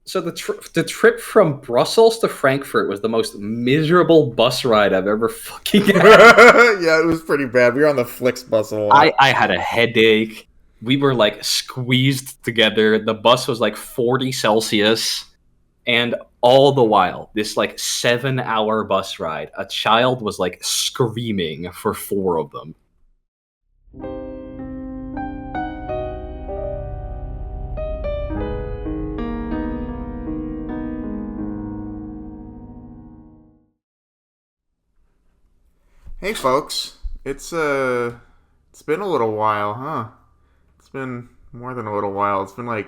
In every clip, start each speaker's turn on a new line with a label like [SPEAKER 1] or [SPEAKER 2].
[SPEAKER 1] So the trip from Brussels to Frankfurt was the most miserable bus ride I've ever fucking had.
[SPEAKER 2] Yeah, it was pretty bad. We were on the Flixbus a lot.
[SPEAKER 1] I had a headache. We were like squeezed together. The bus was like 40 Celsius. And all the while, this like 7-hour bus ride, a child was like screaming for four of them.
[SPEAKER 2] Hey, folks. It's been a little while, huh? It's been more than a little while. It's been like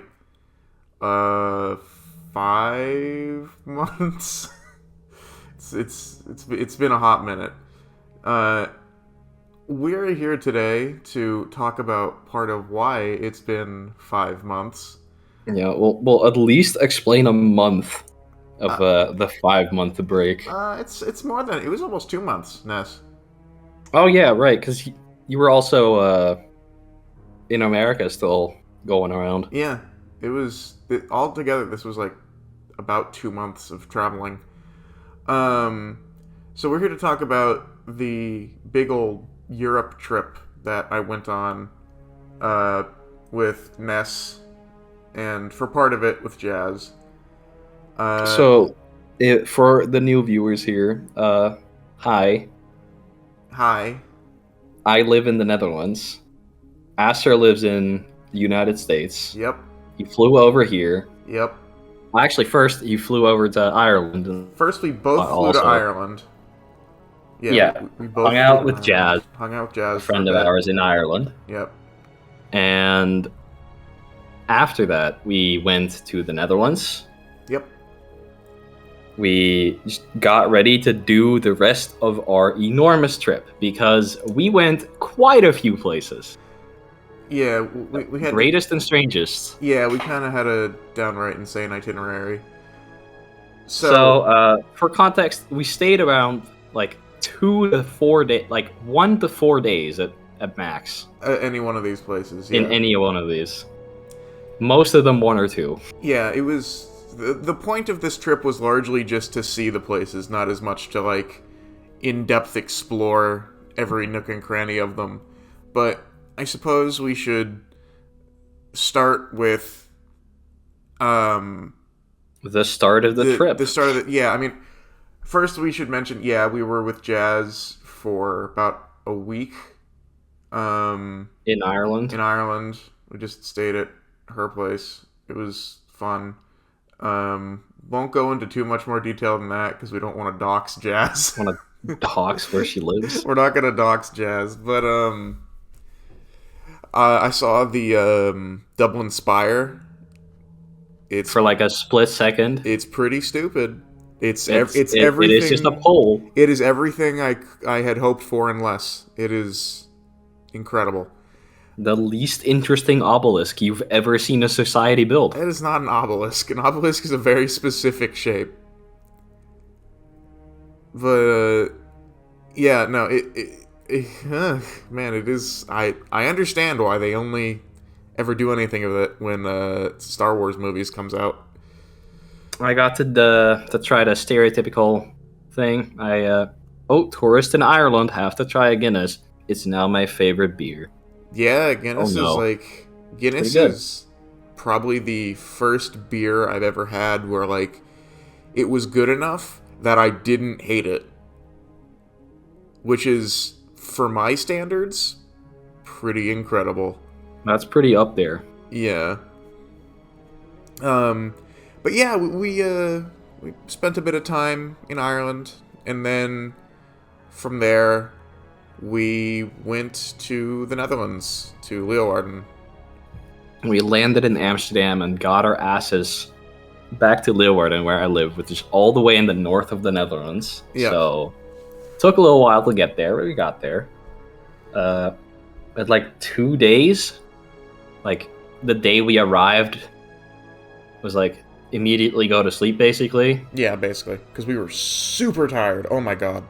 [SPEAKER 2] uh 5 months. It's been a hot minute. Uh, we're here today to talk about part of why it's been 5 months.
[SPEAKER 1] Yeah, we'll at least explain a month of
[SPEAKER 2] Uh,
[SPEAKER 1] the 5 month break.
[SPEAKER 2] it's more than it was almost 2 months, Ness.
[SPEAKER 1] Oh yeah, right, because you were also in America still going around.
[SPEAKER 2] Yeah, all together. This was like about 2 months of traveling. Um, so we're here to talk about the big old Europe trip that I went on uh, with Ness, and for part of it with Jazz. Uh,
[SPEAKER 1] So, for the new viewers here, hi,
[SPEAKER 2] Hi.
[SPEAKER 1] I live in the Netherlands. Astro lives in the United States.
[SPEAKER 2] Yep.
[SPEAKER 1] He flew over here.
[SPEAKER 2] Yep.
[SPEAKER 1] Actually, first he flew over to Ireland and
[SPEAKER 2] First, we both flew to
[SPEAKER 1] also
[SPEAKER 2] Ireland.
[SPEAKER 1] yeah,
[SPEAKER 2] we both
[SPEAKER 1] hung out
[SPEAKER 2] flew to
[SPEAKER 1] with Jazz,
[SPEAKER 2] Ireland. Hung out with
[SPEAKER 1] a
[SPEAKER 2] Jazz for a
[SPEAKER 1] friend of
[SPEAKER 2] bit.
[SPEAKER 1] ours in Ireland,
[SPEAKER 2] Yep.
[SPEAKER 1] and after that we went to the Netherlands.
[SPEAKER 2] Yep.
[SPEAKER 1] We just got ready to do the rest of our enormous trip because we went quite a few places.
[SPEAKER 2] Yeah, we had
[SPEAKER 1] Greatest and strangest.
[SPEAKER 2] yeah, we kind of had a downright insane itinerary.
[SPEAKER 1] So, for context, we stayed around like 2 to 4 days, like 1 to 4 days at max
[SPEAKER 2] Any one of these places, yeah.
[SPEAKER 1] in any one of these. Most of them 1 or 2.
[SPEAKER 2] Yeah, it was the point of this trip was largely just to see the places, not as much to like in-depth explore every nook and cranny of them. But I suppose we should start with
[SPEAKER 1] The start of the trip
[SPEAKER 2] the start of the yeah. I mean, first we should mention we were with Jazz for about a week.
[SPEAKER 1] in Ireland.
[SPEAKER 2] In Ireland, we just stayed at her place. It was fun. Won't go into too much more detail than that because we don't want to dox Jazz.
[SPEAKER 1] Want to dox where she lives
[SPEAKER 2] We're not gonna dox Jazz, but I saw the Dublin Spire. It's
[SPEAKER 1] for like a split second.
[SPEAKER 2] It's pretty stupid. It's
[SPEAKER 1] It
[SPEAKER 2] everything.
[SPEAKER 1] is just a pole.
[SPEAKER 2] It is everything I had hoped for and less. It is incredible.
[SPEAKER 1] The least interesting obelisk you've ever seen a society build.
[SPEAKER 2] That is not an obelisk. An obelisk is a very specific shape. But yeah, no, man, it is. I understand why they only ever do anything of it when Star Wars movies comes out.
[SPEAKER 1] I got to try the stereotypical thing. Tourists in Ireland have to try a Guinness. It's now my favorite beer.
[SPEAKER 2] Yeah, Guinness
[SPEAKER 1] Oh, no.
[SPEAKER 2] is like Guinness
[SPEAKER 1] Pretty good.
[SPEAKER 2] is probably the first beer I've ever had where like it was good enough that I didn't hate it. Which is, for my standards, pretty incredible.
[SPEAKER 1] That's pretty up there.
[SPEAKER 2] Yeah. But yeah, we spent a bit of time in Ireland, and then from there we went to the Netherlands, to Leeuwarden.
[SPEAKER 1] We landed in Amsterdam and got our asses back to Leeuwarden, where I live, which is all the way in the north of the Netherlands.
[SPEAKER 2] Yeah.
[SPEAKER 1] So took a little while to get there, but we got there. At like 2 days, like the day we arrived was like immediately go to sleep, basically.
[SPEAKER 2] Yeah, basically, because we were super tired. Oh my god.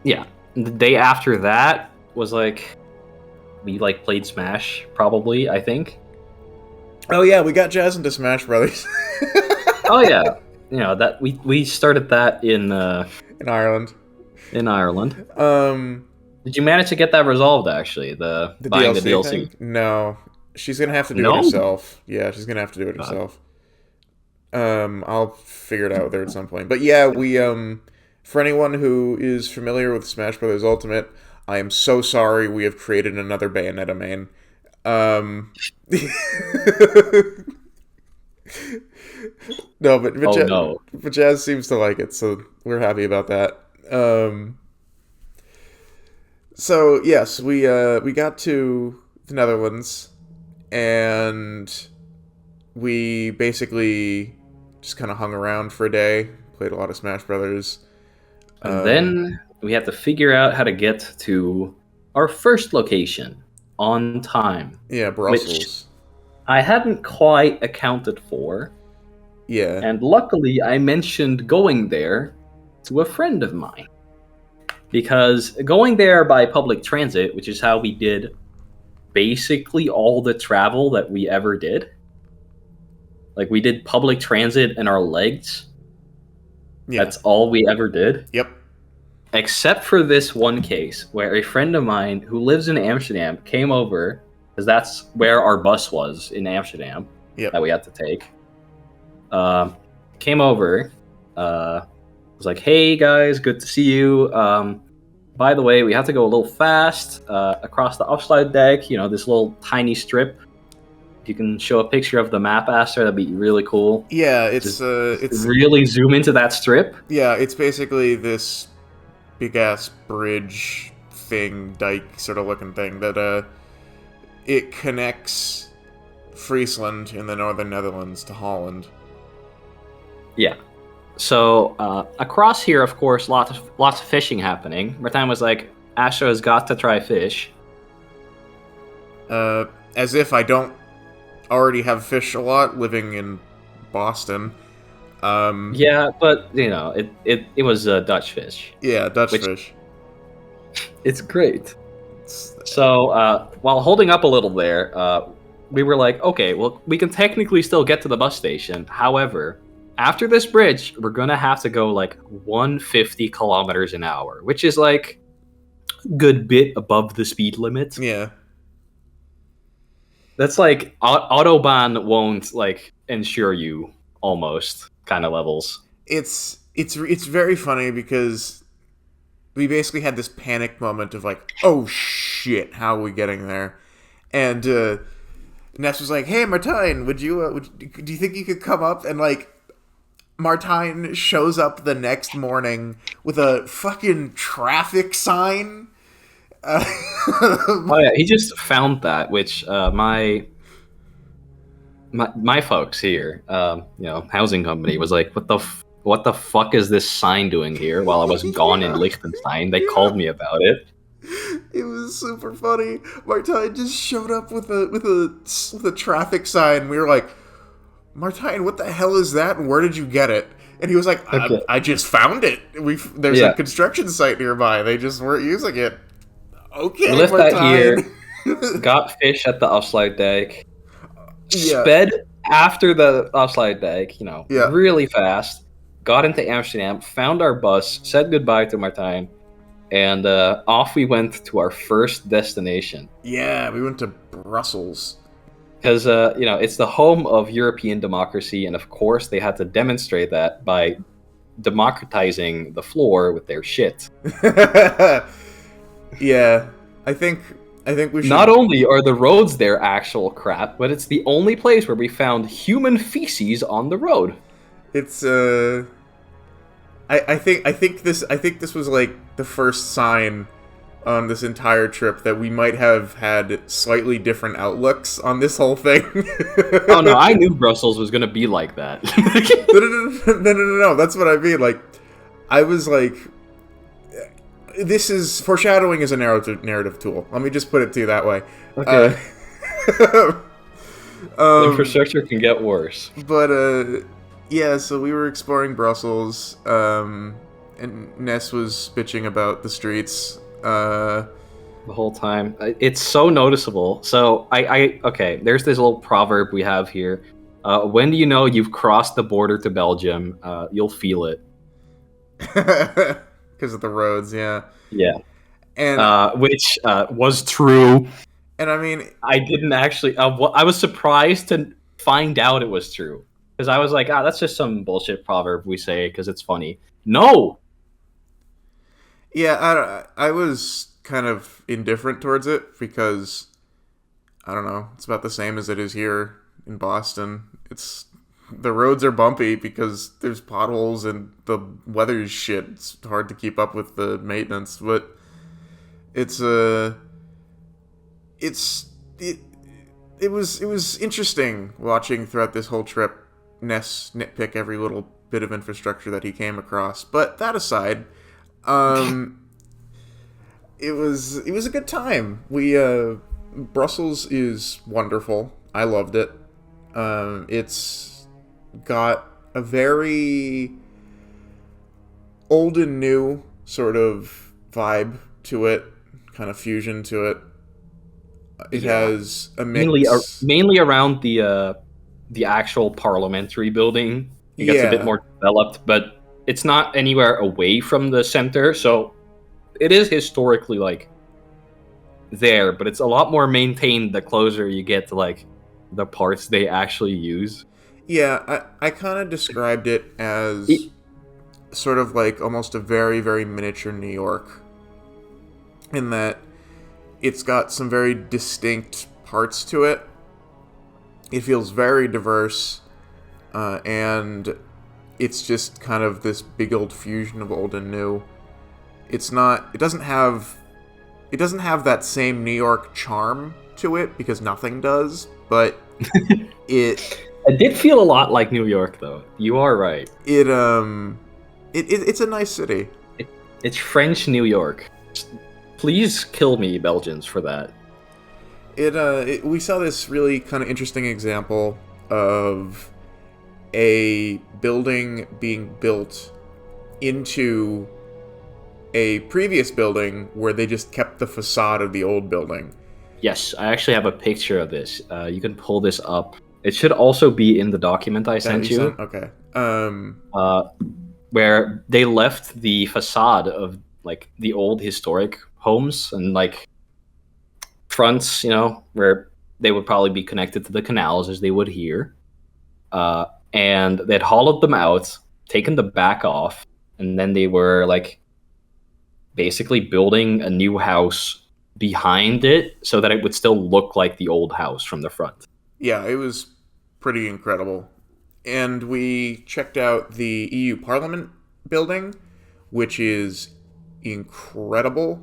[SPEAKER 1] Yeah. The day after that was like we like played Smash, probably, I think.
[SPEAKER 2] Oh yeah, we got Jazz into Smash Brothers.
[SPEAKER 1] Oh yeah, that we started that in
[SPEAKER 2] Ireland.
[SPEAKER 1] in Ireland.
[SPEAKER 2] Um,
[SPEAKER 1] Did you manage to get that resolved? Actually, the
[SPEAKER 2] the
[SPEAKER 1] buying the
[SPEAKER 2] DLC
[SPEAKER 1] DLC.
[SPEAKER 2] thing? No, she's gonna have to do it
[SPEAKER 1] No.
[SPEAKER 2] herself. Yeah, she's gonna have to do it
[SPEAKER 1] God.
[SPEAKER 2] herself. I'll figure it out with her at some point. But yeah, we for anyone who is familiar with Smash Bros. Ultimate, I am so sorry we have created another Bayonetta main. Um, no,
[SPEAKER 1] Oh no.
[SPEAKER 2] but Jazz seems to like it, so we're happy about that. So yes, we got to the Netherlands, and we basically just kind of hung around for a day, played a lot of Smash Brothers.
[SPEAKER 1] And then we have to figure out how to get to our first location on time,
[SPEAKER 2] Yeah,
[SPEAKER 1] which
[SPEAKER 2] Brussels.
[SPEAKER 1] I hadn't quite accounted for.
[SPEAKER 2] Yeah,
[SPEAKER 1] And luckily, I mentioned going there to a friend of mine. Because going there by public transit, which is how we did basically all the travel that we ever did, like we did public transit and our legs.
[SPEAKER 2] yeah,
[SPEAKER 1] That's all we ever did.
[SPEAKER 2] yep,
[SPEAKER 1] Except for this one case where a friend of mine who lives in Amsterdam came over, because that's where our bus was in Amsterdam
[SPEAKER 2] yep.
[SPEAKER 1] that we had to take. Came over, was like, "Hey guys, good to see you. By the way, we have to go a little fast across the Afsluitdijk. This little tiny strip. If you can show a picture of the map, Astro, that'd be really cool.
[SPEAKER 2] Yeah,
[SPEAKER 1] It's
[SPEAKER 2] it's
[SPEAKER 1] really zoom into that strip.
[SPEAKER 2] yeah, it's basically this big ass bridge thing, dike sort of looking thing that it connects Friesland in the northern Netherlands to Holland.
[SPEAKER 1] Yeah. So across here, of course, lots of fishing happening. Martijn was like, Astro has got to try fish.
[SPEAKER 2] As if I don't already have fish a lot living in Boston.
[SPEAKER 1] Yeah, but it was Dutch fish.
[SPEAKER 2] Yeah, Dutch
[SPEAKER 1] Which-
[SPEAKER 2] fish.
[SPEAKER 1] It's great. So while holding up a little there, we were like, okay, well, we can technically still get to the bus station. However, after this bridge, we're gonna have to go like 150 kilometers an hour, which is like a good bit above the speed limit.
[SPEAKER 2] Yeah.
[SPEAKER 1] That's like Autobahn won't like ensure you almost kind of levels.
[SPEAKER 2] It's very funny because we basically had this panic moment of like, oh shit, how are we getting there? And Ness was like, hey Martijn, do you think you could come up? And like, Martijn shows up the next morning with a fucking traffic sign.
[SPEAKER 1] Oh yeah, he just found that, which my folks here, housing company was like, what the fuck is this sign doing here? While I was gone in Liechtenstein, they called me about it.
[SPEAKER 2] It was super funny. Martijn just showed up with a traffic sign. We were like, Martijn, what the hell is that? And where did you get it? And he was like,
[SPEAKER 1] Okay.
[SPEAKER 2] I just found it. There's a construction site nearby. They just weren't using it. Okay,
[SPEAKER 1] We left
[SPEAKER 2] Martijn.
[SPEAKER 1] that here. Got fish at the Afsluitdijk.
[SPEAKER 2] Yeah.
[SPEAKER 1] Sped after the Afsluitdijk,
[SPEAKER 2] Yeah.
[SPEAKER 1] really fast. Got into Amsterdam, found our bus, said goodbye to Martijn, and off we went to our first destination.
[SPEAKER 2] Yeah, we went to Brussels.
[SPEAKER 1] Because, it's the home of European democracy, and of course they had to demonstrate that by democratizing the floor with their shit.
[SPEAKER 2] Yeah, I think we should.
[SPEAKER 1] Not only are the roads there actual crap, but it's the only place where we found human feces on the road.
[SPEAKER 2] It's I think this was like the first sign on this entire trip that we might have had slightly different outlooks on this whole thing.
[SPEAKER 1] Oh no, I knew Brussels was gonna be like that.
[SPEAKER 2] No. That's what I mean. Like, I was like, this is foreshadowing as a narrative tool. Let me just put it to you that way.
[SPEAKER 1] Okay. Infrastructure can get worse.
[SPEAKER 2] But yeah. So we were exploring Brussels, and Ness was bitching about the streets.
[SPEAKER 1] The whole time, it's so noticeable. So I okay, there's this little proverb we have here. When do you know you've crossed the border to Belgium? You'll feel it.
[SPEAKER 2] Because of the roads, yeah.
[SPEAKER 1] Yeah.
[SPEAKER 2] And
[SPEAKER 1] Which was true.
[SPEAKER 2] I mean,
[SPEAKER 1] I didn't actually. I was surprised to find out it was true because I was like, that's just some bullshit proverb we say because it's funny. No.
[SPEAKER 2] yeah, I was kind of indifferent towards it because I don't know, it's about the same as it is here in Boston. It's the roads are bumpy because there's potholes and the weather's shit. It's hard to keep up with the maintenance, but it's it was interesting watching throughout this whole trip Ness nitpick every little bit of infrastructure that he came across. But that aside, it was a good time. We Brussels is wonderful. I loved it. It's got a very old and new sort of vibe to it, kind of fusion to it. It has a mix.
[SPEAKER 1] Mainly around the actual parliamentary building. It gets a bit more developed, but it's not anywhere away from the center, so it is historically like there, but it's a lot more maintained the closer you get to like the parts they actually use.
[SPEAKER 2] Yeah, I kind of described it as sort of like almost a very, very miniature New York, in that it's got some very distinct parts to it. It feels very diverse, and it's just kind of this big old fusion of old and new. It's not. It doesn't have that same New York charm to it because nothing does. But
[SPEAKER 1] it did feel a lot like New York, though. You are right.
[SPEAKER 2] It's a nice city.
[SPEAKER 1] It's French New York. Please kill me, Belgians, for that.
[SPEAKER 2] We saw this really kind of interesting example of a building being built into a previous building where they just kept the facade of the old building.
[SPEAKER 1] Yes, I actually have a picture of this. You can pull this up. It should also be in the document I sent you.
[SPEAKER 2] Okay.
[SPEAKER 1] Where they left the facade of like the old historic homes and like fronts, where they would probably be connected to the canals as they would here. And they'd hollowed them out, taken the back off, and then they were like basically building a new house behind it so that it would still look like the old house from the front.
[SPEAKER 2] Yeah, it was pretty incredible. And we checked out the EU Parliament building, which is incredible.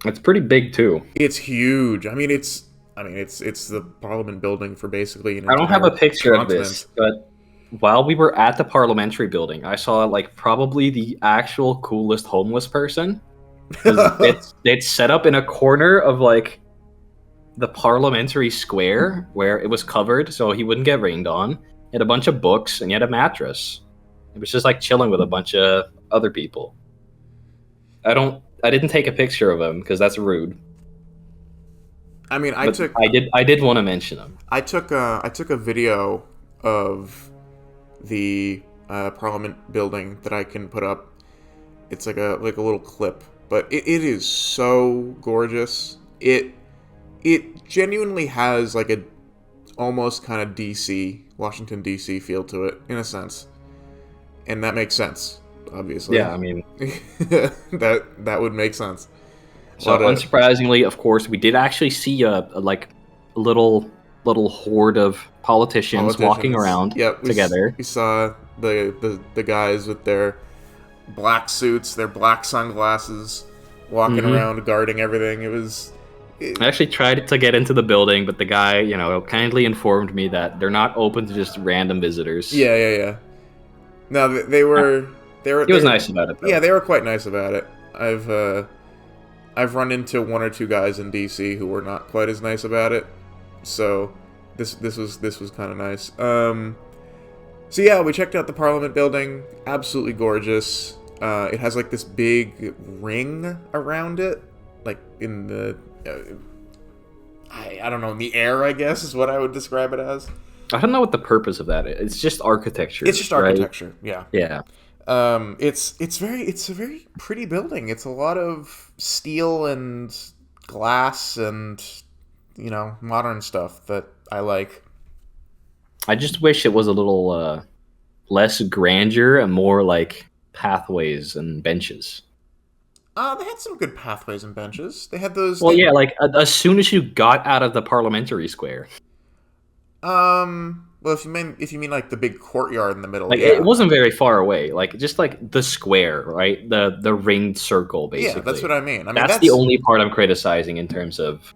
[SPEAKER 1] It's pretty big too.
[SPEAKER 2] It's huge. I mean, it's the Parliament building for basically an
[SPEAKER 1] I don't have a picture
[SPEAKER 2] continent.
[SPEAKER 1] of this, but while we were at the parliamentary building, I saw like probably the actual coolest homeless person. It's set up in a corner of like the parliamentary square where it was covered so he wouldn't get rained on. He had a bunch of books and he had a mattress. It was just like chilling with a bunch of other people. I didn't take a picture of him because that's rude.
[SPEAKER 2] I mean,
[SPEAKER 1] I did want to mention him.
[SPEAKER 2] I took a video of the Parliament building that I can put up. It's like a little clip, but it is so gorgeous. It genuinely has like a almost kind of Washington DC feel to it in a sense, and that makes sense. Obviously,
[SPEAKER 1] yeah. I mean,
[SPEAKER 2] that would make sense.
[SPEAKER 1] So unsurprisingly, of course, we did actually see a little horde of politicians walking around together.
[SPEAKER 2] We saw the guys with their black suits, their black sunglasses, walking around guarding everything. I
[SPEAKER 1] actually tried to get into the building, but the guy, kindly informed me that they're not open to just random visitors.
[SPEAKER 2] Yeah. No, they were.
[SPEAKER 1] He was nice about it, though.
[SPEAKER 2] Yeah, they were quite nice about it. I've run into one or two guys in DC who were not quite as nice about it. So this was kind of nice. So yeah, we checked out the Parliament building. Absolutely gorgeous. It has like this big ring around it, like in the I don't know, in the air, I guess is what I would describe it as.
[SPEAKER 1] I don't know what the purpose of that is. It's just
[SPEAKER 2] It's
[SPEAKER 1] architecture,
[SPEAKER 2] just
[SPEAKER 1] right?
[SPEAKER 2] architecture. Yeah.
[SPEAKER 1] Yeah.
[SPEAKER 2] It's a very pretty building. It's a lot of steel and glass and modern stuff that I like.
[SPEAKER 1] I just wish it was a little less grandeur and more like pathways and benches.
[SPEAKER 2] They had some good pathways and benches. They had those.
[SPEAKER 1] Well,
[SPEAKER 2] They
[SPEAKER 1] yeah, like as soon as you got out of the parliamentary square,
[SPEAKER 2] Well, if you mean like the big courtyard in the middle,
[SPEAKER 1] like it
[SPEAKER 2] yeah,
[SPEAKER 1] wasn't very far away. Like just like the square, right? The ringed circle,
[SPEAKER 2] yeah, that's
[SPEAKER 1] basically.
[SPEAKER 2] what I mean. I mean
[SPEAKER 1] That's the only part I'm criticizing in terms of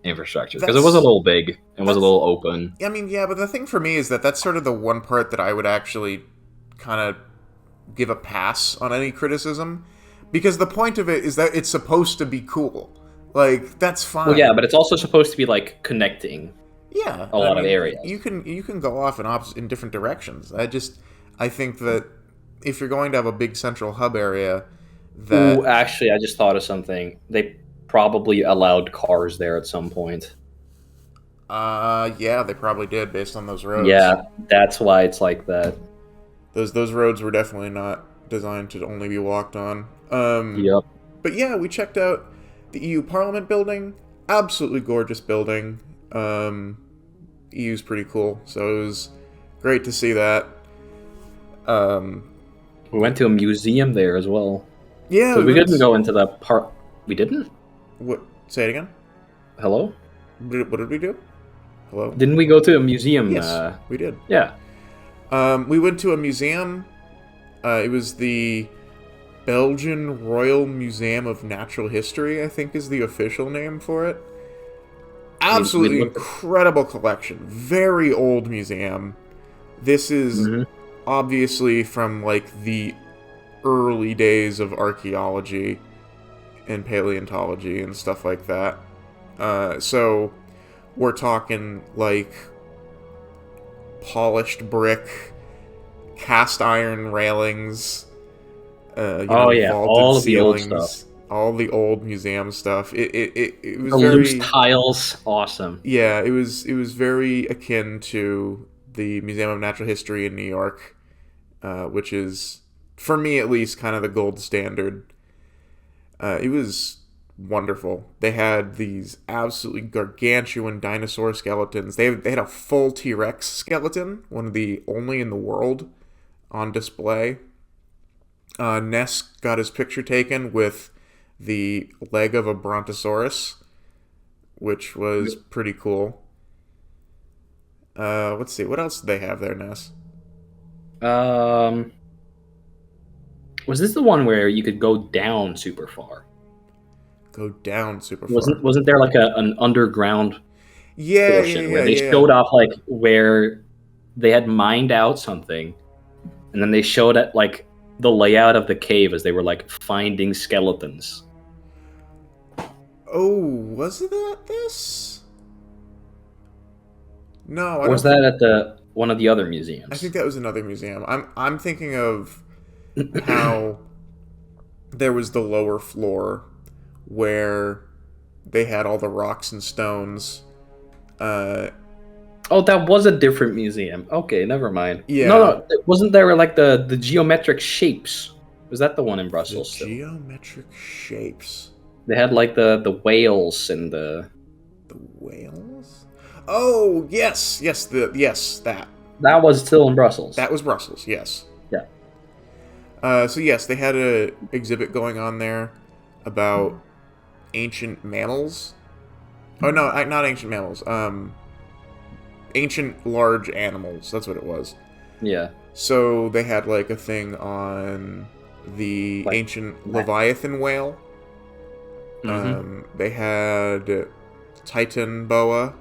[SPEAKER 1] infrastructure because it was a
[SPEAKER 2] that's
[SPEAKER 1] little big and was a
[SPEAKER 2] that's
[SPEAKER 1] little open.
[SPEAKER 2] I mean, yeah, but the thing for me is that that's sort of the one part that I would actually kind of give a pass on any criticism, because the point of it is that it's supposed to be cool. Like that's
[SPEAKER 1] Well, yeah, but
[SPEAKER 2] fine.
[SPEAKER 1] it's also supposed to be like connecting
[SPEAKER 2] Yeah,
[SPEAKER 1] a
[SPEAKER 2] I
[SPEAKER 1] lot of
[SPEAKER 2] mean,
[SPEAKER 1] areas.
[SPEAKER 2] you can go off in different directions. I think that if you're going to have a big central hub area,
[SPEAKER 1] Ooh,
[SPEAKER 2] that
[SPEAKER 1] actually, I just thought of something. They probably allowed cars there at some point.
[SPEAKER 2] yeah, they probably did based on those roads.
[SPEAKER 1] Yeah, that's why it's like that.
[SPEAKER 2] Those roads were definitely not designed to only be walked on.
[SPEAKER 1] Yep.
[SPEAKER 2] But yeah, we checked out the EU Parliament building. Absolutely gorgeous building. EU's pretty cool, so it was great to see that. Um,
[SPEAKER 1] We went to a museum there as well.
[SPEAKER 2] yeah,
[SPEAKER 1] Because
[SPEAKER 2] we
[SPEAKER 1] we couldn't
[SPEAKER 2] went.
[SPEAKER 1] go into the part. We didn't?
[SPEAKER 2] What? Say it again.
[SPEAKER 1] Hello?
[SPEAKER 2] What did we do? Hello.
[SPEAKER 1] Didn't we go to a museum?
[SPEAKER 2] Yes, we did.
[SPEAKER 1] Yeah.
[SPEAKER 2] We went to a museum. It was the Belgian Royal Museum of Natural History, I think is the official name for it.
[SPEAKER 1] We
[SPEAKER 2] Absolutely
[SPEAKER 1] looked.
[SPEAKER 2] incredible collection. Very old museum. This is
[SPEAKER 1] Mhm.
[SPEAKER 2] obviously from like the early days of archaeology and paleontology and stuff like that. So we're talking like polished brick, cast iron railings,
[SPEAKER 1] Oh, yeah.
[SPEAKER 2] vaulted
[SPEAKER 1] All of the old stuff.
[SPEAKER 2] ceilings, all the old museum stuff. It was
[SPEAKER 1] The loose
[SPEAKER 2] very,
[SPEAKER 1] tiles. Awesome.
[SPEAKER 2] yeah, it was very akin to the Museum of Natural History in New York, which is, for me at least, kind of the gold standard. It was wonderful. They had these absolutely gargantuan dinosaur skeletons. They had a full T Rex skeleton, one of the only in the world, on display. Ness got his picture taken with the leg of a brontosaurus, which was pretty cool. Let's see, what else did they have there, Ness?
[SPEAKER 1] Um, was this the one where you could go down super far?
[SPEAKER 2] Go down super far.
[SPEAKER 1] Wasn't there like an underground
[SPEAKER 2] Yeah, yeah,
[SPEAKER 1] portion where
[SPEAKER 2] yeah,
[SPEAKER 1] they
[SPEAKER 2] yeah, yeah.
[SPEAKER 1] showed off like where they had mined out something, and then they showed it like the layout of the cave as they were like finding skeletons.
[SPEAKER 2] Oh, was it at this? No, I
[SPEAKER 1] Or was
[SPEAKER 2] don't think.
[SPEAKER 1] that at the one of the other
[SPEAKER 2] I think
[SPEAKER 1] museums?
[SPEAKER 2] that was another museum. I'm thinking of how there was the lower floor where they had all the rocks and stones. Uh,
[SPEAKER 1] Oh, that was a different museum. Okay, never mind. No,
[SPEAKER 2] yeah,
[SPEAKER 1] no, wasn't there like the geometric shapes? Was that the one in
[SPEAKER 2] the
[SPEAKER 1] Brussels still?
[SPEAKER 2] geometric shapes.
[SPEAKER 1] They had like the whales and the
[SPEAKER 2] The whales? Oh, yes, yes, that.
[SPEAKER 1] that was still in Brussels.
[SPEAKER 2] That was Brussels, yes.
[SPEAKER 1] Yeah.
[SPEAKER 2] So yes, they had a exhibit going on there about ancient mammals. Oh no, not ancient mammals. Ancient large animals. That's what it was.
[SPEAKER 1] Yeah.
[SPEAKER 2] So they had like a thing on the
[SPEAKER 1] Like
[SPEAKER 2] ancient Leviathan whale.
[SPEAKER 1] hmm
[SPEAKER 2] They had Titan boa.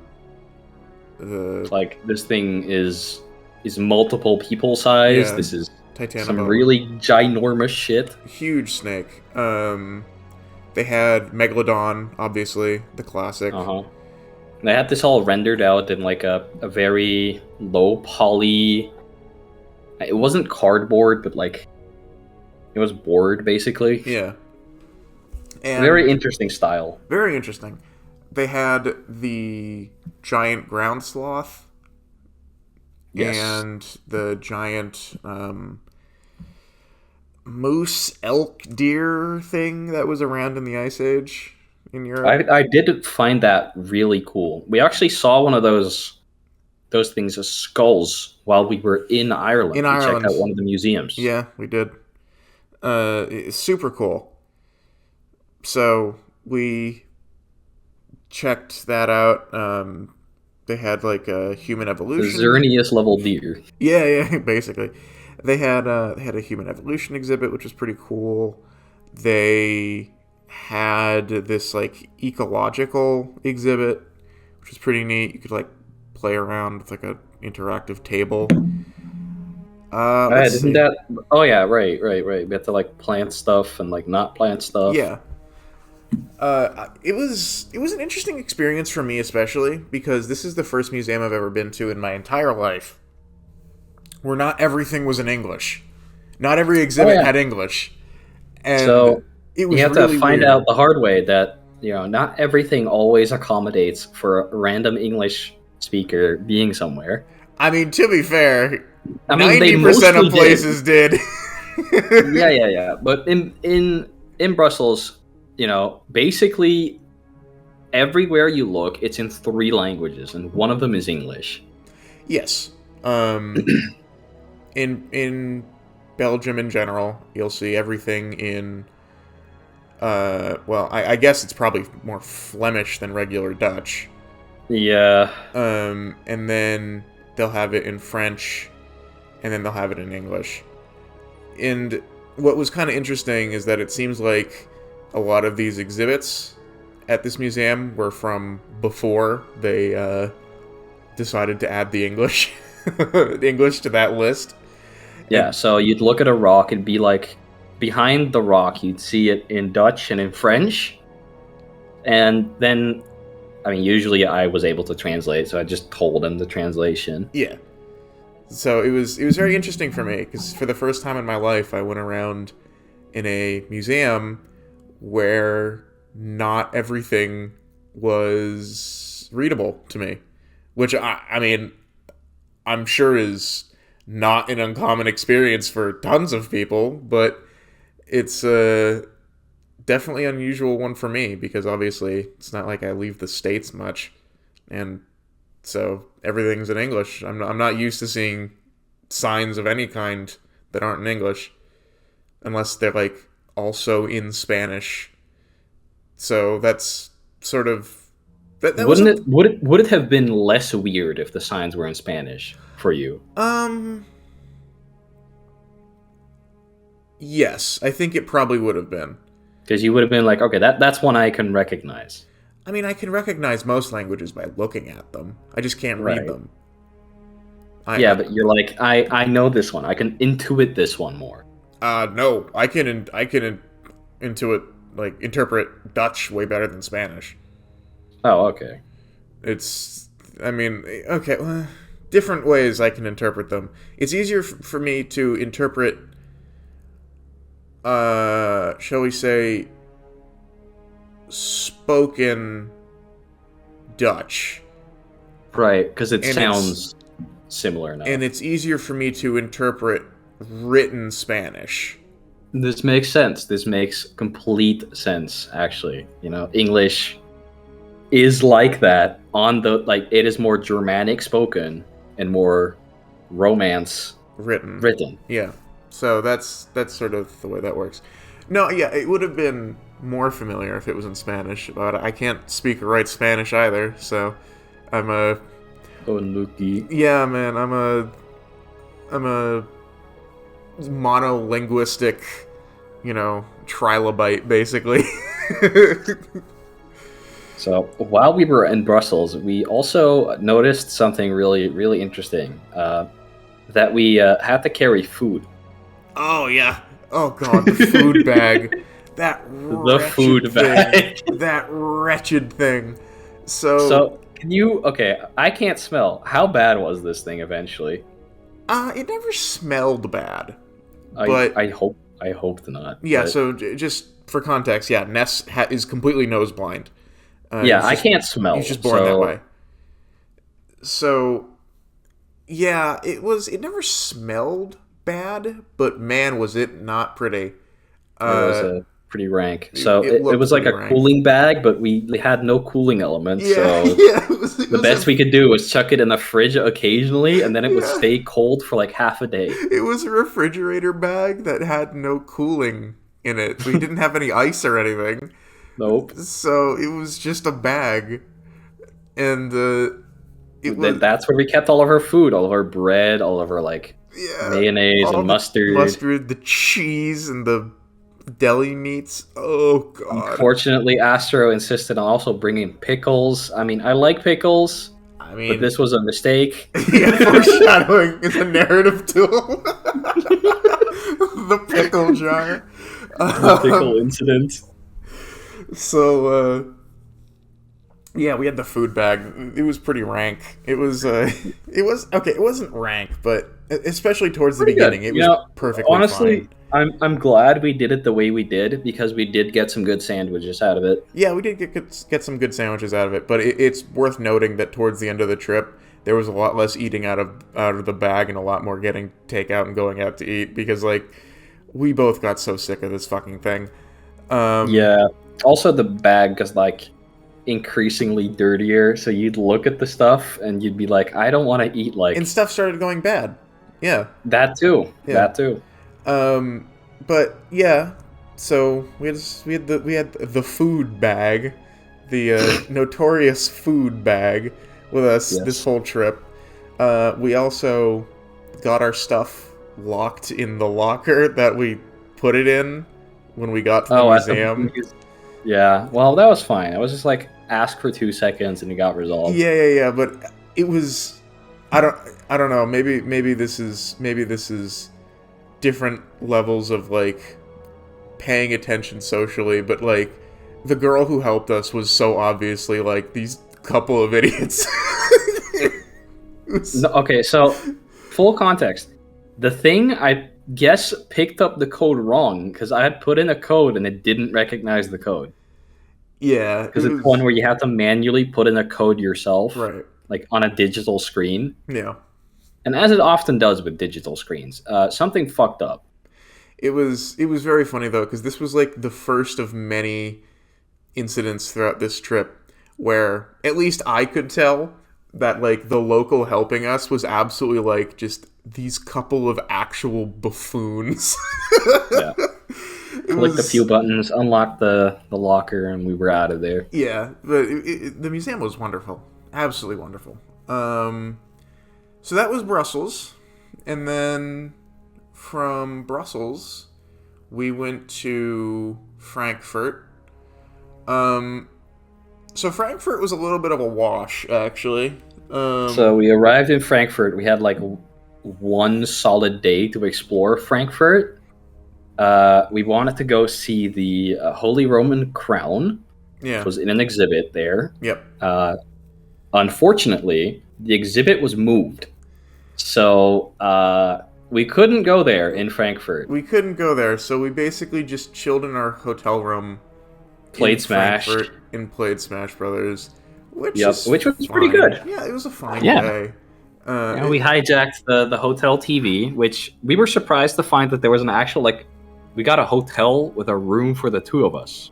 [SPEAKER 2] The
[SPEAKER 1] like this thing is multiple people size.
[SPEAKER 2] Yeah,
[SPEAKER 1] This is some
[SPEAKER 2] Titanoboa.
[SPEAKER 1] really ginormous shit.
[SPEAKER 2] Huge snake. They had Megalodon, obviously, the classic.
[SPEAKER 1] Uh-huh. They had this all rendered out in like a very low poly. It wasn't cardboard, but like it was board basically.
[SPEAKER 2] Yeah. And
[SPEAKER 1] Very interesting style.
[SPEAKER 2] very interesting. They had the giant ground sloth,
[SPEAKER 1] Yes.
[SPEAKER 2] and the giant moose, elk, deer thing that was around in the Ice Age in Europe.
[SPEAKER 1] I did find that really cool. We actually saw one of those things as skulls while we were in
[SPEAKER 2] In
[SPEAKER 1] Ireland. We checked
[SPEAKER 2] Ireland.
[SPEAKER 1] out one of the museums.
[SPEAKER 2] Yeah, we did. It's super cool. So we checked that out. They had like a human
[SPEAKER 1] The
[SPEAKER 2] evolution.
[SPEAKER 1] Xerneas level deer.
[SPEAKER 2] Yeah, yeah, basically. They had a human evolution exhibit, which was pretty cool. They had this like ecological exhibit, which was pretty neat. You could like play around with like a interactive table. Let's
[SPEAKER 1] Didn't
[SPEAKER 2] see.
[SPEAKER 1] that? Oh yeah, right. We had to like plant stuff and like not plant stuff.
[SPEAKER 2] Yeah, it was an interesting experience for me, especially because this is the first museum I've ever been to in my entire life where not everything was in English. Not every
[SPEAKER 1] Oh
[SPEAKER 2] exhibit
[SPEAKER 1] yeah.
[SPEAKER 2] had English, and
[SPEAKER 1] So
[SPEAKER 2] it
[SPEAKER 1] you
[SPEAKER 2] was
[SPEAKER 1] have to
[SPEAKER 2] really
[SPEAKER 1] find
[SPEAKER 2] weird.
[SPEAKER 1] out the hard way that not everything always accommodates for a random English speaker being somewhere.
[SPEAKER 2] I mean, to be fair,
[SPEAKER 1] I mean, they
[SPEAKER 2] 90% of
[SPEAKER 1] mostly did.
[SPEAKER 2] places did.
[SPEAKER 1] Yeah. But in Brussels, basically everywhere you look, it's in three languages, and one of them is English.
[SPEAKER 2] Yes. Um, in Belgium in general, you'll see everything in. Well, I guess it's probably more Flemish than regular Dutch.
[SPEAKER 1] Yeah,
[SPEAKER 2] And then they'll have it in French, and then they'll have it in English. And what was kind of interesting is that it seems like a lot of these exhibits at this museum were from before they decided to add the English English to that list.
[SPEAKER 1] yeah.
[SPEAKER 2] And
[SPEAKER 1] So you'd look at a rock and be like, behind the rock, you'd see it in Dutch and in French, and then, I mean, usually I was able to translate, so I just told him the translation.
[SPEAKER 2] yeah, so it was very interesting for me because for the first time in my life, I went around in a museum where not everything was readable to me, which I mean, I'm sure is not an uncommon experience for tons of people, but it's definitely an unusual one for me because obviously it's not like I leave the States much, and so everything's in English. I'm not used to seeing signs of any kind that aren't in English unless they're like also in Spanish. So that's sort of that was
[SPEAKER 1] Wouldn't
[SPEAKER 2] a
[SPEAKER 1] it would it have been less weird if the signs were in Spanish for you?
[SPEAKER 2] um yes, I think it probably would have been.
[SPEAKER 1] Because you would have been like, okay, that's one I can recognize.
[SPEAKER 2] I mean, I can recognize most languages by looking at them. I just can't read
[SPEAKER 1] Right.
[SPEAKER 2] them.
[SPEAKER 1] Yeah,
[SPEAKER 2] I
[SPEAKER 1] but you're like, I know this one. I can intuit this one more.
[SPEAKER 2] no, I can intuit like interpret Dutch way better than Spanish.
[SPEAKER 1] Oh, okay.
[SPEAKER 2] It's I mean, okay, well, different ways I can interpret them. It's easier for me to interpret shall we say spoken Dutch,
[SPEAKER 1] Right, because it
[SPEAKER 2] and it's
[SPEAKER 1] sounds similar
[SPEAKER 2] and
[SPEAKER 1] enough.
[SPEAKER 2] it's easier for me to interpret written Spanish.
[SPEAKER 1] This makes sense. This makes complete sense, actually. English is like that on the like it is more Germanic spoken and more Romance
[SPEAKER 2] Written.
[SPEAKER 1] written.
[SPEAKER 2] Yeah. So that's sort of the way that works. No, yeah, it would have been more familiar if it was in Spanish, but I can't speak or write Spanish either, so I'm a
[SPEAKER 1] Oh, Nuki.
[SPEAKER 2] yeah, man, I'm a monolinguistic, trilobite basically.
[SPEAKER 1] So while we were in Brussels, we also noticed something really, really interesting. That we had to carry food.
[SPEAKER 2] Oh yeah. Oh god, the food bag. That
[SPEAKER 1] The
[SPEAKER 2] wretched
[SPEAKER 1] food
[SPEAKER 2] thing.
[SPEAKER 1] bag.
[SPEAKER 2] That wretched thing. So,
[SPEAKER 1] So can you? Okay, I can't smell. How bad was this thing eventually?
[SPEAKER 2] it never smelled bad.
[SPEAKER 1] I
[SPEAKER 2] But
[SPEAKER 1] I hope I hoped not.
[SPEAKER 2] yeah,
[SPEAKER 1] But
[SPEAKER 2] so just for context, yeah, Ness is completely nose blind.
[SPEAKER 1] yeah,
[SPEAKER 2] He's
[SPEAKER 1] I
[SPEAKER 2] just
[SPEAKER 1] can't
[SPEAKER 2] he's
[SPEAKER 1] smell.
[SPEAKER 2] just born that
[SPEAKER 1] So
[SPEAKER 2] way. So Yeah, it was. It never smelled bad, but man, was it not pretty.
[SPEAKER 1] It was
[SPEAKER 2] Uh,
[SPEAKER 1] pretty rank.
[SPEAKER 2] it,
[SPEAKER 1] So
[SPEAKER 2] it
[SPEAKER 1] it
[SPEAKER 2] looked
[SPEAKER 1] was like
[SPEAKER 2] pretty
[SPEAKER 1] a
[SPEAKER 2] rank.
[SPEAKER 1] cooling bag, but we had no cooling element.
[SPEAKER 2] Yeah,
[SPEAKER 1] So
[SPEAKER 2] yeah. It
[SPEAKER 1] the
[SPEAKER 2] was
[SPEAKER 1] best
[SPEAKER 2] a
[SPEAKER 1] we could do was chuck it in the fridge occasionally, and then it would
[SPEAKER 2] yeah.
[SPEAKER 1] stay cold for like half a day.
[SPEAKER 2] It was a refrigerator bag that had no cooling in it. We didn't have any ice or anything,
[SPEAKER 1] Nope.
[SPEAKER 2] so it was just a bag, and it was
[SPEAKER 1] That's where we kept all of our food, all of our bread, all of our like
[SPEAKER 2] yeah,
[SPEAKER 1] mayonnaise
[SPEAKER 2] all
[SPEAKER 1] and
[SPEAKER 2] the
[SPEAKER 1] mustard.
[SPEAKER 2] mustard, the cheese, and the deli meats. Oh god.
[SPEAKER 1] Unfortunately, Astro insisted on also bringing pickles. I mean, I like pickles,
[SPEAKER 2] I
[SPEAKER 1] but
[SPEAKER 2] mean,
[SPEAKER 1] this was a mistake.
[SPEAKER 2] yeah, foreshadowing is a narrative tool. The pickle jar.
[SPEAKER 1] The pickle
[SPEAKER 2] Um,
[SPEAKER 1] incident.
[SPEAKER 2] so, yeah, we had the food bag. It was pretty rank. It was okay. It wasn't rank, but especially towards the
[SPEAKER 1] Pretty good.
[SPEAKER 2] beginning, it
[SPEAKER 1] You
[SPEAKER 2] was
[SPEAKER 1] know,
[SPEAKER 2] perfectly fine.
[SPEAKER 1] honestly, I'm glad we did it the way we did because we did get some good sandwiches out of it.
[SPEAKER 2] Yeah, we did get some good sandwiches out of it, but it's worth noting that towards the end of the trip, there was a lot less eating out of the bag and a lot more getting takeout and going out to eat because like we both got so sick of this fucking thing. Um,
[SPEAKER 1] Yeah. Also, the bag is like increasingly dirtier, so you'd look at the stuff and you'd be like, I don't want to eat
[SPEAKER 2] and
[SPEAKER 1] like
[SPEAKER 2] stuff started going bad. Yeah,
[SPEAKER 1] that too.
[SPEAKER 2] yeah.
[SPEAKER 1] That too.
[SPEAKER 2] Um, but yeah, so we had the food bag, the notorious food bag with us this
[SPEAKER 1] Yes.
[SPEAKER 2] whole trip. We also got our stuff locked in the locker that we put it in when we got to the
[SPEAKER 1] Oh, at the
[SPEAKER 2] museum.
[SPEAKER 1] yeah. Well, that was fine. I was just like, ask for 2 seconds and it got resolved.
[SPEAKER 2] Yeah. But it was, I don't, I don't know. Maybe this is different levels of like paying attention socially, but like the girl who helped us was so obviously like these couple of idiots.
[SPEAKER 1] No, okay, so full context. The thing I guess picked up the code wrong because I had put in a code and it didn't recognize the code.
[SPEAKER 2] Yeah, it
[SPEAKER 1] Because it's
[SPEAKER 2] was
[SPEAKER 1] one where you have to manually put in a code yourself,
[SPEAKER 2] right.
[SPEAKER 1] like on a digital screen.
[SPEAKER 2] Yeah,
[SPEAKER 1] And as it often does with digital screens, something fucked up.
[SPEAKER 2] it was very funny though because this was like the first of many incidents throughout this trip where at least I could tell that like the local helping us was absolutely like just these couple of actual buffoons.
[SPEAKER 1] Yeah.
[SPEAKER 2] It
[SPEAKER 1] Clicked a
[SPEAKER 2] was
[SPEAKER 1] few buttons, unlocked the locker, and we were out of there.
[SPEAKER 2] yeah, but the museum was wonderful, absolutely wonderful. So that was Brussels, and then from Brussels we went to Frankfurt. Um, so Frankfurt was a little bit of a wash, actually.
[SPEAKER 1] So we arrived in Frankfurt. We had like one solid day to explore Frankfurt. We wanted to go see the Holy Roman Crown, which
[SPEAKER 2] Yeah.
[SPEAKER 1] was in an exhibit there.
[SPEAKER 2] Yep.
[SPEAKER 1] Unfortunately, the exhibit was moved. So we couldn't go there in Frankfurt.
[SPEAKER 2] We couldn't go there, so we basically just chilled in our hotel room.
[SPEAKER 1] Played
[SPEAKER 2] in
[SPEAKER 1] Smash.
[SPEAKER 2] Frankfurt and played Smash Brothers, which
[SPEAKER 1] Yep,
[SPEAKER 2] is
[SPEAKER 1] which was pretty
[SPEAKER 2] fine.
[SPEAKER 1] good.
[SPEAKER 2] Yeah, it was a fine
[SPEAKER 1] Yeah.
[SPEAKER 2] day.
[SPEAKER 1] And we hijacked the hotel TV, which we were surprised to find that there was an actual like we got a hotel with a room for the two of us,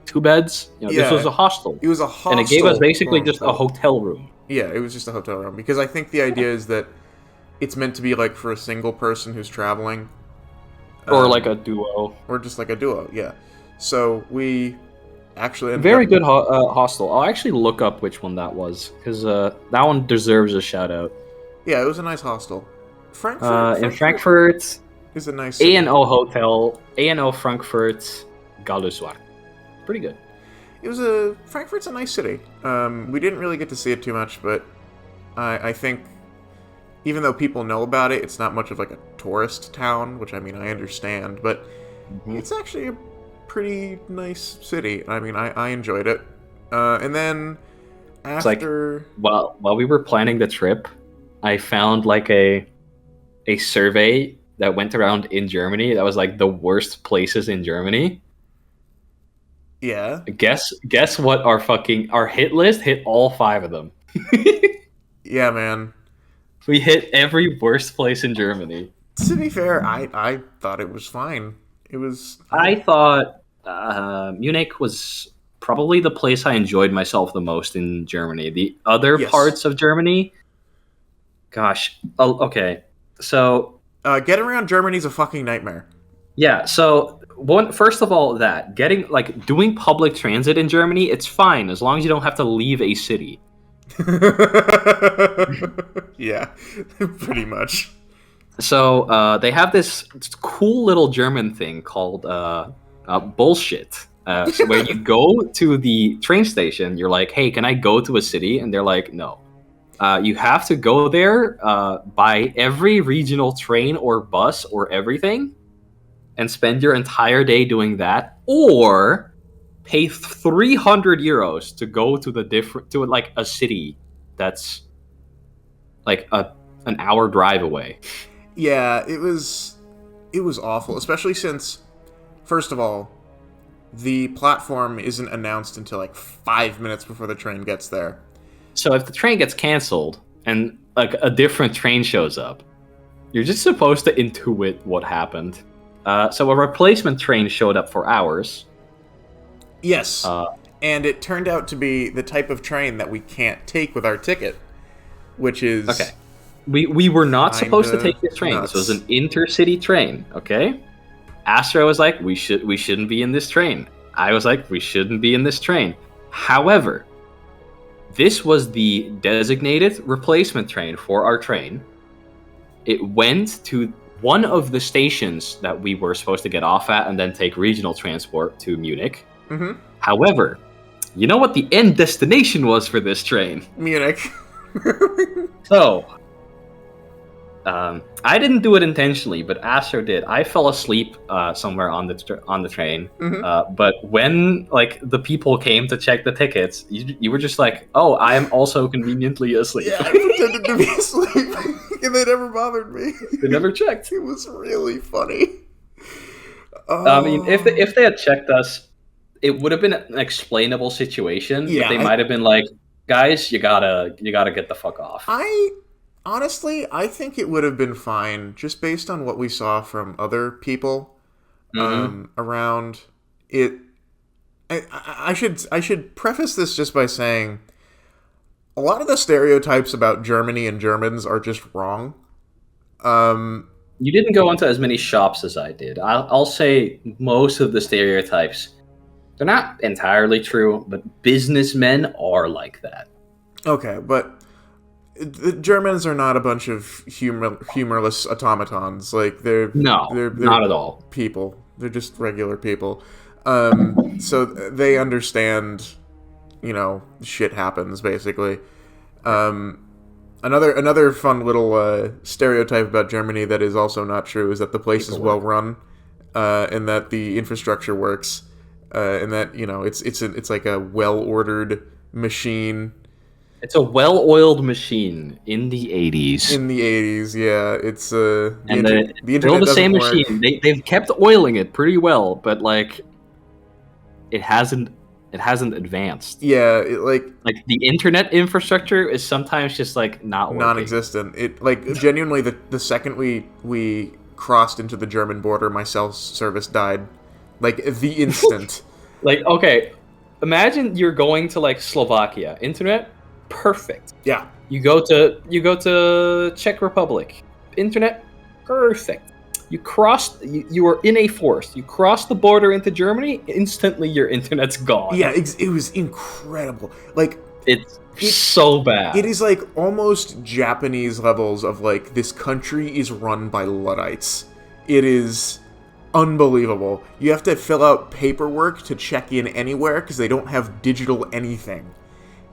[SPEAKER 1] 2 beds. You know,
[SPEAKER 2] Yeah.
[SPEAKER 1] this was a hostel,
[SPEAKER 2] It was a hostel,
[SPEAKER 1] and it gave us basically just a
[SPEAKER 2] quote-unquote.
[SPEAKER 1] hotel room.
[SPEAKER 2] Yeah, it was just a hotel room because I think the idea is that it's meant to be like for a single person who's traveling,
[SPEAKER 1] Or like a duo.
[SPEAKER 2] or just like a duo. Yeah. So we actually ended
[SPEAKER 1] Very
[SPEAKER 2] up,
[SPEAKER 1] good hostel. I'll actually look up which one that was because that one deserves a shout out.
[SPEAKER 2] Yeah, it was a nice hostel. Frankfurt.
[SPEAKER 1] In Frankfurt,
[SPEAKER 2] is a nice city.
[SPEAKER 1] A&O Hotel, A&O Frankfurt, Galluswart. Pretty good.
[SPEAKER 2] Frankfurt's a nice city. We didn't really get to see it too much, but I think even though people know about it, it's not much of like a tourist town, which I mean I understand, but it's actually a pretty nice city. I mean I enjoyed it. And then after
[SPEAKER 1] While we were planning the trip, I found like a survey that went around in Germany that was like the worst places in Germany.
[SPEAKER 2] yeah,
[SPEAKER 1] Guess what our hit list hit all 5 of them.
[SPEAKER 2] yeah, man.
[SPEAKER 1] We hit every worst place in Germany.
[SPEAKER 2] To be fair, I thought it was fine. It was.
[SPEAKER 1] I thought Munich was probably the place I enjoyed myself the most in Germany. The other
[SPEAKER 2] Yes.
[SPEAKER 1] parts of Germany, gosh, oh, okay. So
[SPEAKER 2] Getting around Germany's a fucking nightmare.
[SPEAKER 1] yeah, so first of all, that getting like doing public transit in Germany, it's fine as long as you don't have to leave a city.
[SPEAKER 2] Yeah, pretty much.
[SPEAKER 1] So they have this cool little German thing called bullshit. So where you go to the train station, you're like, "Hey, can I go to a city?" And they're like, "No." You have to go there by every regional train or bus or everything, and spend your entire day doing that, or pay 300 euros to go to like a city that's like an hour drive away.
[SPEAKER 2] Yeah, it was awful, especially since, first of all, the platform isn't announced until like 5 minutes before the train gets there.
[SPEAKER 1] So if the train gets canceled and like a different train shows up, you're just supposed to intuit what happened. So a replacement train showed up for hours.
[SPEAKER 2] Yes, and it turned out to be the type of train that we can't take with our ticket, which is
[SPEAKER 1] Okay. We were not supposed to take this train.
[SPEAKER 2] nuts.
[SPEAKER 1] This was an intercity train, okay? Astro was like, we shouldn't be in this train. I was like, we shouldn't be in this train. However, this was the designated replacement train for our train. It went to one of the stations that we were supposed to get off at and then take regional transport to Munich.
[SPEAKER 2] Mm-hmm.
[SPEAKER 1] However, you know what the end destination was for this train?
[SPEAKER 2] Munich.
[SPEAKER 1] So, I didn't do it intentionally, but Astro did. I fell asleep somewhere on the train.
[SPEAKER 2] Mm-hmm.
[SPEAKER 1] But when like the people came to check the tickets, you were just like, "Oh, I am also conveniently asleep."
[SPEAKER 2] Yeah, I pretended to be asleep, and they never bothered me.
[SPEAKER 1] They never checked.
[SPEAKER 2] It was really funny.
[SPEAKER 1] I mean, if they had checked us, it would have been an explainable situation.
[SPEAKER 2] Yeah,
[SPEAKER 1] But they might have been like, "Guys, you gotta get the fuck off."
[SPEAKER 2] Honestly, I think it would have been fine just based on what we saw from other people around it. I should preface this just by saying a lot of the stereotypes about Germany and Germans are just wrong.
[SPEAKER 1] You didn't go into as many shops as I did. I'll say most of the stereotypes, they're not entirely true, but businessmen are like that.
[SPEAKER 2] Okay, but the Germans are not a bunch of humorless automatons. Like they're
[SPEAKER 1] Not at all.
[SPEAKER 2] people. They're just regular people. So they understand, shit happens basically. Another fun little stereotype about Germany that is also not true is that the place is well run, and that the infrastructure works, and that it's like a well ordered machine.
[SPEAKER 1] It's a well-oiled machine in the 80s.
[SPEAKER 2] In the 80s, yeah, it's the
[SPEAKER 1] They're
[SPEAKER 2] internet
[SPEAKER 1] the same
[SPEAKER 2] doesn't work.
[SPEAKER 1] machine. They've kept oiling it pretty well, but like it hasn't advanced.
[SPEAKER 2] Yeah,
[SPEAKER 1] Like the internet infrastructure is sometimes just like not working.
[SPEAKER 2] non-existent. It genuinely the second we crossed into the German border, my cell service died, like the instant.
[SPEAKER 1] Like, okay, imagine you're going to like Slovakia, internet perfect.
[SPEAKER 2] Yeah,
[SPEAKER 1] You go to Czech Republic, internet perfect. You are in a forest. You cross the border into Germany, instantly your internet's gone.
[SPEAKER 2] yeah, it was incredible. Like
[SPEAKER 1] It's so bad.
[SPEAKER 2] it is like almost Japanese levels of like this country is run by Luddites. It is unbelievable. You have to fill out paperwork to check in anywhere because they don't have digital anything.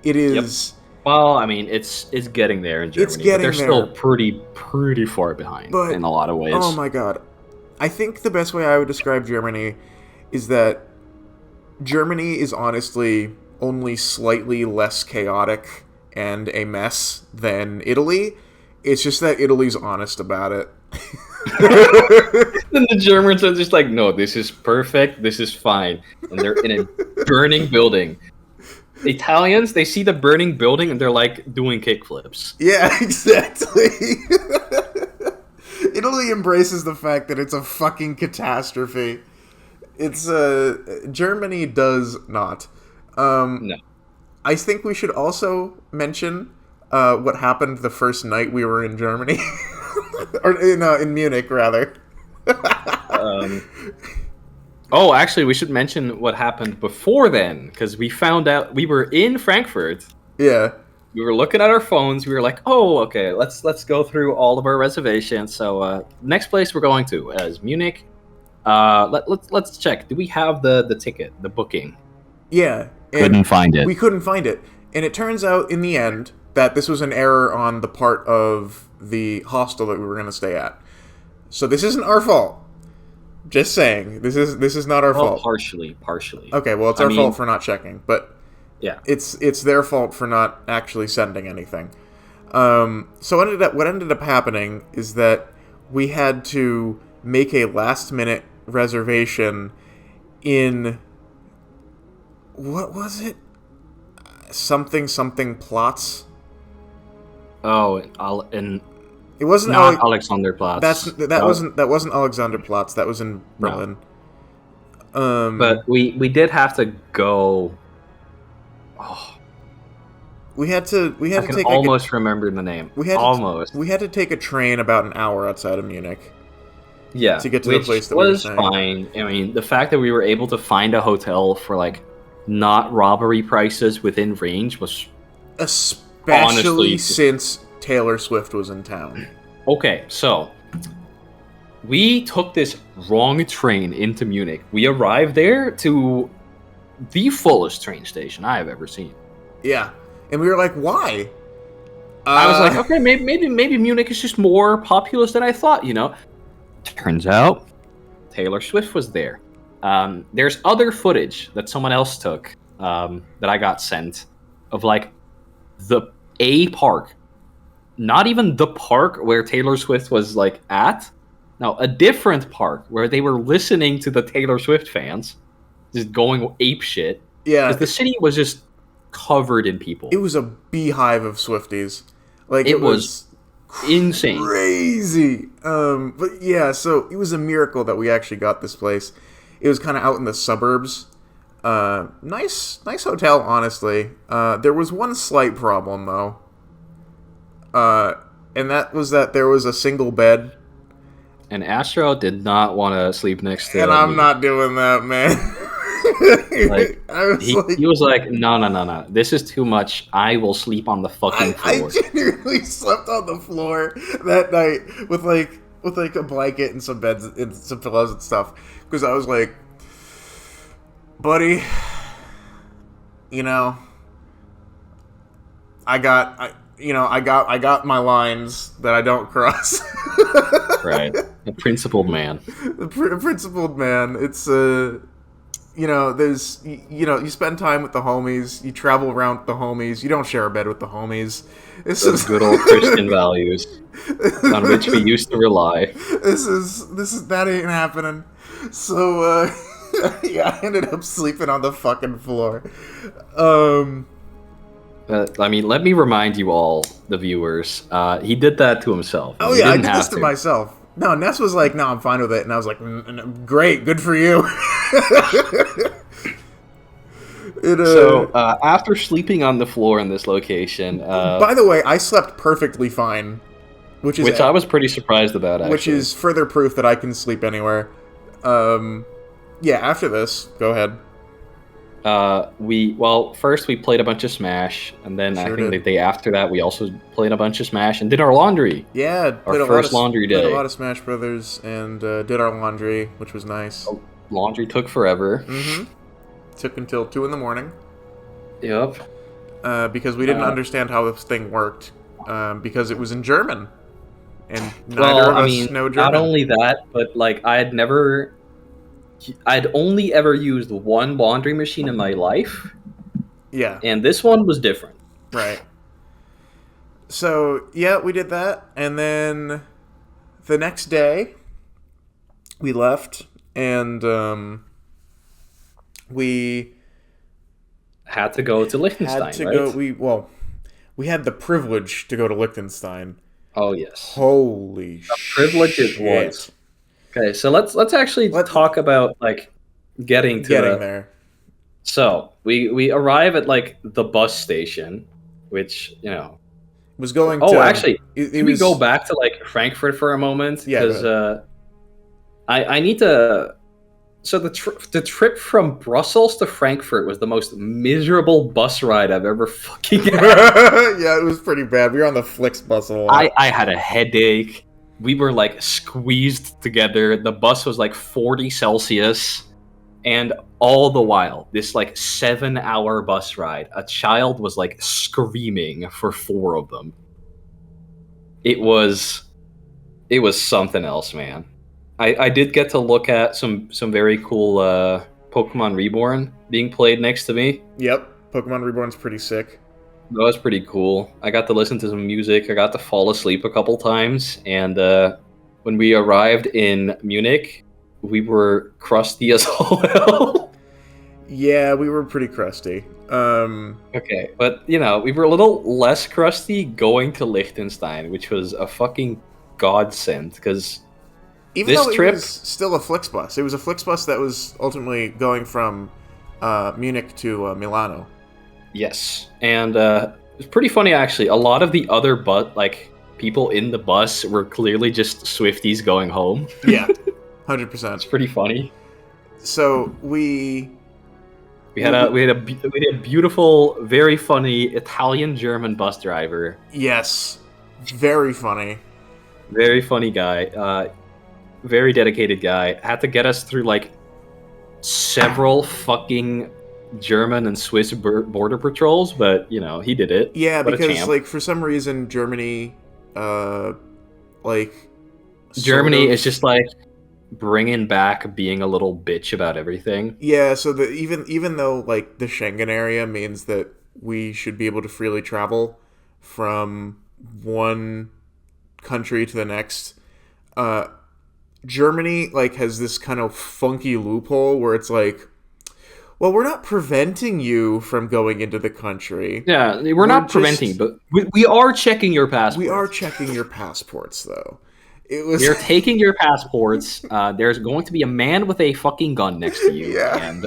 [SPEAKER 2] It is.
[SPEAKER 1] Well, I mean, it's getting there in Germany.
[SPEAKER 2] It's getting
[SPEAKER 1] but they're still pretty far behind
[SPEAKER 2] But,
[SPEAKER 1] in a lot of ways.
[SPEAKER 2] Oh my god. I think the best way I would describe Germany is that Germany is honestly only slightly less chaotic and a mess than Italy. It's just that Italy's honest about it.
[SPEAKER 1] Then the Germans are just like, no, this is perfect, this is fine. And they're in a burning building. Italians, they see the burning building and they're like doing kickflips.
[SPEAKER 2] Yeah, exactly. Italy embraces the fact that it's a fucking catastrophe. It's Germany does not.
[SPEAKER 1] No.
[SPEAKER 2] I think we should also mention what happened the first night we were in Germany, or in Munich rather.
[SPEAKER 1] Um, oh, actually, we should mention what happened before then, because we found out we were in Frankfurt.
[SPEAKER 2] Yeah.
[SPEAKER 1] We were looking at our phones. We were like, "Oh, okay, let's go through all of our reservations." So, next place we're going to is Munich. Let's check. Do we have the ticket, the booking?
[SPEAKER 2] Yeah.
[SPEAKER 1] Couldn't find it.
[SPEAKER 2] We couldn't find it. And it turns out in the end that this was an error on the part of the hostel that we were going to stay at. So this isn't our fault. Just saying. This is not our fault.
[SPEAKER 1] Partially.
[SPEAKER 2] Okay, well, it's our fault for not checking, but
[SPEAKER 1] yeah.
[SPEAKER 2] It's their fault for not actually sending anything. So what ended up happening is that we had to make a last-minute reservation in... What was it? Something Platz.
[SPEAKER 1] Oh,
[SPEAKER 2] it wasn't
[SPEAKER 1] not Alexanderplatz.
[SPEAKER 2] That wasn't Alexanderplatz. That was in Berlin. No.
[SPEAKER 1] But we did have to go. Oh,
[SPEAKER 2] we had to take
[SPEAKER 1] almost remember the name. We
[SPEAKER 2] had to take a train about an hour outside of Munich.
[SPEAKER 1] Yeah,
[SPEAKER 2] to get to the place that we were staying.
[SPEAKER 1] Fine. I mean, the fact that we were able to find a hotel for like not robbery prices within range was
[SPEAKER 2] especially since Taylor Swift was in town.
[SPEAKER 1] Okay, so we took this wrong train into Munich. We arrived there to the fullest train station I have ever seen.
[SPEAKER 2] Yeah, and we were like, "Why?"
[SPEAKER 1] I was like, "Okay, maybe Munich is just more populous than I thought." Turns out Taylor Swift was there. There's other footage that someone else took that I got sent of like a park, not even the park where Taylor Swift was like at. No, a different park where they were listening to the Taylor Swift fans, just going ape shit.
[SPEAKER 2] Yeah,
[SPEAKER 1] because the city was just covered in people.
[SPEAKER 2] It was a beehive of Swifties. Like
[SPEAKER 1] it was insane,
[SPEAKER 2] crazy. But yeah, so it was a miracle that we actually got this place. It was kind of out in the suburbs. Nice hotel, honestly. There was one slight problem though, and that was that there was a single bed.
[SPEAKER 1] And Astro did not want to sleep next to.
[SPEAKER 2] And I'm not doing that, man.
[SPEAKER 1] He was like, no. This is too much. I will sleep on the fucking floor.
[SPEAKER 2] I genuinely slept on the floor that night with a blanket and some beds and some pillows and stuff. Because I was like, buddy, I got my lines that I don't cross.
[SPEAKER 1] Right. A principled man.
[SPEAKER 2] A principled man. It's there's you spend time with the homies, you travel around with the homies, you don't share a bed with the homies.
[SPEAKER 1] Those good old Christian values on which we used to rely.
[SPEAKER 2] This is that ain't happening. So yeah, I ended up sleeping on the fucking floor.
[SPEAKER 1] I mean, let me remind you all, the viewers, he did that to himself.
[SPEAKER 2] Oh yeah, I did this to myself. No, Ness was like, no, I'm fine with it. And I was like, great, good for you.
[SPEAKER 1] So, after sleeping on the floor in this location...
[SPEAKER 2] by the way, I slept perfectly fine. Which
[SPEAKER 1] I was pretty surprised about, actually.
[SPEAKER 2] Which is further proof that I can sleep anywhere. Yeah, after this, go ahead.
[SPEAKER 1] First we played a bunch of Smash, and then I think the day after that we also played a bunch of Smash and did our laundry.
[SPEAKER 2] Yeah,
[SPEAKER 1] our first laundry day.
[SPEAKER 2] Played a lot of Smash Brothers and did our laundry, which was nice.
[SPEAKER 1] Laundry took forever.
[SPEAKER 2] Mm-hmm. Took until 2 a.m.
[SPEAKER 1] Yep.
[SPEAKER 2] Because we didn't understand how this thing worked, because it was in German, and neither of us know German.
[SPEAKER 1] Not only that, but like I'd only ever used one laundry machine in my life.
[SPEAKER 2] Yeah.
[SPEAKER 1] And this one was different.
[SPEAKER 2] Right. So, yeah, we did that. And then the next day, we left. And we
[SPEAKER 1] had to go to
[SPEAKER 2] Had
[SPEAKER 1] Liechtenstein,
[SPEAKER 2] to go.
[SPEAKER 1] right?
[SPEAKER 2] We had the privilege to go to Liechtenstein.
[SPEAKER 1] Oh yes,
[SPEAKER 2] Holy
[SPEAKER 1] a privilege it
[SPEAKER 2] shit!
[SPEAKER 1] was. Okay, so let's actually
[SPEAKER 2] Let
[SPEAKER 1] talk about like getting to
[SPEAKER 2] getting
[SPEAKER 1] the.
[SPEAKER 2] there.
[SPEAKER 1] So we arrive at like the bus station, which
[SPEAKER 2] Was going
[SPEAKER 1] Oh,
[SPEAKER 2] to.
[SPEAKER 1] actually,
[SPEAKER 2] It
[SPEAKER 1] can we go
[SPEAKER 2] was.
[SPEAKER 1] back to like Frankfurt for a moment?
[SPEAKER 2] Yeah. Go
[SPEAKER 1] Because
[SPEAKER 2] ahead.
[SPEAKER 1] I need to. So the trip from Brussels to Frankfurt was the most miserable bus ride I've ever fucking had.
[SPEAKER 2] Yeah, it was pretty bad. We were on the Flixbus a lot.
[SPEAKER 1] I had a headache. We were like squeezed together. The bus was like 40 Celsius. And all the while, this like 7 hour bus ride, a child was like screaming for four of them. It was it was something else, man. I did get to look at some very cool Pokemon Reborn being played next to me.
[SPEAKER 2] Yep, Pokemon Reborn's pretty sick.
[SPEAKER 1] That was pretty cool. I got to listen to some music. I got to fall asleep a couple times, and when we arrived in Munich, we were crusty as all hell.
[SPEAKER 2] Yeah, we were pretty crusty.
[SPEAKER 1] Okay, but we were a little less crusty going to Liechtenstein, which was a fucking godsend because
[SPEAKER 2] Even
[SPEAKER 1] this
[SPEAKER 2] though it
[SPEAKER 1] trip.
[SPEAKER 2] was still a Flixbus, it was a Flixbus that was ultimately going from Munich to Milano.
[SPEAKER 1] Yes, and it's pretty funny actually. A lot of the other people in the bus were clearly just Swifties going home.
[SPEAKER 2] Yeah,
[SPEAKER 1] It's
[SPEAKER 2] 100%.
[SPEAKER 1] pretty funny.
[SPEAKER 2] So we
[SPEAKER 1] We had a beautiful, very funny Italian-German bus driver.
[SPEAKER 2] yes, very funny.
[SPEAKER 1] Very funny guy. Very dedicated guy. Had to get us through like several fucking German and Swiss border patrols, but he did it.
[SPEAKER 2] Yeah,
[SPEAKER 1] What a
[SPEAKER 2] because
[SPEAKER 1] champ.
[SPEAKER 2] like for some reason Germany, like
[SPEAKER 1] Germany
[SPEAKER 2] sort of-
[SPEAKER 1] is just like bringing back being a little bitch about everything.
[SPEAKER 2] yeah. So the even though like the Schengen area means that we should be able to freely travel from one country to the next, Germany like has this kind of funky loophole where it's like, well, we're not preventing you from going into the country.
[SPEAKER 1] Yeah, we're not preventing, but we are checking your passports.
[SPEAKER 2] We are checking your passports, though. It was.
[SPEAKER 1] We are taking your passports. There's going to be a man with a fucking gun next to you,
[SPEAKER 2] Yeah.
[SPEAKER 1] and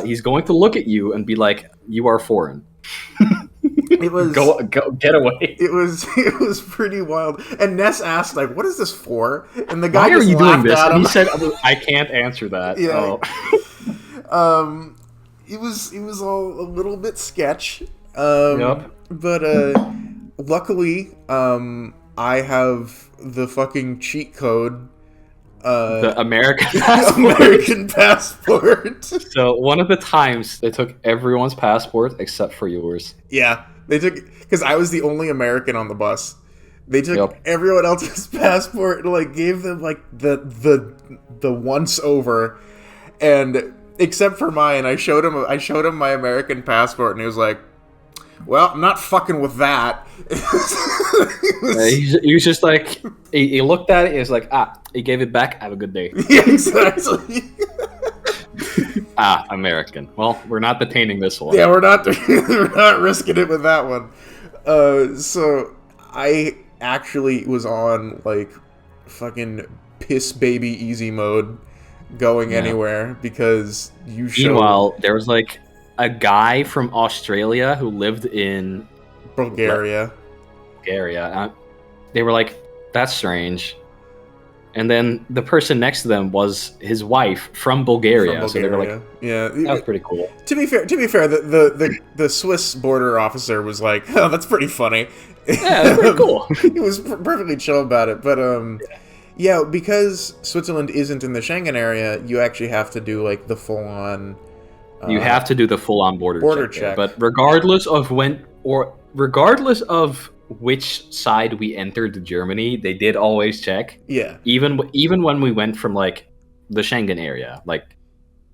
[SPEAKER 1] he's going to look at you and be like, "You are foreign."
[SPEAKER 2] It was
[SPEAKER 1] go get away.
[SPEAKER 2] It was pretty wild. And Ness asked like, "What is this for?" And the guy
[SPEAKER 1] Why are
[SPEAKER 2] just
[SPEAKER 1] you doing
[SPEAKER 2] laughed
[SPEAKER 1] this?
[SPEAKER 2] at
[SPEAKER 1] And
[SPEAKER 2] him.
[SPEAKER 1] he said, "I can't answer that."
[SPEAKER 2] Yeah.
[SPEAKER 1] Oh.
[SPEAKER 2] It was all a little bit sketch.
[SPEAKER 1] Yep.
[SPEAKER 2] But luckily, I have the fucking cheat code.
[SPEAKER 1] The American passport.
[SPEAKER 2] American passport.
[SPEAKER 1] So one of the times they took everyone's passport except for yours.
[SPEAKER 2] Yeah, they took because I was the only American on the bus. They took
[SPEAKER 1] Yep.
[SPEAKER 2] everyone else's passport and like gave them like the once over, and except for mine, I showed him my American passport, and he was like, "Well, I'm not fucking with that."
[SPEAKER 1] He was just like he looked at it. He was like, he gave it back. Have a good day.
[SPEAKER 2] Yeah, exactly.
[SPEAKER 1] American. Well, we're not detaining this one.
[SPEAKER 2] Yeah, we're not risking it with that one. So I actually was on like fucking piss baby easy mode going anywhere because you showed.
[SPEAKER 1] Meanwhile, there was like a guy from Australia who lived in
[SPEAKER 2] Bulgaria.
[SPEAKER 1] They were like, "That's strange." And then the person next to them was his wife from Bulgaria. So they were like,
[SPEAKER 2] "Yeah,
[SPEAKER 1] that was pretty cool."
[SPEAKER 2] To be fair, the Swiss border officer was like, "Oh, that's pretty funny."
[SPEAKER 1] Yeah, that's pretty cool.
[SPEAKER 2] He was perfectly chill about it, but yeah, because Switzerland isn't in the Schengen area, you actually have to do like the full on.
[SPEAKER 1] You have to do the full-on border check.
[SPEAKER 2] check.
[SPEAKER 1] But regardless of which side we entered Germany, they did always check.
[SPEAKER 2] Yeah.
[SPEAKER 1] Even when we went from like the Schengen area, like.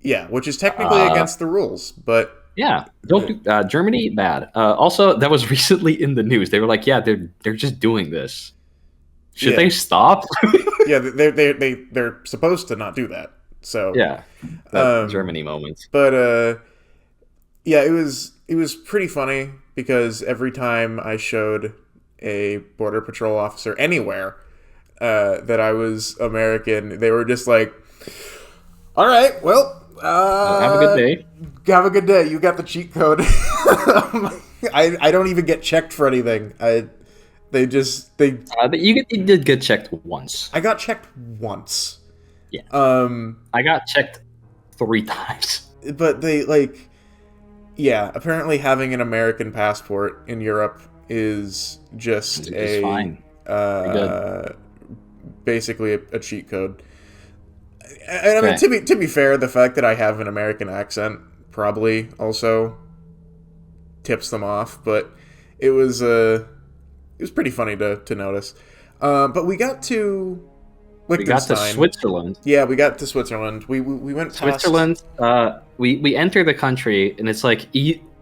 [SPEAKER 2] Yeah, which is technically against the rules, but.
[SPEAKER 1] Yeah, don't do Germany bad. Also, that was recently in the news. They were like, "Yeah, they're just doing this. Should they stop?"
[SPEAKER 2] Yeah, they're supposed to not do that. So
[SPEAKER 1] yeah, Germany moment.
[SPEAKER 2] But Yeah, it was pretty funny because every time I showed a border patrol officer anywhere that I was American, they were just like, "All right, well,
[SPEAKER 1] Have a good day.
[SPEAKER 2] have a good day. You got the cheat code." I don't even get checked for anything. They
[SPEAKER 1] But you did get checked once.
[SPEAKER 2] I got checked once.
[SPEAKER 1] Yeah.
[SPEAKER 2] Um,
[SPEAKER 1] I got checked 3 times.
[SPEAKER 2] but they like, yeah. Apparently, having an American passport in Europe is just
[SPEAKER 1] It's fine. Pretty good.
[SPEAKER 2] basically a cheat code. And I mean,
[SPEAKER 1] Okay.
[SPEAKER 2] to be fair, the fact that I have an American accent probably also tips them off. But it was pretty funny to notice. But we got to
[SPEAKER 1] We got to
[SPEAKER 2] Liechtenstein.
[SPEAKER 1] Switzerland.
[SPEAKER 2] Yeah, we got to Switzerland. We went past
[SPEAKER 1] Switzerland. We enter the country, and it's like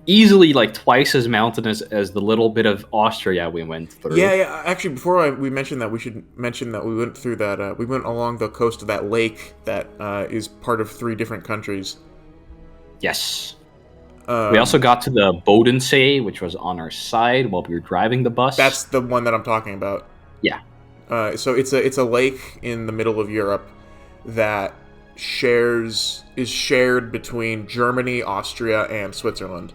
[SPEAKER 1] easily like twice as mountainous as the little bit of Austria we went through.
[SPEAKER 2] Yeah. Actually, before we mention that, we should mention that we went through that. We went along the coast of that lake that is part of 3 different countries.
[SPEAKER 1] Yes. We also got to the Bodensee, which was on our side while we were driving the bus.
[SPEAKER 2] That's the one that I'm talking about.
[SPEAKER 1] Yeah.
[SPEAKER 2] So it's a lake in the middle of Europe that is shared between Germany, Austria, and Switzerland.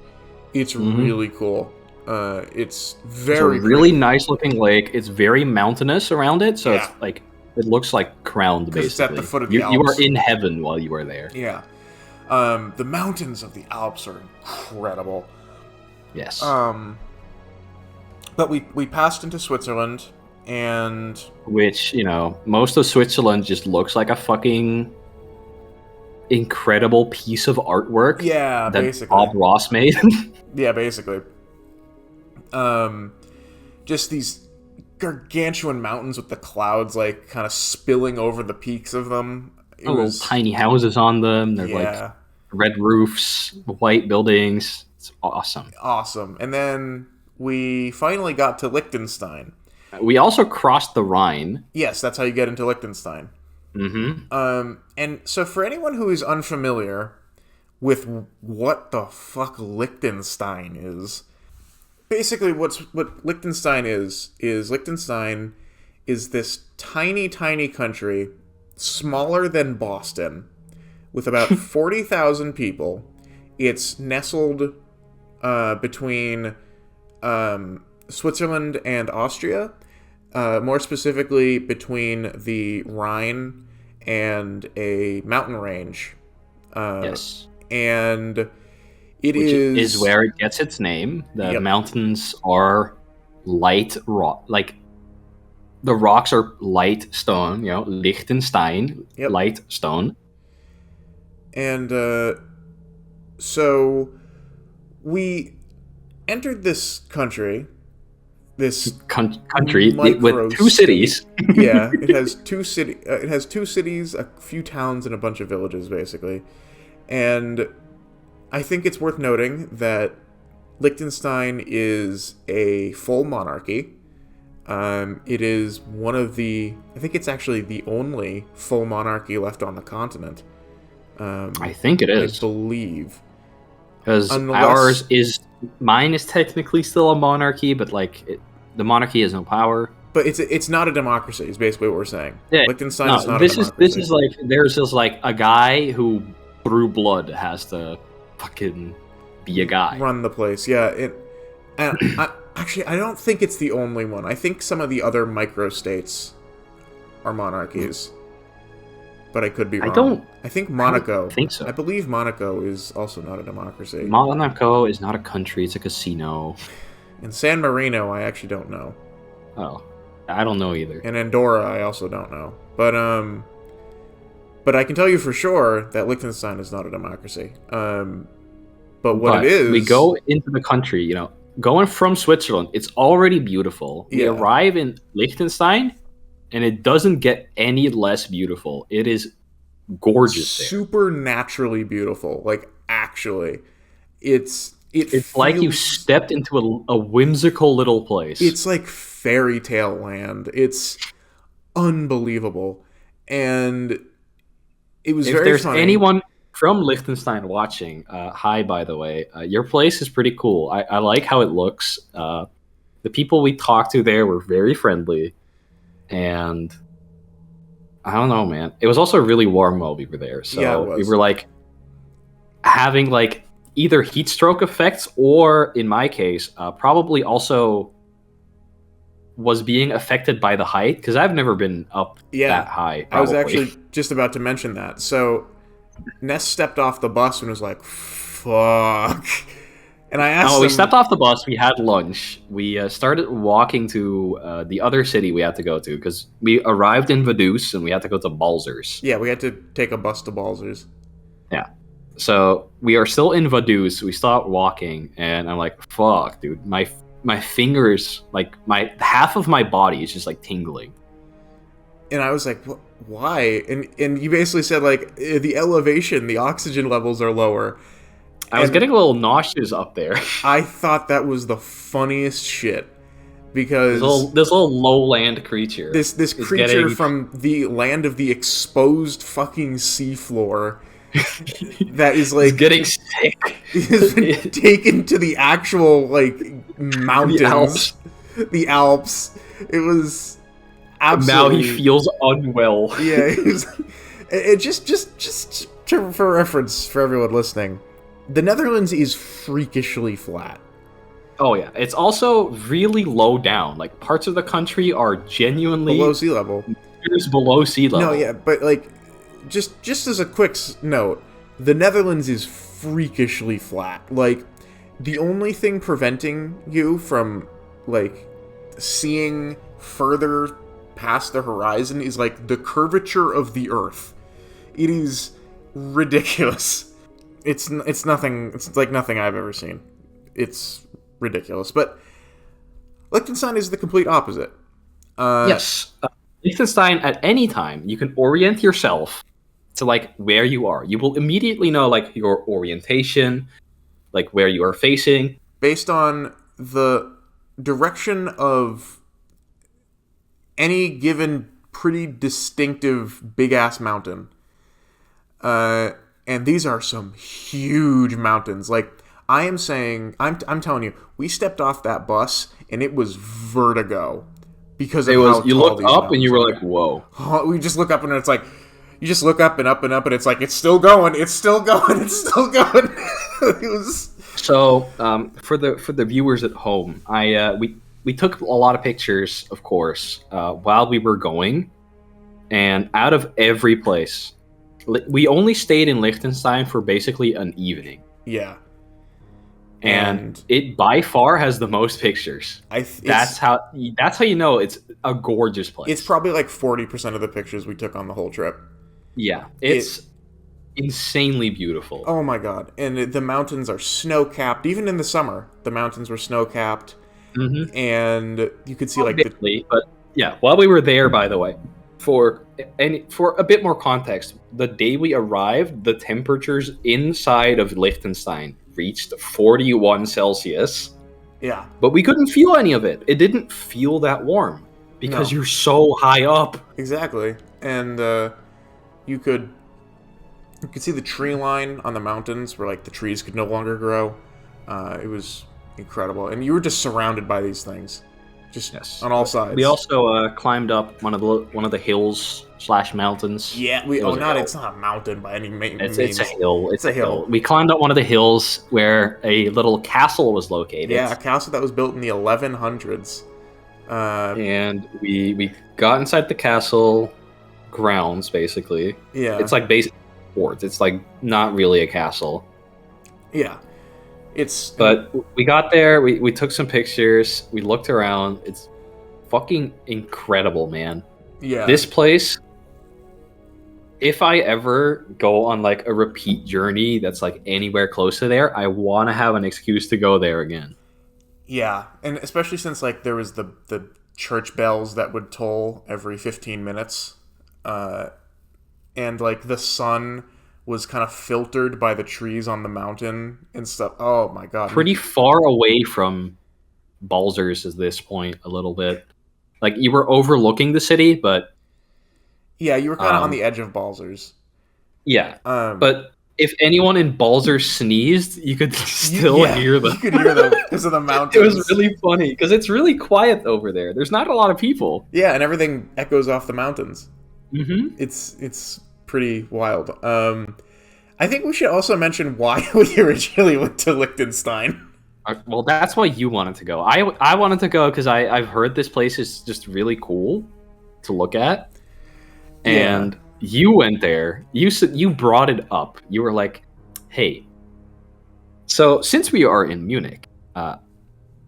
[SPEAKER 2] It's really cool. It's very
[SPEAKER 1] It's a really
[SPEAKER 2] pretty.
[SPEAKER 1] nice looking lake. It's very mountainous around it, so
[SPEAKER 2] Yeah.
[SPEAKER 1] it's like it looks like crowned
[SPEAKER 2] 'Cause
[SPEAKER 1] basically.
[SPEAKER 2] it's at the foot of the
[SPEAKER 1] you
[SPEAKER 2] Alps.
[SPEAKER 1] are in heaven while you are there.
[SPEAKER 2] Yeah. The mountains of the Alps are incredible.
[SPEAKER 1] Yes.
[SPEAKER 2] But we passed into Switzerland, and
[SPEAKER 1] Which, most of Switzerland just looks like a fucking incredible piece of artwork
[SPEAKER 2] yeah,
[SPEAKER 1] that
[SPEAKER 2] basically.
[SPEAKER 1] Bob Ross made.
[SPEAKER 2] Yeah, basically. Just these gargantuan mountains with the clouds like kind of spilling over the peaks of them. It
[SPEAKER 1] Little
[SPEAKER 2] was
[SPEAKER 1] tiny houses on them. They're like
[SPEAKER 2] yeah,
[SPEAKER 1] red roofs, white buildings. It's awesome.
[SPEAKER 2] awesome. And then we finally got to Liechtenstein.
[SPEAKER 1] We also crossed the Rhine.
[SPEAKER 2] Yes, that's how you get into Liechtenstein.
[SPEAKER 1] Mm-hmm.
[SPEAKER 2] And so for anyone who is unfamiliar with what the fuck Liechtenstein is, basically what Liechtenstein is Liechtenstein is this tiny country, smaller than Boston, with about 40,000 people. It's nestled between Switzerland and Austria, more specifically between the Rhine and a mountain range.
[SPEAKER 1] Yes.
[SPEAKER 2] And
[SPEAKER 1] Which is where it gets its name. The
[SPEAKER 2] Yep.
[SPEAKER 1] mountains are light rock. Like, the rocks are light stone, Liechtenstein,
[SPEAKER 2] Yep.
[SPEAKER 1] light stone.
[SPEAKER 2] And so we entered this country, this
[SPEAKER 1] Country
[SPEAKER 2] micro
[SPEAKER 1] with 2 cities.
[SPEAKER 2] yeah, it has 2 cities, a few towns, and a bunch of villages, basically. And I think it's worth noting that Liechtenstein is a full monarchy. It is one of I think it's actually the only full monarchy left on the continent.
[SPEAKER 1] I think it
[SPEAKER 2] I
[SPEAKER 1] is.
[SPEAKER 2] believe.
[SPEAKER 1] Because mine is technically still a monarchy, but the monarchy has no power.
[SPEAKER 2] But it's not a democracy, is basically what we're saying.
[SPEAKER 1] Yeah,
[SPEAKER 2] Liechtenstein is not
[SPEAKER 1] this
[SPEAKER 2] a
[SPEAKER 1] is
[SPEAKER 2] democracy.
[SPEAKER 1] this is like there's just like a guy who through blood has to fucking be a guy.
[SPEAKER 2] Run the place, yeah. Actually, I don't think it's the only one. I think some of the other microstates are monarchies. But I could be wrong. I think Monaco.
[SPEAKER 1] I think so.
[SPEAKER 2] I believe Monaco is also not a democracy.
[SPEAKER 1] Monaco is not a country; it's a casino.
[SPEAKER 2] And San Marino, I actually don't know.
[SPEAKER 1] Oh, I don't know either.
[SPEAKER 2] And Andorra, I also don't know. But I can tell you for sure that Liechtenstein is not a democracy. But it is,
[SPEAKER 1] we go into the country. Going from Switzerland, it's already beautiful. We
[SPEAKER 2] Yeah.
[SPEAKER 1] arrive in Liechtenstein, and it doesn't get any less beautiful. It is gorgeous there.
[SPEAKER 2] supernaturally beautiful. Like, actually, it's
[SPEAKER 1] like you stepped into a whimsical little place.
[SPEAKER 2] It's like fairy tale land. It's unbelievable, and it was
[SPEAKER 1] if
[SPEAKER 2] very
[SPEAKER 1] there's
[SPEAKER 2] funny.
[SPEAKER 1] anyone from Liechtenstein watching, hi, by the way. Your place is pretty cool. I like how it looks. The people we talked to there were very friendly. And I don't know, man. It was also really warm while we were there.
[SPEAKER 2] Yeah, it
[SPEAKER 1] So we
[SPEAKER 2] was.
[SPEAKER 1] were like having like either heat stroke effects or, in my case, probably also was being affected by the height because I've never been up
[SPEAKER 2] Yeah,
[SPEAKER 1] that high,
[SPEAKER 2] I was
[SPEAKER 1] probably.
[SPEAKER 2] actually just about to mention that. So Ness stepped off the bus and was like, "Fuck," and I asked
[SPEAKER 1] Oh, we
[SPEAKER 2] him.
[SPEAKER 1] stepped off the bus. We had lunch. We started walking to the other city we had to go to because we arrived in Vaduz and we had to go to Balzers.
[SPEAKER 2] Yeah, we had to take a bus to Balzers.
[SPEAKER 1] Yeah. So we are still in Vaduz. We start walking, and I'm like, "Fuck, dude! My fingers, like my half of my body, is just like tingling."
[SPEAKER 2] And I was like, "Why?" And you basically said like the elevation, the oxygen levels are lower.
[SPEAKER 1] I was
[SPEAKER 2] And
[SPEAKER 1] getting a little nauseous up there.
[SPEAKER 2] I thought that was the funniest shit because
[SPEAKER 1] This little lowland creature.
[SPEAKER 2] this
[SPEAKER 1] is
[SPEAKER 2] creature
[SPEAKER 1] getting
[SPEAKER 2] from the land of the exposed fucking seafloor that is like
[SPEAKER 1] getting sick.
[SPEAKER 2] has been taken to the actual like mountains,
[SPEAKER 1] Alps.
[SPEAKER 2] the Alps. It was
[SPEAKER 1] Now
[SPEAKER 2] absolutely.
[SPEAKER 1] he feels unwell.
[SPEAKER 2] Yeah, it just for reference for everyone listening, the Netherlands is freakishly flat.
[SPEAKER 1] Oh yeah, it's also really low down. Like parts of the country are genuinely
[SPEAKER 2] Below sea level.
[SPEAKER 1] meters below sea level.
[SPEAKER 2] No, yeah, but like, just as a quick note, the Netherlands is freakishly flat. Like, the only thing preventing you from like seeing further past the horizon is like the curvature of the Earth. It is ridiculous. It's nothing. It's like nothing I've ever seen. It's ridiculous. But Liechtenstein is the complete opposite.
[SPEAKER 1] Yes. Liechtenstein, at any time, you can orient yourself to like where you are. You will immediately know like your orientation, like where you are facing.
[SPEAKER 2] Based on the direction of any given pretty distinctive big ass mountain. And these are some huge mountains. Like I am saying, I'm telling you, we stepped off that bus and it was vertigo because of how
[SPEAKER 1] You
[SPEAKER 2] tall
[SPEAKER 1] looked
[SPEAKER 2] these
[SPEAKER 1] up and you were
[SPEAKER 2] mountains
[SPEAKER 1] like, "Whoa!"
[SPEAKER 2] are. We just look up and it's like you just look up and up and up and it's like it's still going, it's still going, it's still going. It was
[SPEAKER 1] So, for the viewers at home, we took a lot of pictures, of course, while we were going, and out of every place, we only stayed in Liechtenstein for basically an evening,
[SPEAKER 2] yeah.
[SPEAKER 1] and it by far has the most pictures. That's how you know it's a gorgeous place.
[SPEAKER 2] It's probably like 40% of the pictures we took on the whole trip.
[SPEAKER 1] Yeah, it's insanely beautiful.
[SPEAKER 2] Oh my god. And the mountains are snow-capped. Even in the summer, the mountains were snow-capped.
[SPEAKER 1] Mm-hmm.
[SPEAKER 2] And you could see like
[SPEAKER 1] but yeah, while we were there, by the way, for a bit more context, the day we arrived, the temperatures inside of Liechtenstein reached 41 Celsius.
[SPEAKER 2] Yeah.
[SPEAKER 1] But we couldn't feel any of it. It didn't feel that warm because you're so high up.
[SPEAKER 2] Exactly. And you could see the tree line on the mountains where like the trees could no longer grow. It was incredible, and you were just surrounded by these things, just on all sides.
[SPEAKER 1] We also climbed up one of the hills / mountains.
[SPEAKER 2] Yeah, it's not a mountain by any means.
[SPEAKER 1] It's a hill.
[SPEAKER 2] It's a hill.
[SPEAKER 1] We climbed up one of the hills where a little castle was located.
[SPEAKER 2] Yeah, a castle that was built in the 1100s.
[SPEAKER 1] And we got inside the castle grounds, basically.
[SPEAKER 2] Yeah.
[SPEAKER 1] It's like basic forts. It's like not really a castle.
[SPEAKER 2] Yeah.
[SPEAKER 1] But we got there, we took some pictures, we looked around. It's fucking incredible, man.
[SPEAKER 2] Yeah.
[SPEAKER 1] This place, if I ever go on like a repeat journey that's like anywhere close to there, I want to have an excuse to go there again.
[SPEAKER 2] Yeah, and especially since like there was the church bells that would toll every 15 minutes, and like the sun was kind of filtered by the trees on the mountain and stuff. Oh my god!
[SPEAKER 1] Pretty far away from Balzers at this point, a little bit. Like you were overlooking the city, but
[SPEAKER 2] yeah, you were kind of on the edge of Balzers.
[SPEAKER 1] Yeah, but if anyone in Balzer sneezed, you could still hear them.
[SPEAKER 2] You could hear them because of the
[SPEAKER 1] It
[SPEAKER 2] mountains.
[SPEAKER 1] was really funny because it's really quiet over there. There's not a lot of people.
[SPEAKER 2] Yeah, and everything echoes off the mountains.
[SPEAKER 1] Mm-hmm.
[SPEAKER 2] It's pretty wild. I think we should also mention why we originally went to Liechtenstein.
[SPEAKER 1] Well, that's why you wanted to go. I wanted to go because I've heard this place is just really cool to look at, and you went there. You brought it up. You were like, "Hey, so since we are in Munich,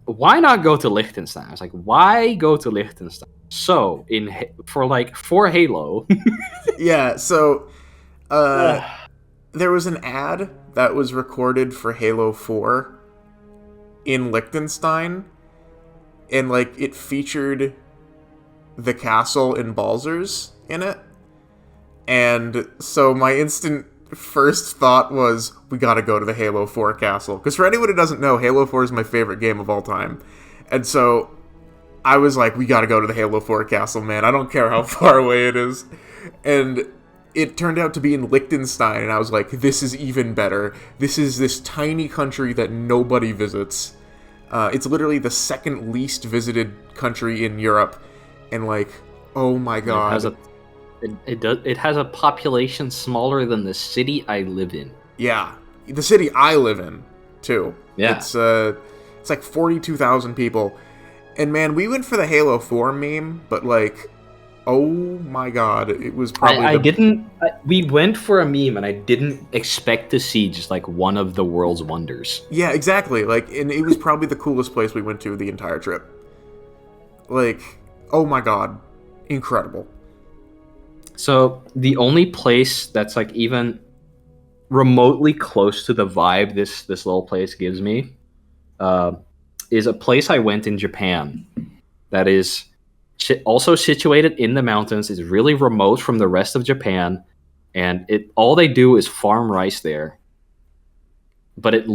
[SPEAKER 1] why not go to Liechtenstein?" I was like, "Why go to Liechtenstein?" So for Halo,
[SPEAKER 2] Yeah, so there was an ad that was recorded for Halo 4 in Liechtenstein, and like it featured the castle in Balzers in it. And so my instant first thought was, we gotta go to the Halo 4 castle. Because for anyone who doesn't know, Halo 4 is my favorite game of all time. And so I was like, we gotta go to the Halo 4 castle, man. I don't care how far away it is. And it turned out to be in Liechtenstein, and I was like, this is even better. This is this tiny country that nobody visits. It's literally the second least visited country in Europe. And like, oh my god.
[SPEAKER 1] it has a population smaller than the city I live in.
[SPEAKER 2] Yeah. The city I live in, too.
[SPEAKER 1] Yeah.
[SPEAKER 2] It's like 42,000 people. And man, we went for the Halo 4 meme, but like, oh my god, it was probably
[SPEAKER 1] we went for a meme, and I didn't expect to see just like one of the world's wonders.
[SPEAKER 2] Yeah, exactly. Like, and it was probably the coolest place we went to the entire trip. Like, oh my god, incredible.
[SPEAKER 1] So the only place that's like even remotely close to the vibe this little place gives me is a place I went in Japan that is also situated in the mountains. It's really remote from the rest of Japan, and all they do is farm rice there. But it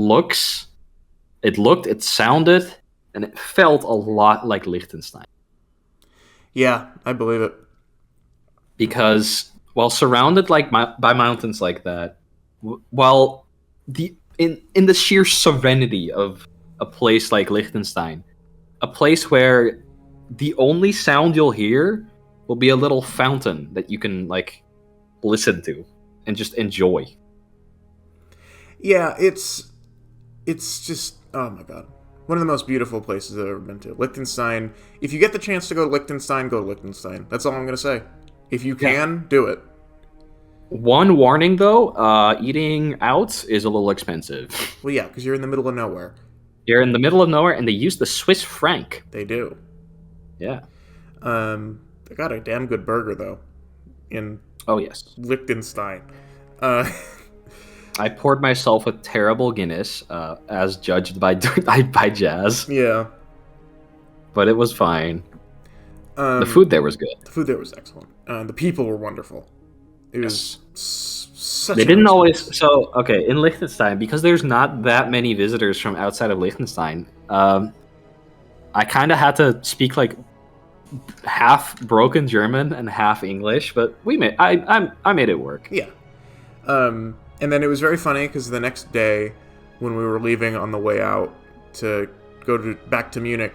[SPEAKER 1] sounded, and it felt a lot like Liechtenstein.
[SPEAKER 2] Yeah, I believe it.
[SPEAKER 1] Because while surrounded by mountains like that, while in the sheer serenity of a place like Liechtenstein, a place where the only sound you'll hear will be a little fountain that you can like listen to and just enjoy.
[SPEAKER 2] Yeah, it's just, oh my god, one of the most beautiful places I've ever been to. Liechtenstein. If you get the chance to go to Liechtenstein, go to Liechtenstein. That's all I'm gonna say. If you can, do it.
[SPEAKER 1] One warning though, eating out is a little expensive.
[SPEAKER 2] Well, yeah, because you're in the middle of nowhere.
[SPEAKER 1] You're in the middle of nowhere, and they use the Swiss franc.
[SPEAKER 2] They do.
[SPEAKER 1] Yeah.
[SPEAKER 2] They got a damn good burger though. In Liechtenstein.
[SPEAKER 1] I poured myself a terrible Guinness, as judged by Jazz.
[SPEAKER 2] Yeah.
[SPEAKER 1] But it was fine. The food there was good.
[SPEAKER 2] The food there was excellent. The people were wonderful. It was such.
[SPEAKER 1] They didn't always. So okay, in Liechtenstein, because there's not that many visitors from outside of Liechtenstein, I kind of had to speak like half broken German and half English, but I made it work.
[SPEAKER 2] Yeah. And then it was very funny because the next day, when we were leaving on the way out to go back to Munich,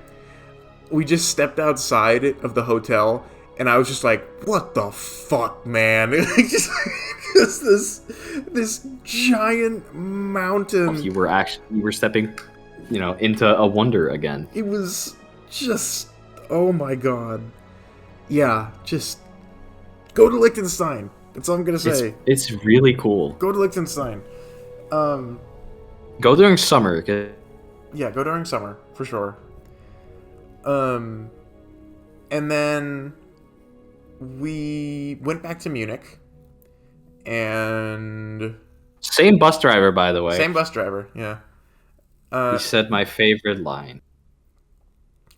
[SPEAKER 2] we just stepped outside of the hotel, and I was just like, "What the fuck, man!" just this giant mountain.
[SPEAKER 1] You were stepping, into a wonder again.
[SPEAKER 2] It was just, oh my god, yeah. Just go to Liechtenstein. That's all I'm gonna say.
[SPEAKER 1] It's really cool.
[SPEAKER 2] Go to Liechtenstein.
[SPEAKER 1] Go during summer.
[SPEAKER 2] Yeah, go during summer for sure. And then we went back to Munich, and
[SPEAKER 1] same bus driver, by the way.
[SPEAKER 2] Same bus driver, yeah.
[SPEAKER 1] He said my favorite line,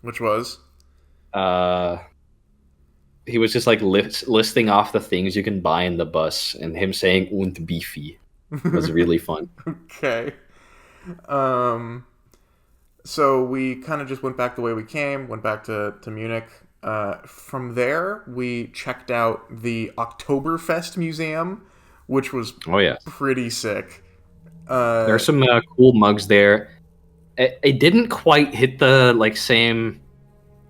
[SPEAKER 2] which was,
[SPEAKER 1] he was just like listing off the things you can buy in the bus, and him saying "und beefy" was really fun.
[SPEAKER 2] Okay. So we kind of just went back the way we came, went back to Munich. From there, we checked out the Oktoberfest Museum, which was
[SPEAKER 1] Oh yeah,
[SPEAKER 2] pretty sick.
[SPEAKER 1] there are some cool mugs there. It didn't quite hit the like same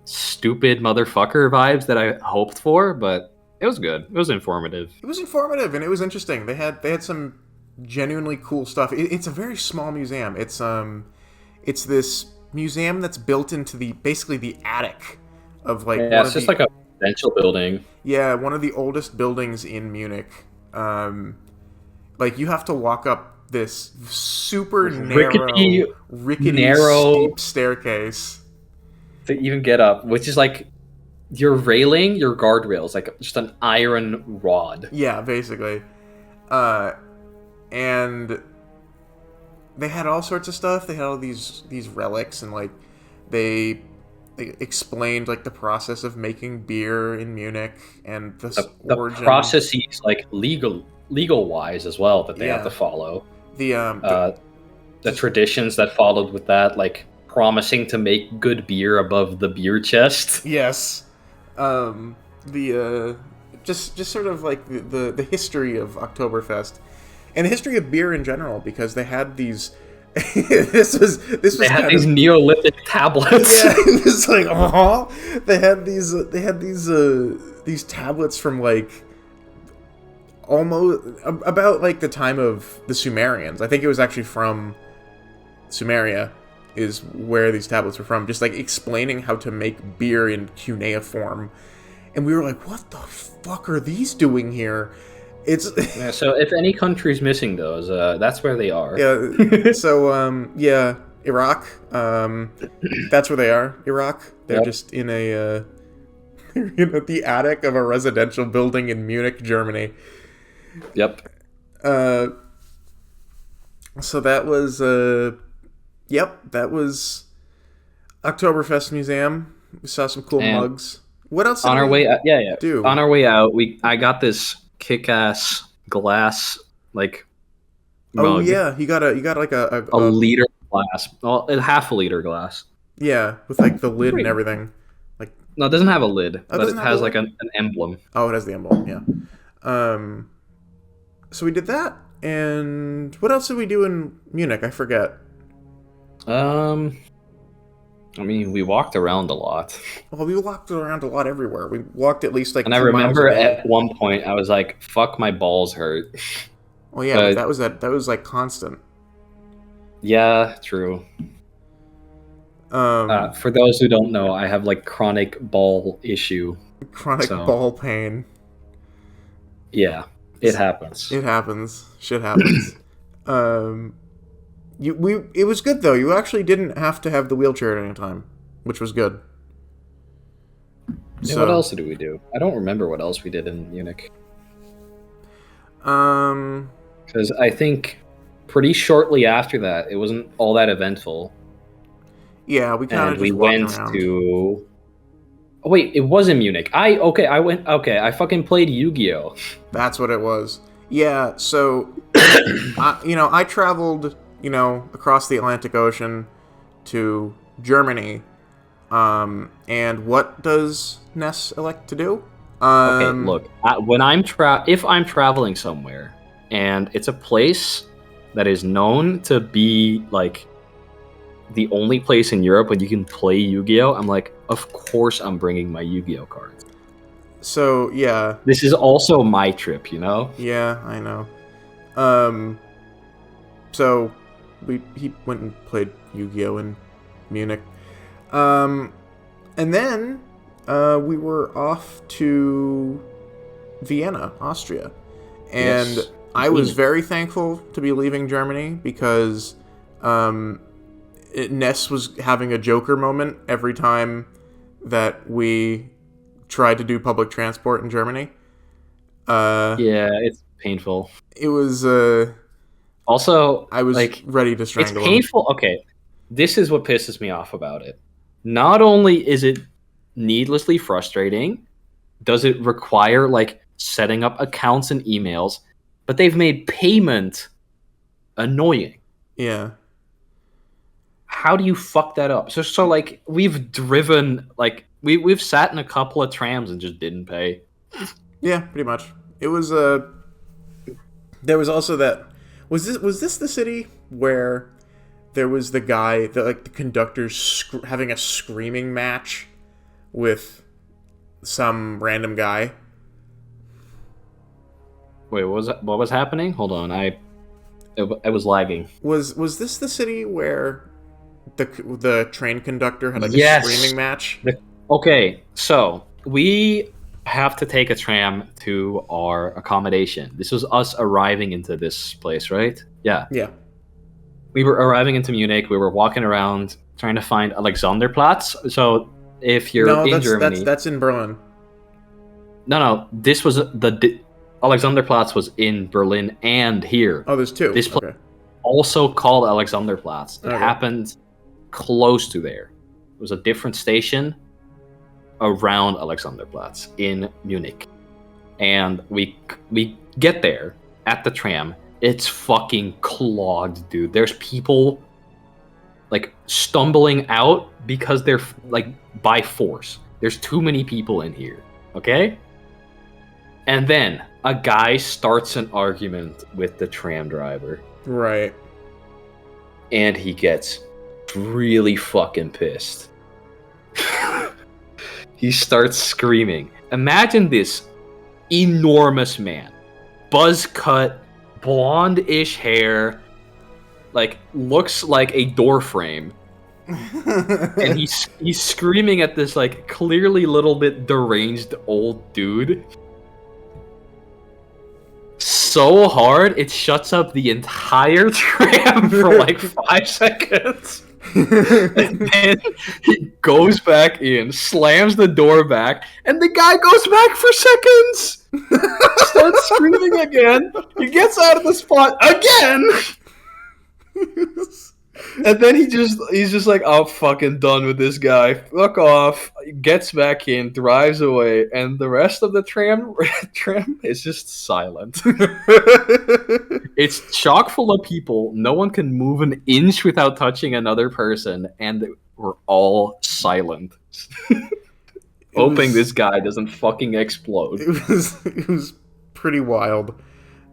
[SPEAKER 1] stupid motherfucker vibes that I hoped for, but it was good. It was informative.
[SPEAKER 2] It was informative and it was interesting. They had some genuinely cool stuff. It's a very small museum. It's this museum that's built into the basically the attic of like
[SPEAKER 1] Yeah,
[SPEAKER 2] one
[SPEAKER 1] it's
[SPEAKER 2] of
[SPEAKER 1] just
[SPEAKER 2] the
[SPEAKER 1] like a residential building.
[SPEAKER 2] one of the oldest buildings in Munich. Like you have to walk up this super
[SPEAKER 1] Rickety,
[SPEAKER 2] rickety,
[SPEAKER 1] narrow
[SPEAKER 2] steep staircase.
[SPEAKER 1] to even get up, which is like your railing, your guardrails, like just an iron rod.
[SPEAKER 2] Yeah, basically. And they had all sorts of stuff. They had all these relics, and like they explained like the process of making beer in Munich and
[SPEAKER 1] The
[SPEAKER 2] origin.
[SPEAKER 1] processes, like legal wise as well, that they have to follow. The traditions that followed with that, like promising to make good beer above the beer chest.
[SPEAKER 2] Yes. The just sort of like the history of Oktoberfest and the history of beer in general, because they had these. this was
[SPEAKER 1] They had
[SPEAKER 2] kind
[SPEAKER 1] these
[SPEAKER 2] of,
[SPEAKER 1] Neolithic tablets.
[SPEAKER 2] yeah, it's like they had these tablets from like almost about like the time of the Sumerians. I think it was actually from Sumeria is where these tablets were from, just like explaining how to make beer in cuneiform. And we were like, what the fuck are these doing here? It's
[SPEAKER 1] Yeah, so if any country's missing those, that's where they are.
[SPEAKER 2] yeah. So yeah, Iraq. That's where they are. Iraq. They're just in a the attic of a residential building in Munich, Germany.
[SPEAKER 1] Yep.
[SPEAKER 2] So that was that was Oktoberfest Museum. We saw some cool mugs. What else?
[SPEAKER 1] On our way,
[SPEAKER 2] do?
[SPEAKER 1] On our way out, I got this kick-ass glass like mug.
[SPEAKER 2] Oh yeah, you got like a
[SPEAKER 1] liter glass, well, a half a liter glass.
[SPEAKER 2] Yeah, with like the lid and everything. Like
[SPEAKER 1] no, it doesn't have a lid, but it has like
[SPEAKER 2] an
[SPEAKER 1] emblem.
[SPEAKER 2] Oh, it has the emblem. Yeah. So we did that, and what else did we do in Munich? I forget.
[SPEAKER 1] I mean, we walked around a lot.
[SPEAKER 2] Well, we walked around a lot everywhere. We walked at least like.
[SPEAKER 1] And I remember at one point I was like, "Fuck, my balls hurt."
[SPEAKER 2] Oh yeah, but that was like constant.
[SPEAKER 1] Yeah, true. For those who don't know, I have like chronic ball issue.
[SPEAKER 2] Chronic ball pain.
[SPEAKER 1] Yeah, it happens.
[SPEAKER 2] It happens. Shit happens. It was good though. You actually didn't have to have the wheelchair at any time, which was good.
[SPEAKER 1] Yeah, what else did we do? I don't remember what else we did in Munich. Because I think pretty shortly after that, it wasn't all that eventful.
[SPEAKER 2] Yeah, we kind of just
[SPEAKER 1] went
[SPEAKER 2] around.
[SPEAKER 1] to. Oh, wait, it was in Munich. I fucking played Yu-Gi-Oh.
[SPEAKER 2] That's what it was. Yeah, so I traveled, across the Atlantic Ocean to Germany. And what does Ness elect to do?
[SPEAKER 1] Okay, look, if I'm traveling somewhere and it's a place that is known to be like the only place in Europe when you can play Yu-Gi-Oh, I'm like, of course I'm bringing my Yu-Gi-Oh cards.
[SPEAKER 2] So yeah,
[SPEAKER 1] this is also my trip,
[SPEAKER 2] Yeah, I know. So he went and played Yu-Gi-Oh in Munich. And then we were off to Vienna, Austria. And yes, I was very thankful to be leaving Germany because Ness was having a Joker moment every time that we tried to do public transport in Germany.
[SPEAKER 1] Yeah, it's painful.
[SPEAKER 2] It was...
[SPEAKER 1] also,
[SPEAKER 2] I was
[SPEAKER 1] like,
[SPEAKER 2] ready to strangle
[SPEAKER 1] It's painful.
[SPEAKER 2] him.
[SPEAKER 1] Okay, this is what pisses me off about it. Not only is it needlessly frustrating, does it require like setting up accounts and emails, but they've made payment annoying.
[SPEAKER 2] Yeah.
[SPEAKER 1] How do you fuck that up? So like we've driven, like we've sat in a couple of trams and just didn't pay.
[SPEAKER 2] Yeah, pretty much. It was There was also that. Was this the city where there was the guy that like the conductor's having a screaming match with some random guy?
[SPEAKER 1] Wait, what was happening? Hold on, I was lagging.
[SPEAKER 2] Was this the city where the train conductor had like a
[SPEAKER 1] Yes.
[SPEAKER 2] screaming match?
[SPEAKER 1] Okay, so we have to take a tram to our accommodation. This was us arriving into this place, right? Yeah.
[SPEAKER 2] Yeah.
[SPEAKER 1] We were arriving into Munich. We were walking around trying to find Alexanderplatz. So if you're in Germany,
[SPEAKER 2] that's in Berlin.
[SPEAKER 1] no, this was Alexanderplatz was in Berlin and here.
[SPEAKER 2] Oh, there's two.
[SPEAKER 1] This place also called Alexanderplatz. It happened close to there. It was a different station around Alexanderplatz in Munich, and we get there at the tram. It's fucking clogged, dude. There's people like stumbling out because they're like by force. There's too many people in here. Okay, and then a guy starts an argument with the tram driver,
[SPEAKER 2] right?
[SPEAKER 1] And he gets really fucking pissed. He starts screaming. Imagine this enormous man, buzz cut, blonde-ish hair, like looks like a door frame, and he's screaming at this like clearly little bit deranged old dude so hard it shuts up the entire tram for like 5 seconds. And then he goes back in, slams the door back, and the guy goes back for seconds. Starts screaming again. He gets out of the spot again. And then he's just like, I'm fucking done with this guy. Fuck off. Gets back in, drives away, and the rest of the tram is just silent. It's chock full of people. No one can move an inch without touching another person, and we're all silent. Hoping this guy doesn't fucking explode.
[SPEAKER 2] It was pretty wild.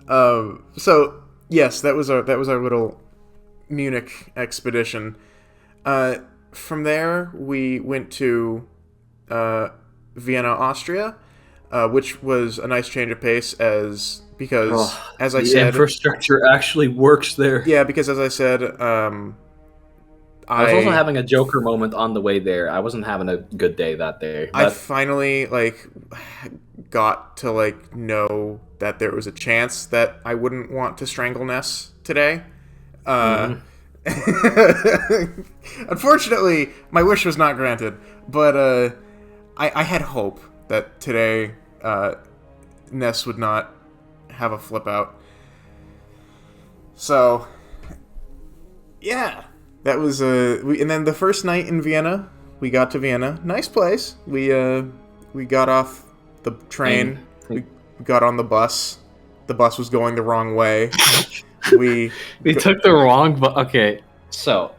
[SPEAKER 2] So yes, that was our little Munich expedition. From there, we went to Vienna, Austria, which was a nice change of pace because as I said,
[SPEAKER 1] infrastructure actually works there.
[SPEAKER 2] Yeah, because as I said, I
[SPEAKER 1] was also having a Joker moment on the way there. I wasn't having a good day that day.
[SPEAKER 2] I finally got to know that there was a chance that I wouldn't want to strangle Ness today. Unfortunately, my wish was not granted, but I had hope that today Ness would not have a flip out. So yeah, that was and then the first night in Vienna, we got to Vienna. Nice place. We got off the train. We got on the bus. The bus was going the wrong way. We
[SPEAKER 1] took the wrong bus. Okay, so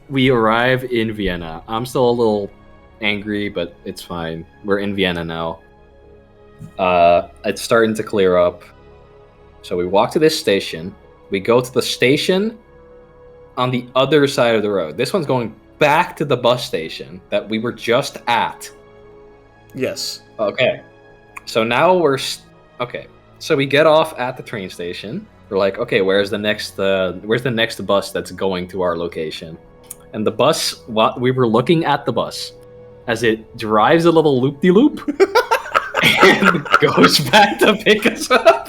[SPEAKER 1] we arrive in Vienna. I'm still a little angry, but it's fine. We're in Vienna now. It's starting to clear up. So we walk to this station. We go to the station on the other side of the road. This one's going back to the bus station that we were just at.
[SPEAKER 2] Yes.
[SPEAKER 1] Okay. So now okay. So we get off at the train station. We're like, okay, where's the next bus that's going to our location? And the bus, we were looking at the bus as it drives a little loop-de-loop and goes back to pick us up.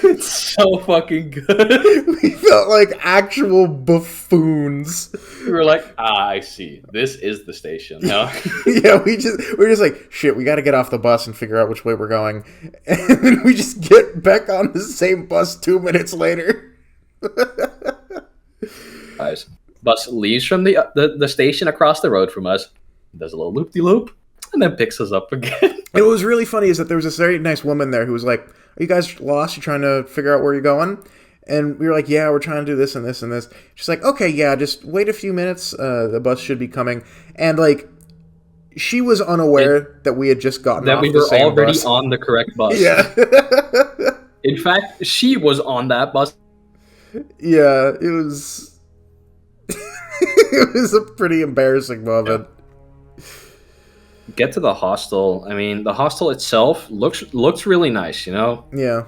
[SPEAKER 1] It's so fucking good.
[SPEAKER 2] We felt like actual buffoons.
[SPEAKER 1] We were like, I see. This is the station. No?
[SPEAKER 2] Yeah, we're just like, shit, we got to get off the bus and figure out which way we're going. And then we just get back on the same bus 2 minutes later.
[SPEAKER 1] Guys, bus leaves from the station across the road from us, does a little loop-de-loop, and then picks us up again.
[SPEAKER 2] And what was really funny is that there was this very nice woman there who was like, are you guys lost? You trying to figure out where you're going? And we were like, yeah, we're trying to do this and this and this. She's like, okay, yeah, just wait a few minutes. The bus should be coming. And she was unaware that we had just gotten
[SPEAKER 1] that we
[SPEAKER 2] off the
[SPEAKER 1] were
[SPEAKER 2] same
[SPEAKER 1] already
[SPEAKER 2] bus.
[SPEAKER 1] on the correct bus.
[SPEAKER 2] Yeah.
[SPEAKER 1] In fact, she was on that bus.
[SPEAKER 2] Yeah, it was it was a pretty embarrassing moment.
[SPEAKER 1] Get to the hostel. I mean, the hostel itself looks really nice.
[SPEAKER 2] Yeah.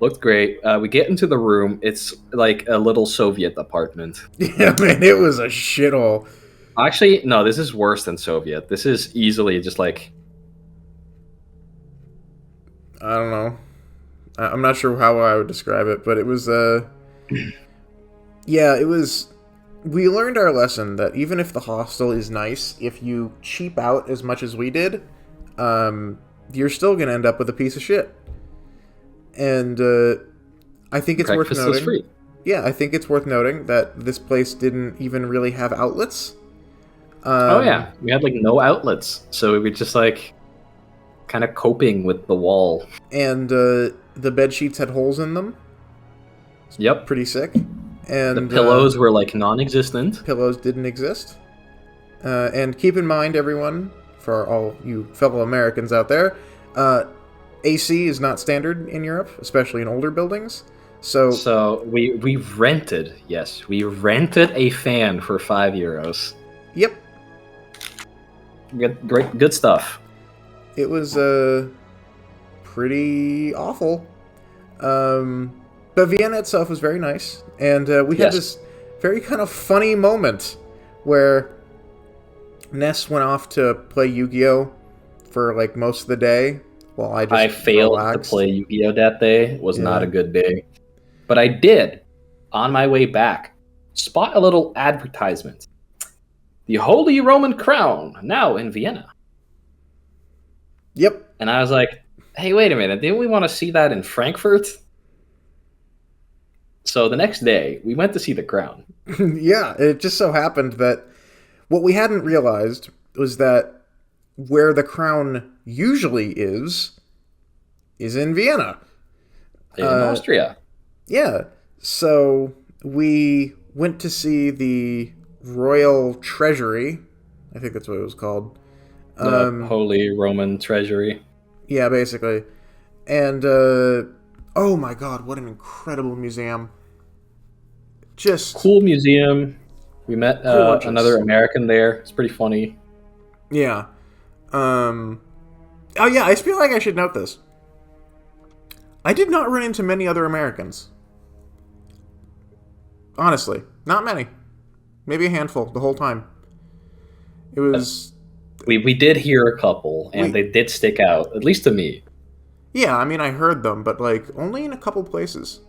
[SPEAKER 1] Looked great. We get into the room. It's like a little Soviet apartment.
[SPEAKER 2] Yeah, man, it was a shithole.
[SPEAKER 1] Actually, no, this is worse than Soviet. This is easily just like,
[SPEAKER 2] I don't know. I'm not sure how I would describe it, but it was yeah, it was. We learned our lesson that even if the hostel is nice, if you cheap out as much as we did, you're still gonna end up with a piece of shit. And I think it's worth
[SPEAKER 1] breakfast was
[SPEAKER 2] noting.
[SPEAKER 1] free.
[SPEAKER 2] Yeah, I think it's worth noting that this place didn't even really have outlets.
[SPEAKER 1] Oh yeah, we had like no outlets, so we were just like kind of coping with the wall.
[SPEAKER 2] And the bed sheets had holes in them.
[SPEAKER 1] Yep.
[SPEAKER 2] Pretty sick. And
[SPEAKER 1] The pillows were like non-existent.
[SPEAKER 2] pillows didn't exist. And keep in mind, everyone, for all you fellow Americans out there, AC is not standard in Europe, especially in older buildings.
[SPEAKER 1] So we rented, yes, we rented a fan for €5.
[SPEAKER 2] Yep,
[SPEAKER 1] Good stuff.
[SPEAKER 2] it was pretty awful. But Vienna itself was very nice, and we had this very kind of funny moment where Ness went off to play Yu-Gi-Oh! For like most of the day, while I
[SPEAKER 1] failed
[SPEAKER 2] relaxed.
[SPEAKER 1] to play Yu-Gi-Oh! That day. It was not a good day. But I did, on my way back, spot a little advertisement. The Holy Roman Crown, now in Vienna.
[SPEAKER 2] Yep.
[SPEAKER 1] And I was like, hey, wait a minute, didn't we want to see that in Frankfurt? So the next day, we went to see the crown.
[SPEAKER 2] Yeah, it just so happened that what we hadn't realized was that where the crown usually is in Vienna.
[SPEAKER 1] In Austria.
[SPEAKER 2] Yeah. So we went to see the Royal Treasury. I think that's what it was called.
[SPEAKER 1] The Holy Roman Treasury.
[SPEAKER 2] Yeah, basically. And, oh my god, what an incredible museum. Just
[SPEAKER 1] cool museum. We met another American there. It's pretty funny.
[SPEAKER 2] Yeah. Oh yeah, I feel like I should note this. I did not run into many other Americans. Honestly, not many. Maybe a handful the whole time. It was...
[SPEAKER 1] We did hear a couple, and they did stick out, at least to me.
[SPEAKER 2] Yeah, I mean, I heard them, but, like, only in a couple places.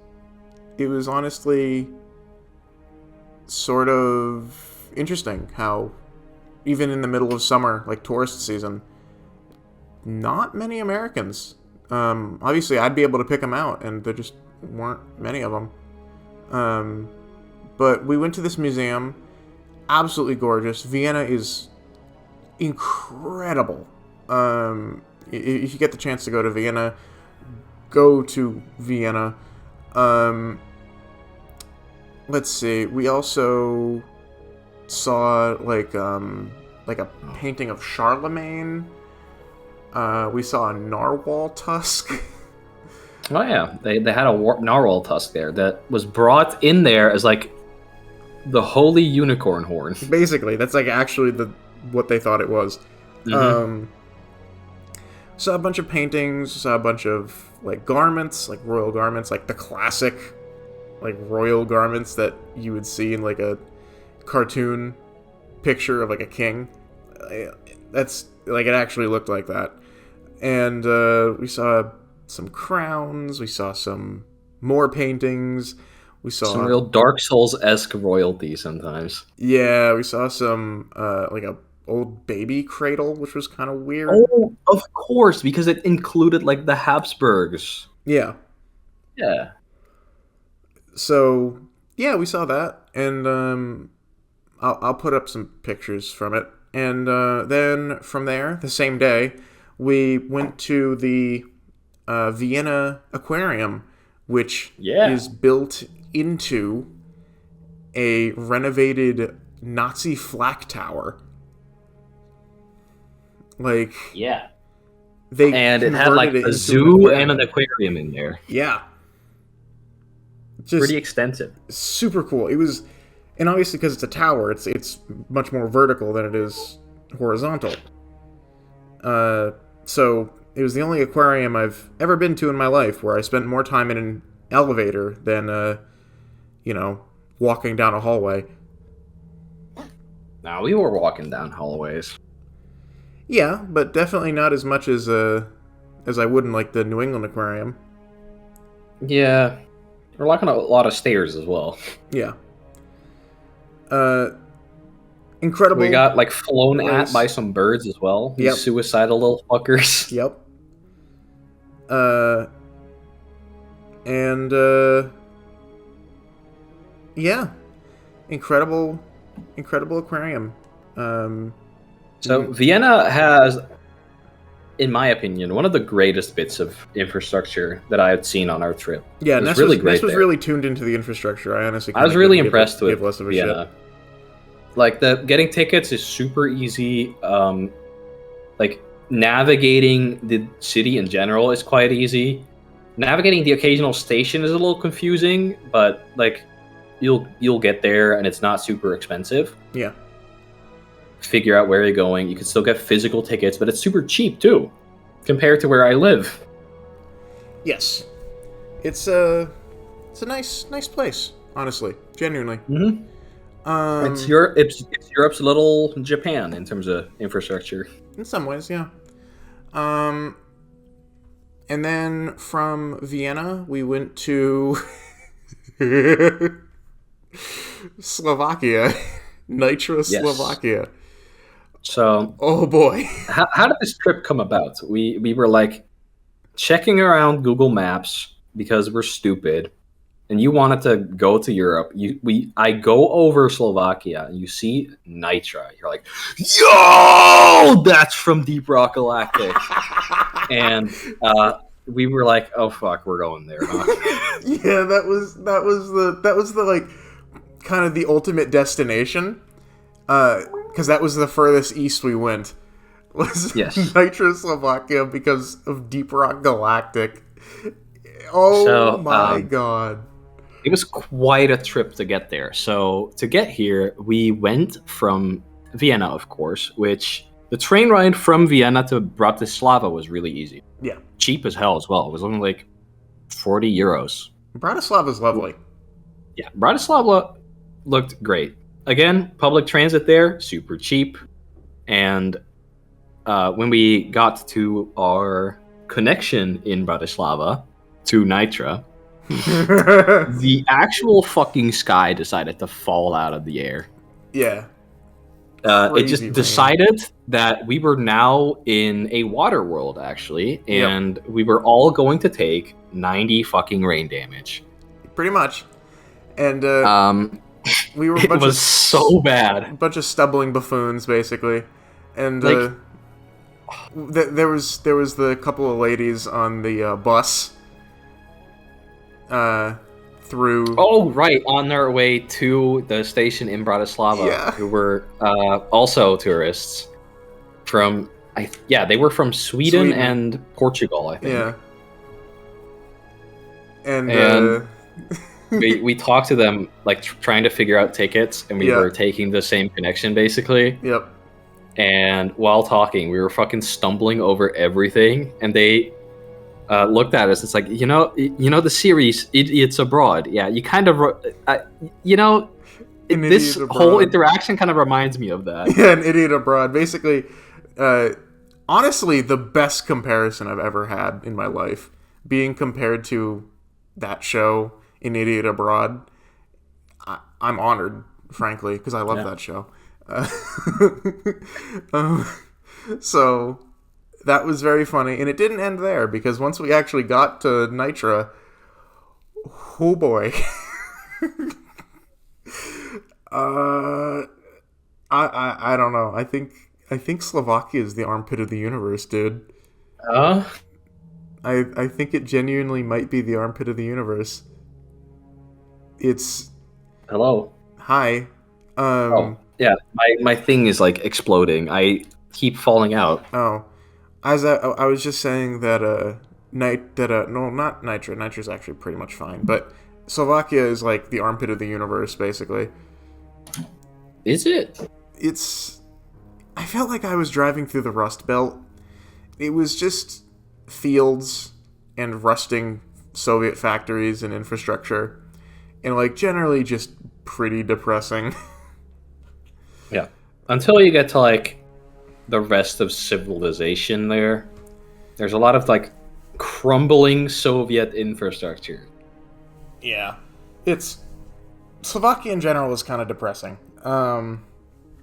[SPEAKER 2] It was honestly sort of interesting how, even in the middle of summer, like tourist season, not many Americans. Obviously, I'd be able to pick them out, and there just weren't many of them. But we went to this museum, absolutely gorgeous. Vienna is incredible. If you get the chance to go to Vienna, go to Vienna. Let's see. We also saw like a painting of Charlemagne. We saw a narwhal tusk.
[SPEAKER 1] Oh yeah, they had a narwhal tusk there that was brought in there as like the holy unicorn horn.
[SPEAKER 2] Basically, that's like actually what they thought it was.
[SPEAKER 1] Mm-hmm.
[SPEAKER 2] Saw a bunch of paintings. Saw a bunch of like garments, like royal garments, like the classic like royal garments that you would see in like a cartoon picture of like a king. That's like it actually looked like that. And we saw some crowns. We saw some more paintings. We saw
[SPEAKER 1] some real Dark Souls-esque royalty sometimes.
[SPEAKER 2] Yeah, we saw some like a old baby cradle, which was kind of weird.
[SPEAKER 1] Oh, of course, because it included like the Habsburgs.
[SPEAKER 2] Yeah.
[SPEAKER 1] Yeah.
[SPEAKER 2] So yeah, we saw that, and I'll put up some pictures from it. And then from there, the same day, we went to the Vienna Aquarium, which is built into a renovated Nazi flak tower. Like,
[SPEAKER 1] Yeah.
[SPEAKER 2] they
[SPEAKER 1] And it had
[SPEAKER 2] converted
[SPEAKER 1] like
[SPEAKER 2] it
[SPEAKER 1] a
[SPEAKER 2] into an
[SPEAKER 1] zoo and an
[SPEAKER 2] aquarium.
[SPEAKER 1] aquarium in there.
[SPEAKER 2] Yeah,
[SPEAKER 1] Pretty
[SPEAKER 2] just
[SPEAKER 1] extensive.
[SPEAKER 2] super cool. It was, and obviously because it's a tower, it's much more vertical than it is horizontal. So it was the only aquarium I've ever been to in my life where I spent more time in an elevator than, walking down a hallway.
[SPEAKER 1] Now we were walking down hallways.
[SPEAKER 2] Yeah, but definitely not as much as I would in like the New England Aquarium.
[SPEAKER 1] Yeah. We're walking a lot of stairs as well.
[SPEAKER 2] Yeah. Uh, incredible.
[SPEAKER 1] We got like flown
[SPEAKER 2] place.
[SPEAKER 1] at by some birds as well. These
[SPEAKER 2] Yep.
[SPEAKER 1] suicidal little fuckers.
[SPEAKER 2] Yep. And yeah, incredible aquarium.
[SPEAKER 1] So Vienna has, in my opinion, one of the greatest bits of infrastructure that I had seen on our trip.
[SPEAKER 2] Yeah,
[SPEAKER 1] it was
[SPEAKER 2] Nes
[SPEAKER 1] really
[SPEAKER 2] was,
[SPEAKER 1] great.
[SPEAKER 2] Nes was
[SPEAKER 1] there.
[SPEAKER 2] really tuned into the infrastructure. I honestly,
[SPEAKER 1] I was really
[SPEAKER 2] couldn't
[SPEAKER 1] impressed with
[SPEAKER 2] give less of a
[SPEAKER 1] Vienna.
[SPEAKER 2] shit.
[SPEAKER 1] Like the getting tickets is super easy. Like navigating the city in general is quite easy. Navigating the occasional station is a little confusing, but like you'll get there and it's not super expensive.
[SPEAKER 2] Yeah.
[SPEAKER 1] Figure out where you're going. You can still get physical tickets, but it's super cheap too, compared to where I live.
[SPEAKER 2] Yes, it's a nice place, honestly, genuinely.
[SPEAKER 1] Mm-hmm. It's Europe's little Japan in terms of infrastructure.
[SPEAKER 2] In some ways, yeah. And then from Vienna, we went to Slovakia, Nitra,
[SPEAKER 1] Yes.
[SPEAKER 2] Slovakia.
[SPEAKER 1] So,
[SPEAKER 2] oh boy,
[SPEAKER 1] how did this trip come about? We were like checking around Google Maps because we're stupid, and you wanted to go to Europe. I go over Slovakia, and you see Nitra. You're like, yo, that's from Deep Rock Galactic, and we were like, oh fuck, we're going there, huh?
[SPEAKER 2] Yeah, that was the like kind of the ultimate destination. Because that was the furthest east we went, was
[SPEAKER 1] Yes.
[SPEAKER 2] Nitra, Slovakia, because of Deep Rock Galactic. Oh my god.
[SPEAKER 1] It was quite a trip to get there. So to get here, we went from Vienna, of course, which the train ride from Vienna to Bratislava was really easy.
[SPEAKER 2] Yeah.
[SPEAKER 1] Cheap as hell as well. It was only like 40 euros.
[SPEAKER 2] Bratislava's lovely.
[SPEAKER 1] Yeah, Bratislava looked great. Again, public transit there, super cheap. And when we got to our connection in Bratislava to Nitra, the actual fucking sky decided to fall out of the air.
[SPEAKER 2] Yeah.
[SPEAKER 1] It just decided that we were now in a water world, actually, and we were all going to take 90 fucking rain damage.
[SPEAKER 2] Pretty much. And we were
[SPEAKER 1] it was so bad.
[SPEAKER 2] A bunch of stumbling buffoons, basically. And
[SPEAKER 1] like,
[SPEAKER 2] there was the couple of ladies on the bus through.
[SPEAKER 1] Oh, right, on their way to the station in Bratislava, who were also tourists from. They were from Sweden and Portugal, I think.
[SPEAKER 2] Yeah. And
[SPEAKER 1] we talked to them, like trying to figure out tickets, and we were taking the same connection, basically.
[SPEAKER 2] Yep.
[SPEAKER 1] And while talking, we were fucking stumbling over everything, and they looked at us. It's like, you know the series Idiots Abroad. Yeah, you kind of, this whole interaction kind of reminds me of that.
[SPEAKER 2] Yeah, An Idiot Abroad. Basically, honestly, the best comparison I've ever had in my life, being compared to that show, An Idiot Abroad. I'm honored, frankly, because I love that show. So that was very funny, and it didn't end there, because once we actually got to Nitra, oh boy. I don't know. I think Slovakia is the armpit of the universe, dude. I think it genuinely might be the armpit of the universe. It's
[SPEAKER 1] hello.
[SPEAKER 2] Hi.
[SPEAKER 1] Yeah, my thing is like exploding. I keep falling out?
[SPEAKER 2] Oh, I was just saying that no, not Nitra. Nitra's actually pretty much fine, but Slovakia is like the armpit of the universe, basically.
[SPEAKER 1] Is it?
[SPEAKER 2] It's. I felt like I was driving through the Rust Belt. It was just fields and rusting Soviet factories and infrastructure, and like generally just pretty depressing.
[SPEAKER 1] Yeah. Until you get to like the rest of civilization there's a lot of like crumbling Soviet infrastructure.
[SPEAKER 2] Yeah, it's Slovakia in general was kind of depressing.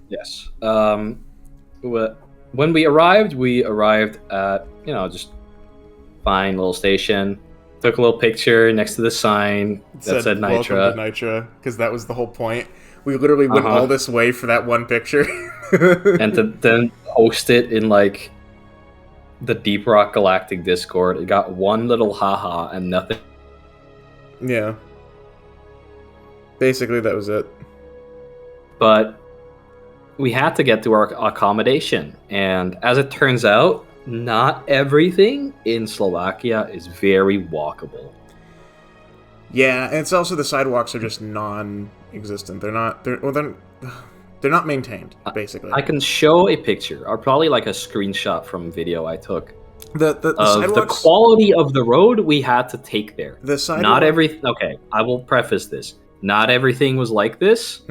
[SPEAKER 1] Yes. When we arrived at, just fine little station. Took a little picture next to the sign that said
[SPEAKER 2] Welcome
[SPEAKER 1] Nitra.
[SPEAKER 2] to Nitra, because that was the whole point. We literally went all this way for that one picture.
[SPEAKER 1] And to then post it in like the Deep Rock Galactic Discord. It got one little haha and nothing.
[SPEAKER 2] Yeah. Basically, that was it.
[SPEAKER 1] But we had to get to our accommodation. And as it turns out, not everything in Slovakia is very walkable.
[SPEAKER 2] Yeah, and it's also the sidewalks are just non-existent. They're not maintained, basically.
[SPEAKER 1] I can show a picture, or probably like a screenshot from video I took.
[SPEAKER 2] The sidewalks,
[SPEAKER 1] the quality of the road we had to take there.
[SPEAKER 2] The sidewalk.
[SPEAKER 1] Not everything. Okay, I will preface this. Not everything was like this,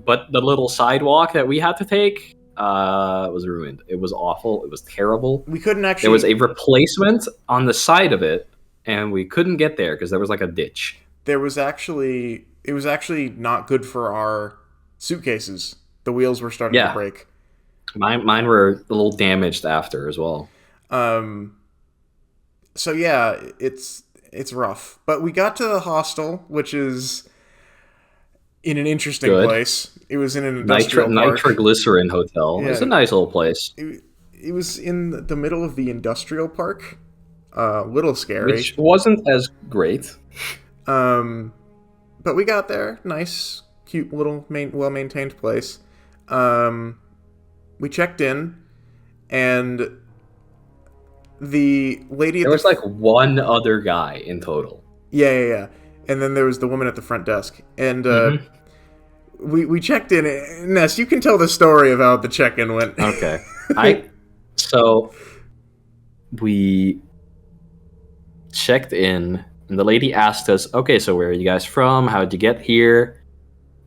[SPEAKER 1] but the little sidewalk that we had to take was ruined. It was awful. It was terrible.
[SPEAKER 2] We couldn't actually.
[SPEAKER 1] There was a replacement on the side of it, and we couldn't get there because there was like a ditch.
[SPEAKER 2] It was actually not good for our suitcases. The wheels were starting to break.
[SPEAKER 1] Mine were a little damaged after as well.
[SPEAKER 2] So yeah, it's rough. But we got to the hostel, which is in an interesting place. It was in an industrial park.
[SPEAKER 1] Nitroglycerin hotel. Yeah. It's a nice little place.
[SPEAKER 2] It was in the middle of the industrial park. Little scary.
[SPEAKER 1] Which wasn't as great.
[SPEAKER 2] But we got there. Nice, cute little well-maintained place. We checked in, and the lady...
[SPEAKER 1] There was like one other guy in total.
[SPEAKER 2] Yeah. And then there was the woman at the front desk. And we checked in. Ness, you can tell the story of how the check-in went.
[SPEAKER 1] Okay. So we checked in, and the lady asked us, okay, so where are you guys from? How'd you get here?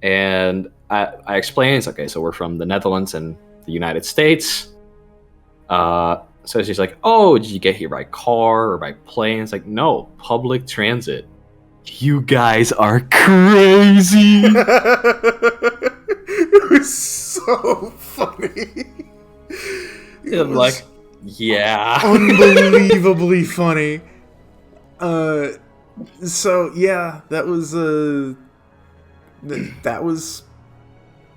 [SPEAKER 1] And I explained, okay, so we're from the Netherlands and the United States. So she's like, oh, did you get here by car or by plane? It's like, no, public transit. You guys are crazy.
[SPEAKER 2] It was so funny.
[SPEAKER 1] I'm like, yeah.
[SPEAKER 2] Unbelievably funny. So yeah, that was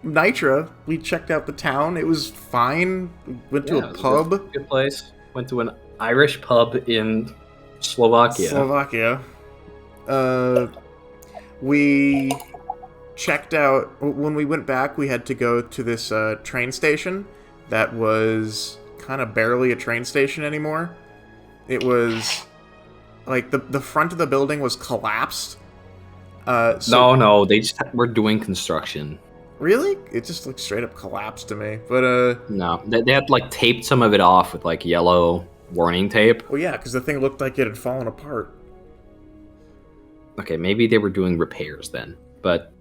[SPEAKER 2] Nitra. We checked out the town. It was fine. We went to a pub.
[SPEAKER 1] Good place. Went to an Irish pub in Slovakia.
[SPEAKER 2] We checked out. When we went back, we had to go to this train station that was kind of barely a train station anymore. It was like the front of the building was collapsed.
[SPEAKER 1] No, they just were doing construction.
[SPEAKER 2] Really? It just looked straight up collapsed to me. But
[SPEAKER 1] no, they had like taped some of it off with like yellow warning tape.
[SPEAKER 2] Well, yeah, because the thing looked like it had fallen apart.
[SPEAKER 1] Okay, maybe they were doing repairs then, but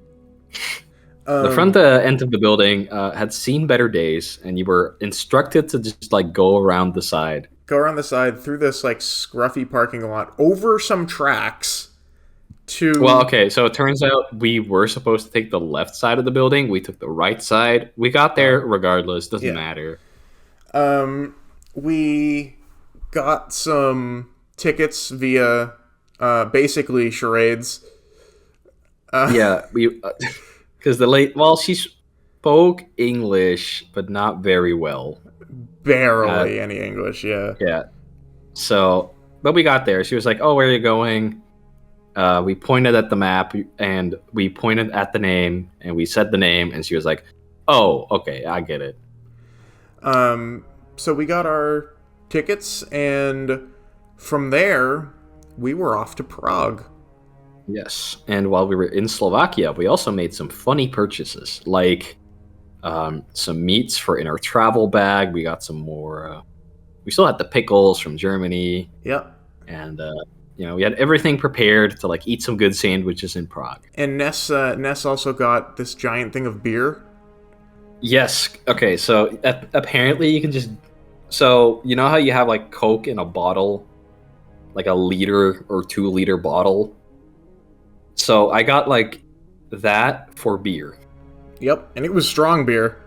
[SPEAKER 1] the front end of the building had seen better days, and you were instructed to just like go around the side.
[SPEAKER 2] Go around the side through this like scruffy parking lot over some tracks to.
[SPEAKER 1] Well, okay, so it turns out we were supposed to take the left side of the building. We took the right side. We got there regardless. Doesn't matter.
[SPEAKER 2] We got some tickets via basically charades.
[SPEAKER 1] Yeah, we because she spoke English, but not very well.
[SPEAKER 2] Barely any English, yeah.
[SPEAKER 1] Yeah. So, but we got there. She was like, "Oh, where are you going?" We pointed at the map, and we pointed at the name, and we said the name, and she was like, "Oh, okay, I get it."
[SPEAKER 2] So we got our tickets, and from there, we were off to Prague.
[SPEAKER 1] Yes, and while we were in Slovakia, we also made some funny purchases, like some meats for in our travel bag. We got some more. We still had the pickles from Germany,
[SPEAKER 2] Yep.
[SPEAKER 1] and we had everything prepared to like eat some good sandwiches in Prague.
[SPEAKER 2] And Ness also got this giant thing of beer.
[SPEAKER 1] Yes. Okay. So apparently you can just. So you know how you have like Coke in a bottle, like a liter or 2 liter bottle. So I got like that for beer.
[SPEAKER 2] Yep, and it was strong beer.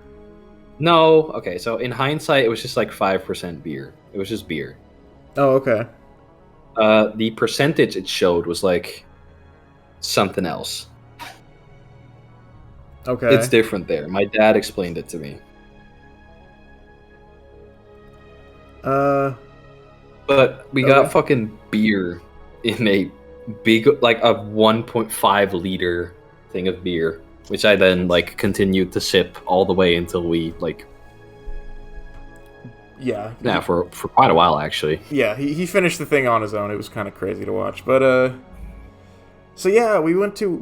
[SPEAKER 1] No. Okay. So in hindsight, it was just like 5% beer. It was just beer.
[SPEAKER 2] Oh, okay.
[SPEAKER 1] The percentage it showed was like something else.
[SPEAKER 2] Okay.
[SPEAKER 1] It's different there. My dad explained it to me. But we got fucking beer in a big, like a 1.5 liter thing of beer, which I then like continued to sip all the way until we like.
[SPEAKER 2] Yeah.
[SPEAKER 1] Yeah, for quite a while actually.
[SPEAKER 2] Yeah, he finished the thing on his own. It was kind of crazy to watch, but so yeah, we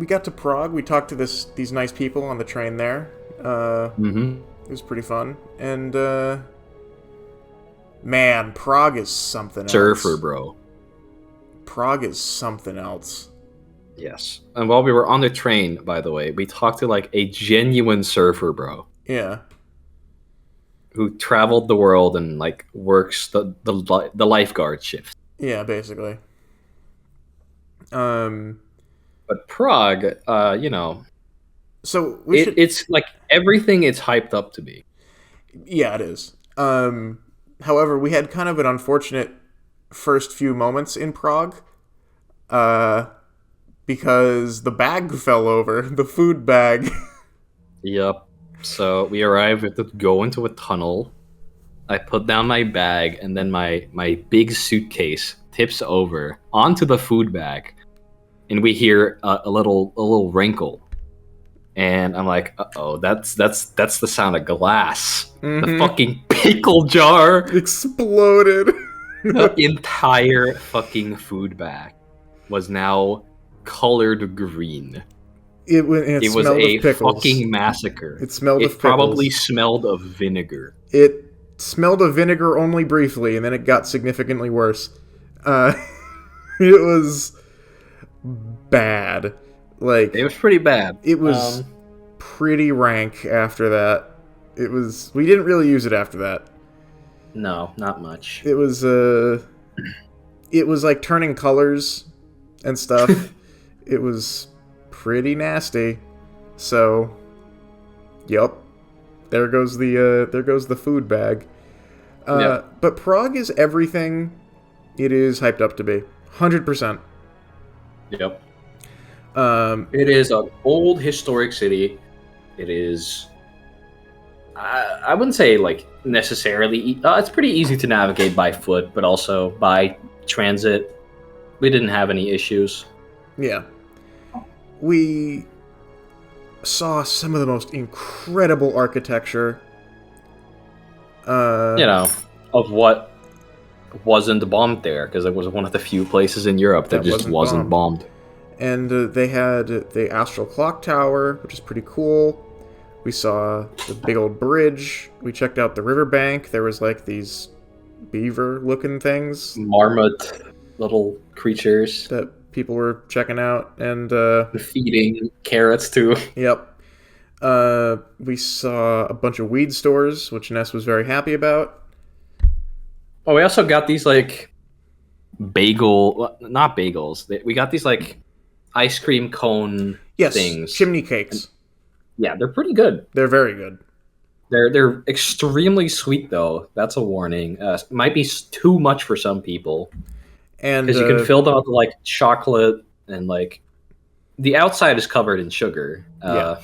[SPEAKER 2] got to Prague. We talked to these nice people on the train there. It was pretty fun, and man, Prague is something else.
[SPEAKER 1] Surfer, bro.
[SPEAKER 2] Prague is something else.
[SPEAKER 1] Yes, and while we were on the train, by the way, we talked to like a genuine surfer, bro.
[SPEAKER 2] Yeah.
[SPEAKER 1] Who traveled the world and like works the lifeguard shift.
[SPEAKER 2] Yeah, basically.
[SPEAKER 1] But Prague,
[SPEAKER 2] so
[SPEAKER 1] it's like everything it's hyped up to be.
[SPEAKER 2] Yeah, it is. However, we had kind of an unfortunate first few moments in Prague, because the bag fell over, the food bag.
[SPEAKER 1] Yep. So we arrived. We have to go into a tunnel. I put down my bag, and then my big suitcase tips over onto the food bag, and we hear a little wrinkle, and I'm like, "Uh-oh, that's the sound of glass."
[SPEAKER 2] Mm-hmm.
[SPEAKER 1] The fucking pickle jar
[SPEAKER 2] exploded.
[SPEAKER 1] The entire fucking food bag was now colored green.
[SPEAKER 2] It
[SPEAKER 1] was a fucking massacre.
[SPEAKER 2] It smelled of pickles.
[SPEAKER 1] It probably smelled of vinegar.
[SPEAKER 2] It smelled of vinegar only briefly, and then it got significantly worse. It was bad. Like,
[SPEAKER 1] it was pretty bad.
[SPEAKER 2] It was pretty rank after that. We didn't really use it after that.
[SPEAKER 1] No, not much.
[SPEAKER 2] It was like turning colors and stuff. It was pretty nasty. So, yep. There goes the food bag.
[SPEAKER 1] Yep.
[SPEAKER 2] But Prague is everything it is hyped up to be. 100%.
[SPEAKER 1] Yep. It is an old historic city. It is. I wouldn't say like necessarily. It's pretty easy to navigate by foot, but also by transit. We didn't have any issues.
[SPEAKER 2] Yeah. We saw some of the most incredible architecture.
[SPEAKER 1] Of what wasn't bombed there, because it was one of the few places in Europe that just wasn't bombed.
[SPEAKER 2] And they had the Astro Clock Tower, which is pretty cool. We saw the big old bridge. We checked out the riverbank. There was like these beaver-looking things.
[SPEAKER 1] Marmot little creatures.
[SPEAKER 2] That people were checking out. And
[SPEAKER 1] feeding carrots to.
[SPEAKER 2] Yep. We saw a bunch of weed stores, which Ness was very happy about.
[SPEAKER 1] Oh, we also got these like not bagels. We got these like ice cream cone things.
[SPEAKER 2] Chimney cakes.
[SPEAKER 1] Yeah, they're pretty good.
[SPEAKER 2] They're very good.
[SPEAKER 1] They're extremely sweet though. That's a warning. Might be too much for some people.
[SPEAKER 2] And
[SPEAKER 1] because you can fill them with like chocolate and like the outside is covered in sugar.
[SPEAKER 2] Yeah.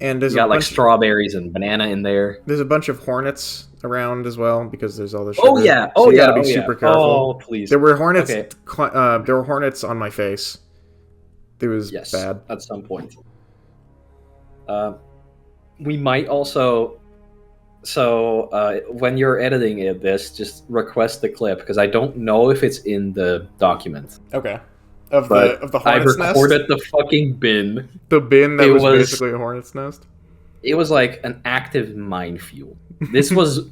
[SPEAKER 2] And there's
[SPEAKER 1] got like strawberries and banana in there.
[SPEAKER 2] There's a bunch of hornets around as well because there's all the sugar.
[SPEAKER 1] Oh yeah.
[SPEAKER 2] So you gotta be super careful.
[SPEAKER 1] Oh please.
[SPEAKER 2] There were hornets. Okay. There were hornets on my face. It was bad
[SPEAKER 1] at some point. We might also So when you're editing this, just request the clip because I don't know if it's in the document.
[SPEAKER 2] Okay. Of
[SPEAKER 1] But
[SPEAKER 2] the
[SPEAKER 1] I
[SPEAKER 2] hornet's nest?
[SPEAKER 1] recorded the fucking bin.
[SPEAKER 2] The bin that
[SPEAKER 1] It
[SPEAKER 2] was
[SPEAKER 1] was
[SPEAKER 2] basically a hornet's nest?
[SPEAKER 1] it was like an active minefield. This was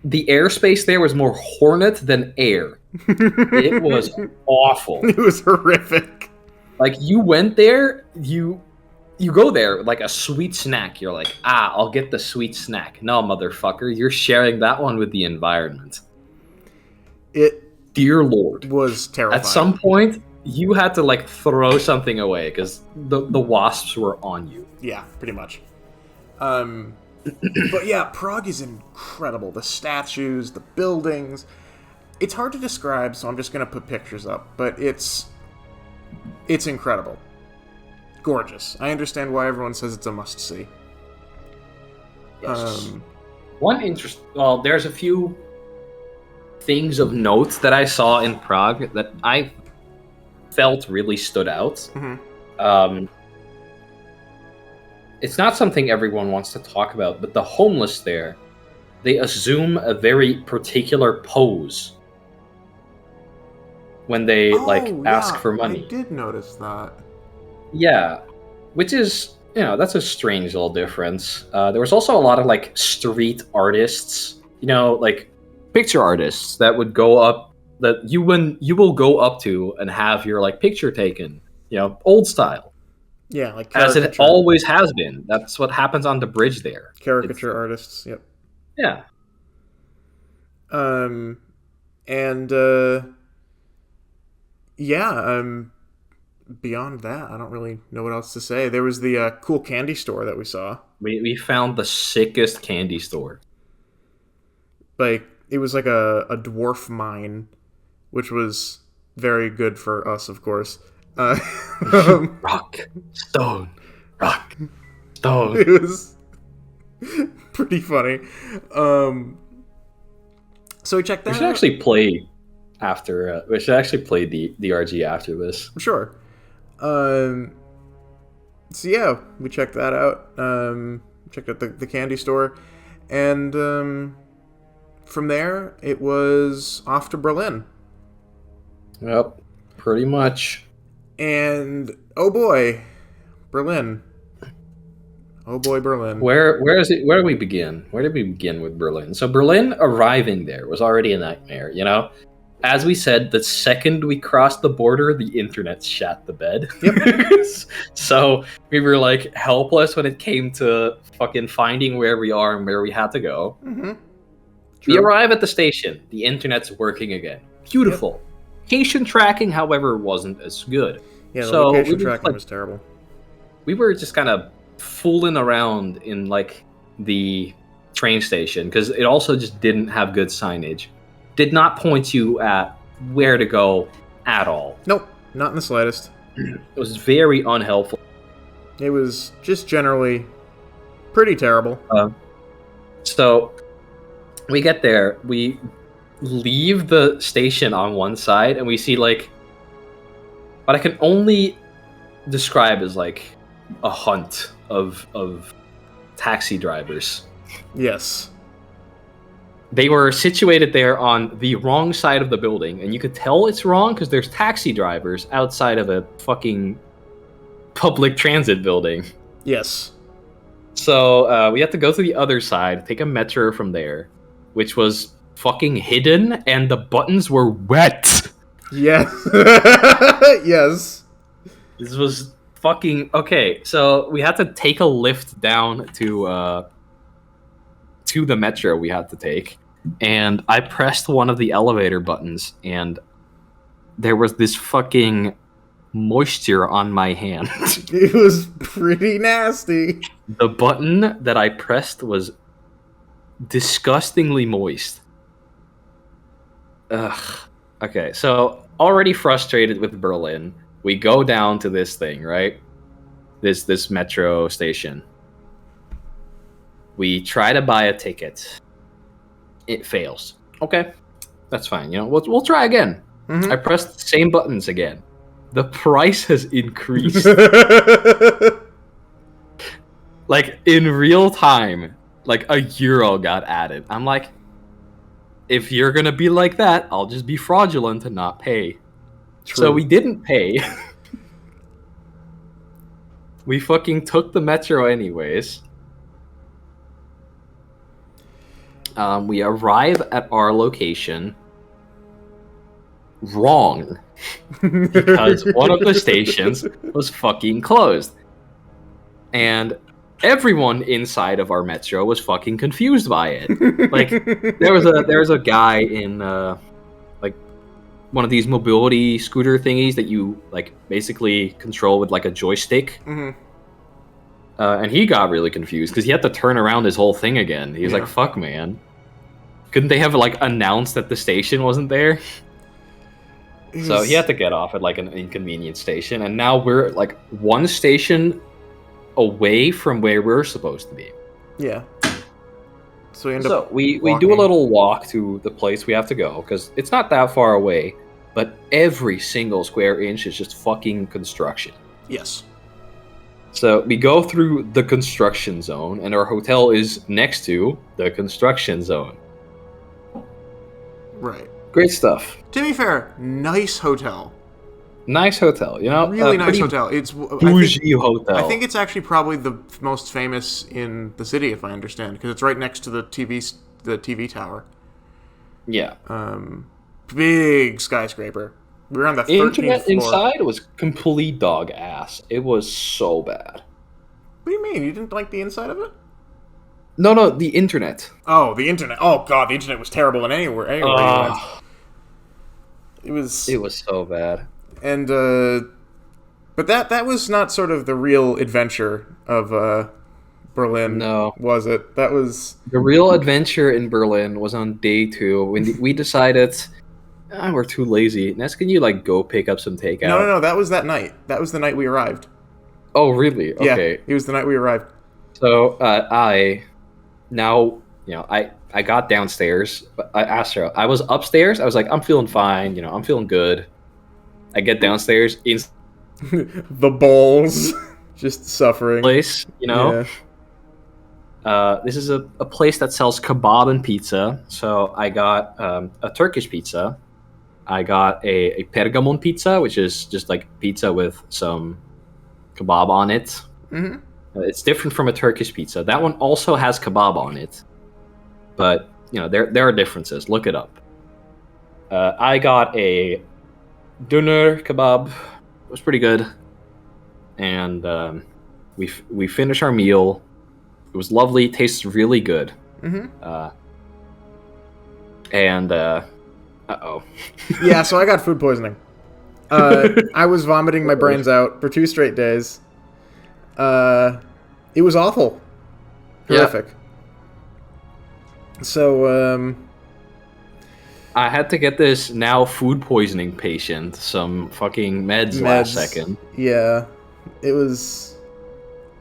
[SPEAKER 1] the airspace there was more hornet than air. It was awful.
[SPEAKER 2] It was horrific.
[SPEAKER 1] Like you went there, you go there like a sweet snack. You're like, I'll get the sweet snack. No, motherfucker, you're sharing that one with the environment. Dear Lord,
[SPEAKER 2] was terrifying.
[SPEAKER 1] At some point, you had to like throw something away because the wasps were on you.
[SPEAKER 2] Yeah, pretty much. But yeah, Prague is incredible. The statues, the buildings. It's hard to describe, so I'm just gonna put pictures up. But it's incredible, gorgeous. I understand why everyone says it's a must-see.
[SPEAKER 1] Yes. Well, there's a few things of note that I saw in Prague that I felt really stood out.
[SPEAKER 2] Mm-hmm.
[SPEAKER 1] It's not something everyone wants to talk about, but the homeless there, they assume a very particular pose when they ask for money.
[SPEAKER 2] I did notice that.
[SPEAKER 1] Yeah, which is, that's a strange little difference. There was also a lot of like street artists, like picture artists that would go up, that you will go up to and have your like picture taken, old style.
[SPEAKER 2] Yeah, like
[SPEAKER 1] as it always has been. That's what happens on the bridge there.
[SPEAKER 2] Caricature artists, yep.
[SPEAKER 1] Yeah.
[SPEAKER 2] Beyond that, I don't really know what else to say. There was the cool candy store that we saw.
[SPEAKER 1] We found the sickest candy store.
[SPEAKER 2] Like, it was like a dwarf mine, which was very good for us, of course.
[SPEAKER 1] Rock, stone.
[SPEAKER 2] It was pretty funny. So we checked that out.
[SPEAKER 1] We should actually play after. We should actually play the RG after this.
[SPEAKER 2] Sure. So yeah, we checked that out. Checked out the candy store, and from there it was off to Berlin.
[SPEAKER 1] Yep, pretty much.
[SPEAKER 2] And oh boy, Berlin. Oh boy, Berlin.
[SPEAKER 1] Where do we begin? Where did we begin with Berlin? So Berlin arriving there was already a nightmare, As we said, the second we crossed the border, the internet shat the bed.
[SPEAKER 2] Yep.
[SPEAKER 1] So we were like helpless when it came to fucking finding where we are and where we had to go.
[SPEAKER 2] Mm-hmm.
[SPEAKER 1] We arrive at the station. The internet's working again. Beautiful. Yep. Location tracking, however, wasn't as good.
[SPEAKER 2] Yeah, the location tracking was terrible.
[SPEAKER 1] We were just kind of fooling around in like the train station because it also just didn't have good signage. Did not point you at where to go at all.
[SPEAKER 2] Nope, not in the slightest.
[SPEAKER 1] It was very unhelpful.
[SPEAKER 2] It was just generally pretty terrible.
[SPEAKER 1] So we get there, we leave the station on one side, and we see like what I can only describe as like a hunt of taxi drivers.
[SPEAKER 2] Yes.
[SPEAKER 1] They were situated there on the wrong side of the building, and you could tell it's wrong because there's taxi drivers outside of a fucking public transit building.
[SPEAKER 2] Yes.
[SPEAKER 1] So we had to go to the other side, take a metro from there, which was fucking hidden, and the buttons were wet.
[SPEAKER 2] Yes. Yes.
[SPEAKER 1] This was fucking okay. So we had to take a lift down to the metro we had to take, and I pressed one of the elevator buttons, and there was this fucking moisture on my hand.
[SPEAKER 2] It was pretty nasty.
[SPEAKER 1] The button that I pressed was disgustingly moist. Ugh. Okay, so already frustrated with Berlin, we go down to this thing, right? This metro station. We try to buy a ticket. It fails. Okay, that's fine. We'll try again. Mm-hmm. I pressed the same buttons again. The price has increased. Like in real time. like a euro got added. I'm like, if you're gonna be like that, I'll just be fraudulent and not pay.
[SPEAKER 2] True.
[SPEAKER 1] So we didn't pay. We fucking took the metro anyways. We arrive at our location wrong because one of the stations was fucking closed. And everyone inside of our metro was fucking confused by it. Like there was a guy in like one of these mobility scooter thingies that you like basically control with like a joystick.
[SPEAKER 2] Mm-hmm.
[SPEAKER 1] And he got really confused because he had to turn around his whole thing again. He was like, "Fuck, man! Couldn't they have like announced that the station wasn't there?" So he had to get off at like an inconvenient station, and now we're like one station away from where we're supposed to be.
[SPEAKER 2] Yeah. So we
[SPEAKER 1] do a little walk to the place we have to go because it's not that far away, but every single square inch is just fucking construction.
[SPEAKER 2] Yes.
[SPEAKER 1] So we go through the construction zone, and our hotel is next to the construction zone.
[SPEAKER 2] Right.
[SPEAKER 1] Great stuff.
[SPEAKER 2] To be fair, nice hotel.
[SPEAKER 1] Nice hotel, you know?
[SPEAKER 2] Really nice hotel. It's
[SPEAKER 1] bougie hotel.
[SPEAKER 2] I think it's actually probably the most famous in the city, if I understand, because it's right next to the TV tower.
[SPEAKER 1] Yeah.
[SPEAKER 2] Big skyscraper. We were on the 13th floor.
[SPEAKER 1] Internet inside was complete dog ass. It was so bad.
[SPEAKER 2] What do you mean? You didn't like the inside of it?
[SPEAKER 1] No, the internet.
[SPEAKER 2] Oh, the internet. Oh god, the internet was terrible in anywhere you went. It was
[SPEAKER 1] so bad.
[SPEAKER 2] And but that was not sort of the real adventure of Berlin.
[SPEAKER 1] No.
[SPEAKER 2] Was it? That was
[SPEAKER 1] the real adventure in Berlin was on day 2 when we decided we're too lazy. Nes, can you like go pick up some takeout?
[SPEAKER 2] No, that was that night. That was the night we arrived.
[SPEAKER 1] Oh, really? Okay.
[SPEAKER 2] Yeah, it was the night we arrived.
[SPEAKER 1] So I got downstairs, but Astro, I was upstairs. I was like, I'm feeling fine. You know, I'm feeling good. I get downstairs in
[SPEAKER 2] the balls, just suffering.
[SPEAKER 1] Place, you know. Yeah. This is a place that sells kebab and pizza. So I got a Turkish pizza. I got a pergamon pizza, which is just like pizza with some kebab on it.
[SPEAKER 2] Mm-hmm.
[SPEAKER 1] It's different from a Turkish pizza. That one also has kebab on it, but you know there are differences. Look it up. I got a doner kebab. It was pretty good, and we finished our meal. It was lovely. It tastes really good.
[SPEAKER 2] Mm-hmm. Yeah, so I got food poisoning. I was vomiting my brains out for 2 straight days. It was awful. Horrific. Yeah. So,
[SPEAKER 1] I had to get this now food poisoning patient some fucking meds last second.
[SPEAKER 2] Yeah. It's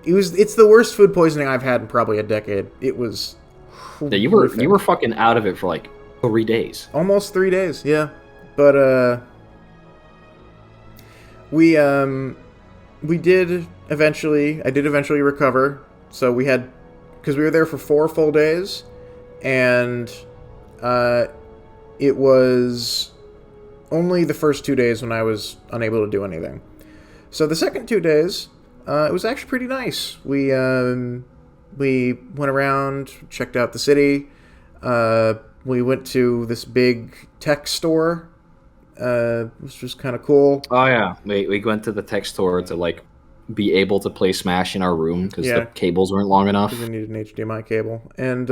[SPEAKER 2] the worst food poisoning I've had in probably a decade. It was horrific.
[SPEAKER 1] Yeah, you were fucking out of it for like 3 days.
[SPEAKER 2] Almost 3 days, yeah. But I did eventually recover. So because we were there for 4 full days, and it was only the first 2 days when I was unable to do anything. So the second 2 days, it was actually pretty nice. We went around, checked out the city. We went to this big tech store, which was kind of cool.
[SPEAKER 1] Oh yeah, we went to the tech store to like be able to play Smash in our room because the cables weren't long enough.
[SPEAKER 2] Because we needed an HDMI cable, and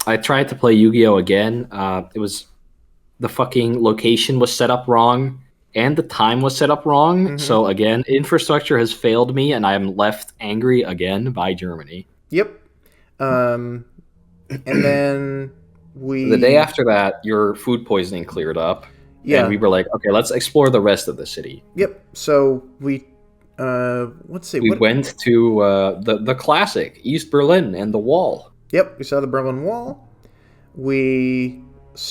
[SPEAKER 1] I tried to play Yu-Gi-Oh again. It was the fucking location was set up wrong, and the time was set up wrong. Mm-hmm. So again, infrastructure has failed me, and I am left angry again by Germany.
[SPEAKER 2] Yep. And then
[SPEAKER 1] the day after that, your food poisoning cleared up.
[SPEAKER 2] Yeah.
[SPEAKER 1] And we were like, okay, let's explore the rest of the city.
[SPEAKER 2] Yep. So we
[SPEAKER 1] went to the classic East Berlin and the Wall.
[SPEAKER 2] Yep, we saw the Berlin Wall. We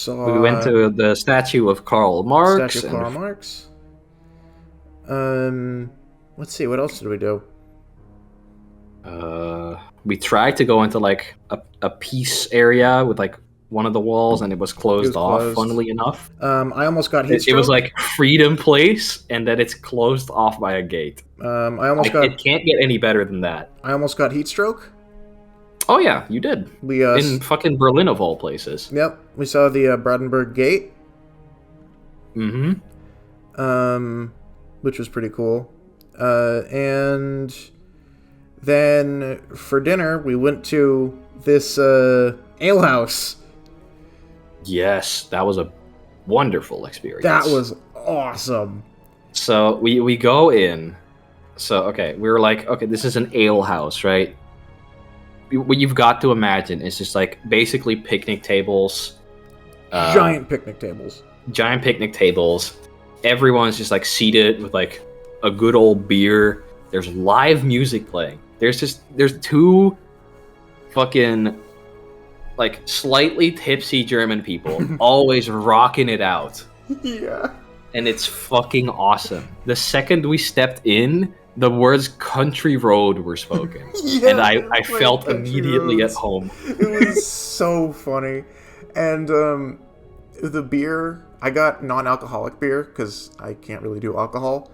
[SPEAKER 1] went to the statue of Karl Marx.
[SPEAKER 2] Let's see, what else did we do?
[SPEAKER 1] We tried to go into like a peace area with like one of the walls, and it was closed off.
[SPEAKER 2] closed.
[SPEAKER 1] Funnily enough,
[SPEAKER 2] I almost got heat
[SPEAKER 1] it was
[SPEAKER 2] stroke.
[SPEAKER 1] like Freedom Place, and then it's closed off by a gate. Like, it can't get any better than that.
[SPEAKER 2] I almost got heat stroke.
[SPEAKER 1] Oh yeah, you did.
[SPEAKER 2] We
[SPEAKER 1] In fucking Berlin of all places.
[SPEAKER 2] Yep, we saw the Brandenburg Gate.
[SPEAKER 1] Mm-hmm.
[SPEAKER 2] Which was pretty cool. And then for dinner we went to this ale house.
[SPEAKER 1] Yes, that was a wonderful experience.
[SPEAKER 2] That was awesome.
[SPEAKER 1] So we go in. So okay, we were like, okay, this is an ale house, right? What you've got to imagine is just like basically picnic tables,
[SPEAKER 2] giant picnic tables.
[SPEAKER 1] Giant picnic tables. Everyone's just like seated with like a good old beer. There's live music playing. There's two fucking like slightly tipsy German people always rocking it out.
[SPEAKER 2] Yeah.
[SPEAKER 1] And it's fucking awesome. The second we stepped in, the words country road were spoken.
[SPEAKER 2] Yeah,
[SPEAKER 1] and I felt immediately
[SPEAKER 2] roads.
[SPEAKER 1] At home.
[SPEAKER 2] It was so funny. And the beer, I got non-alcoholic beer because I can't really do alcohol.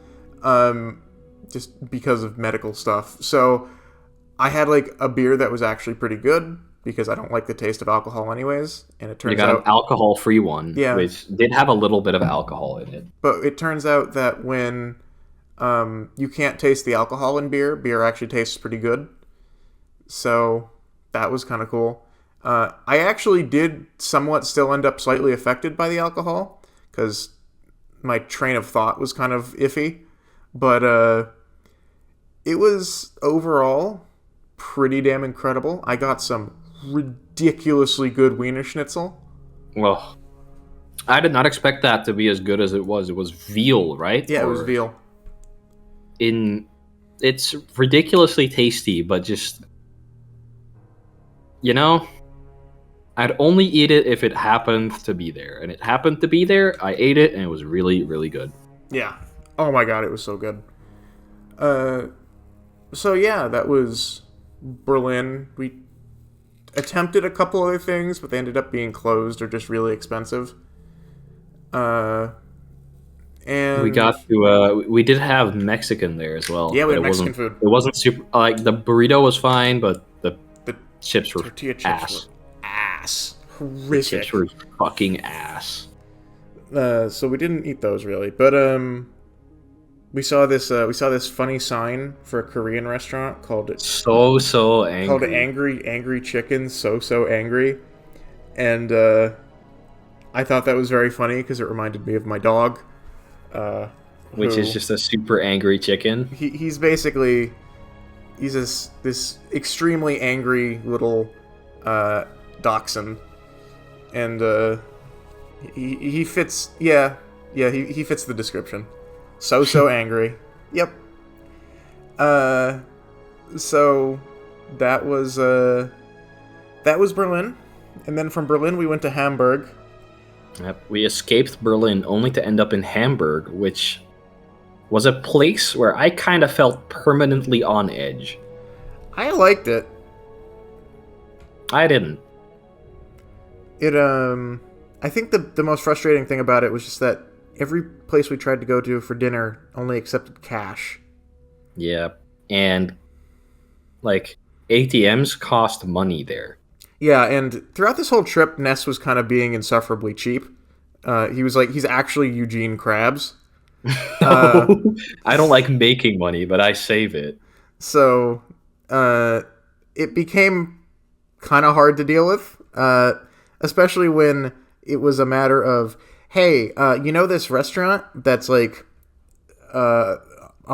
[SPEAKER 2] Just because of medical stuff. So I had like a beer that was actually pretty good because I don't like the taste of alcohol anyways. And it turns out...
[SPEAKER 1] You got an alcohol-free one,
[SPEAKER 2] yeah,
[SPEAKER 1] which did have a little bit of alcohol in it.
[SPEAKER 2] But it turns out that when you can't taste the alcohol in beer, beer actually tastes pretty good. So that was kind of cool. I actually did somewhat still end up slightly affected by the alcohol because my train of thought was kind of iffy. But it was overall pretty damn incredible. I got some ridiculously good Wiener Schnitzel.
[SPEAKER 1] Well, I did not expect that to be as good as it was. It was veal, right?
[SPEAKER 2] Yeah, it was veal.
[SPEAKER 1] It's ridiculously tasty, but just, you know, I'd only eat it if it happened to be there. And it happened to be there. I ate it, and it was really, really good.
[SPEAKER 2] Yeah. Oh my god, it was so good. So yeah, that was Berlin. We attempted a couple other things, but they ended up being closed or just really expensive. And
[SPEAKER 1] we got to we did have Mexican there as well.
[SPEAKER 2] Yeah, we had Mexican food.
[SPEAKER 1] It wasn't super like the burrito was fine, but the chips were
[SPEAKER 2] tortilla chips
[SPEAKER 1] ass.
[SPEAKER 2] were ass. Horrific.
[SPEAKER 1] The chips were fucking ass.
[SPEAKER 2] So we didn't eat those really, but we saw this funny sign for a Korean restaurant called
[SPEAKER 1] So Angry.
[SPEAKER 2] Called Angry Chicken, so angry. And I thought that was very funny because it reminded me of my dog.
[SPEAKER 1] Which is just a super angry chicken.
[SPEAKER 2] He's basically this extremely angry little dachshund, and he fits he fits the description. So angry. Yep. So that was Berlin, and then from Berlin we went to Hamburg.
[SPEAKER 1] Yep. We escaped Berlin only to end up in Hamburg, which was a place where I kind of felt permanently on edge.
[SPEAKER 2] I liked it.
[SPEAKER 1] I didn't.
[SPEAKER 2] I think the most frustrating thing about it was just that every place we tried to go to for dinner only accepted cash.
[SPEAKER 1] Yeah, and like ATMs cost money there.
[SPEAKER 2] Yeah, and throughout this whole trip, Ness was kind of being insufferably cheap. He was like, he's actually Eugene Krabs.
[SPEAKER 1] I don't like making money, but I save it.
[SPEAKER 2] So it became kind of hard to deal with, especially when it was a matter of, hey, you know this restaurant that's like a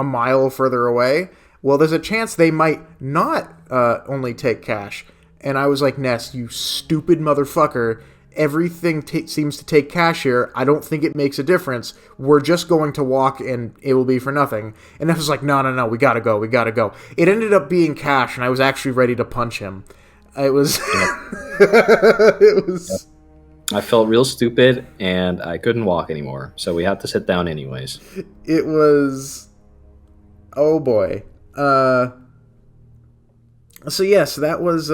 [SPEAKER 2] mile further away? Well, there's a chance they might not only take cash. And I was like, Ness, you stupid motherfucker. Everything seems to take cash here. I don't think it makes a difference. We're just going to walk and it will be for nothing. And Ness was like, no, we gotta go. It ended up being cash, and I was actually ready to punch him. It was... it was...
[SPEAKER 1] I felt real stupid, and I couldn't walk anymore. So we had to sit down anyways.
[SPEAKER 2] It was... Oh, boy. So yes, that was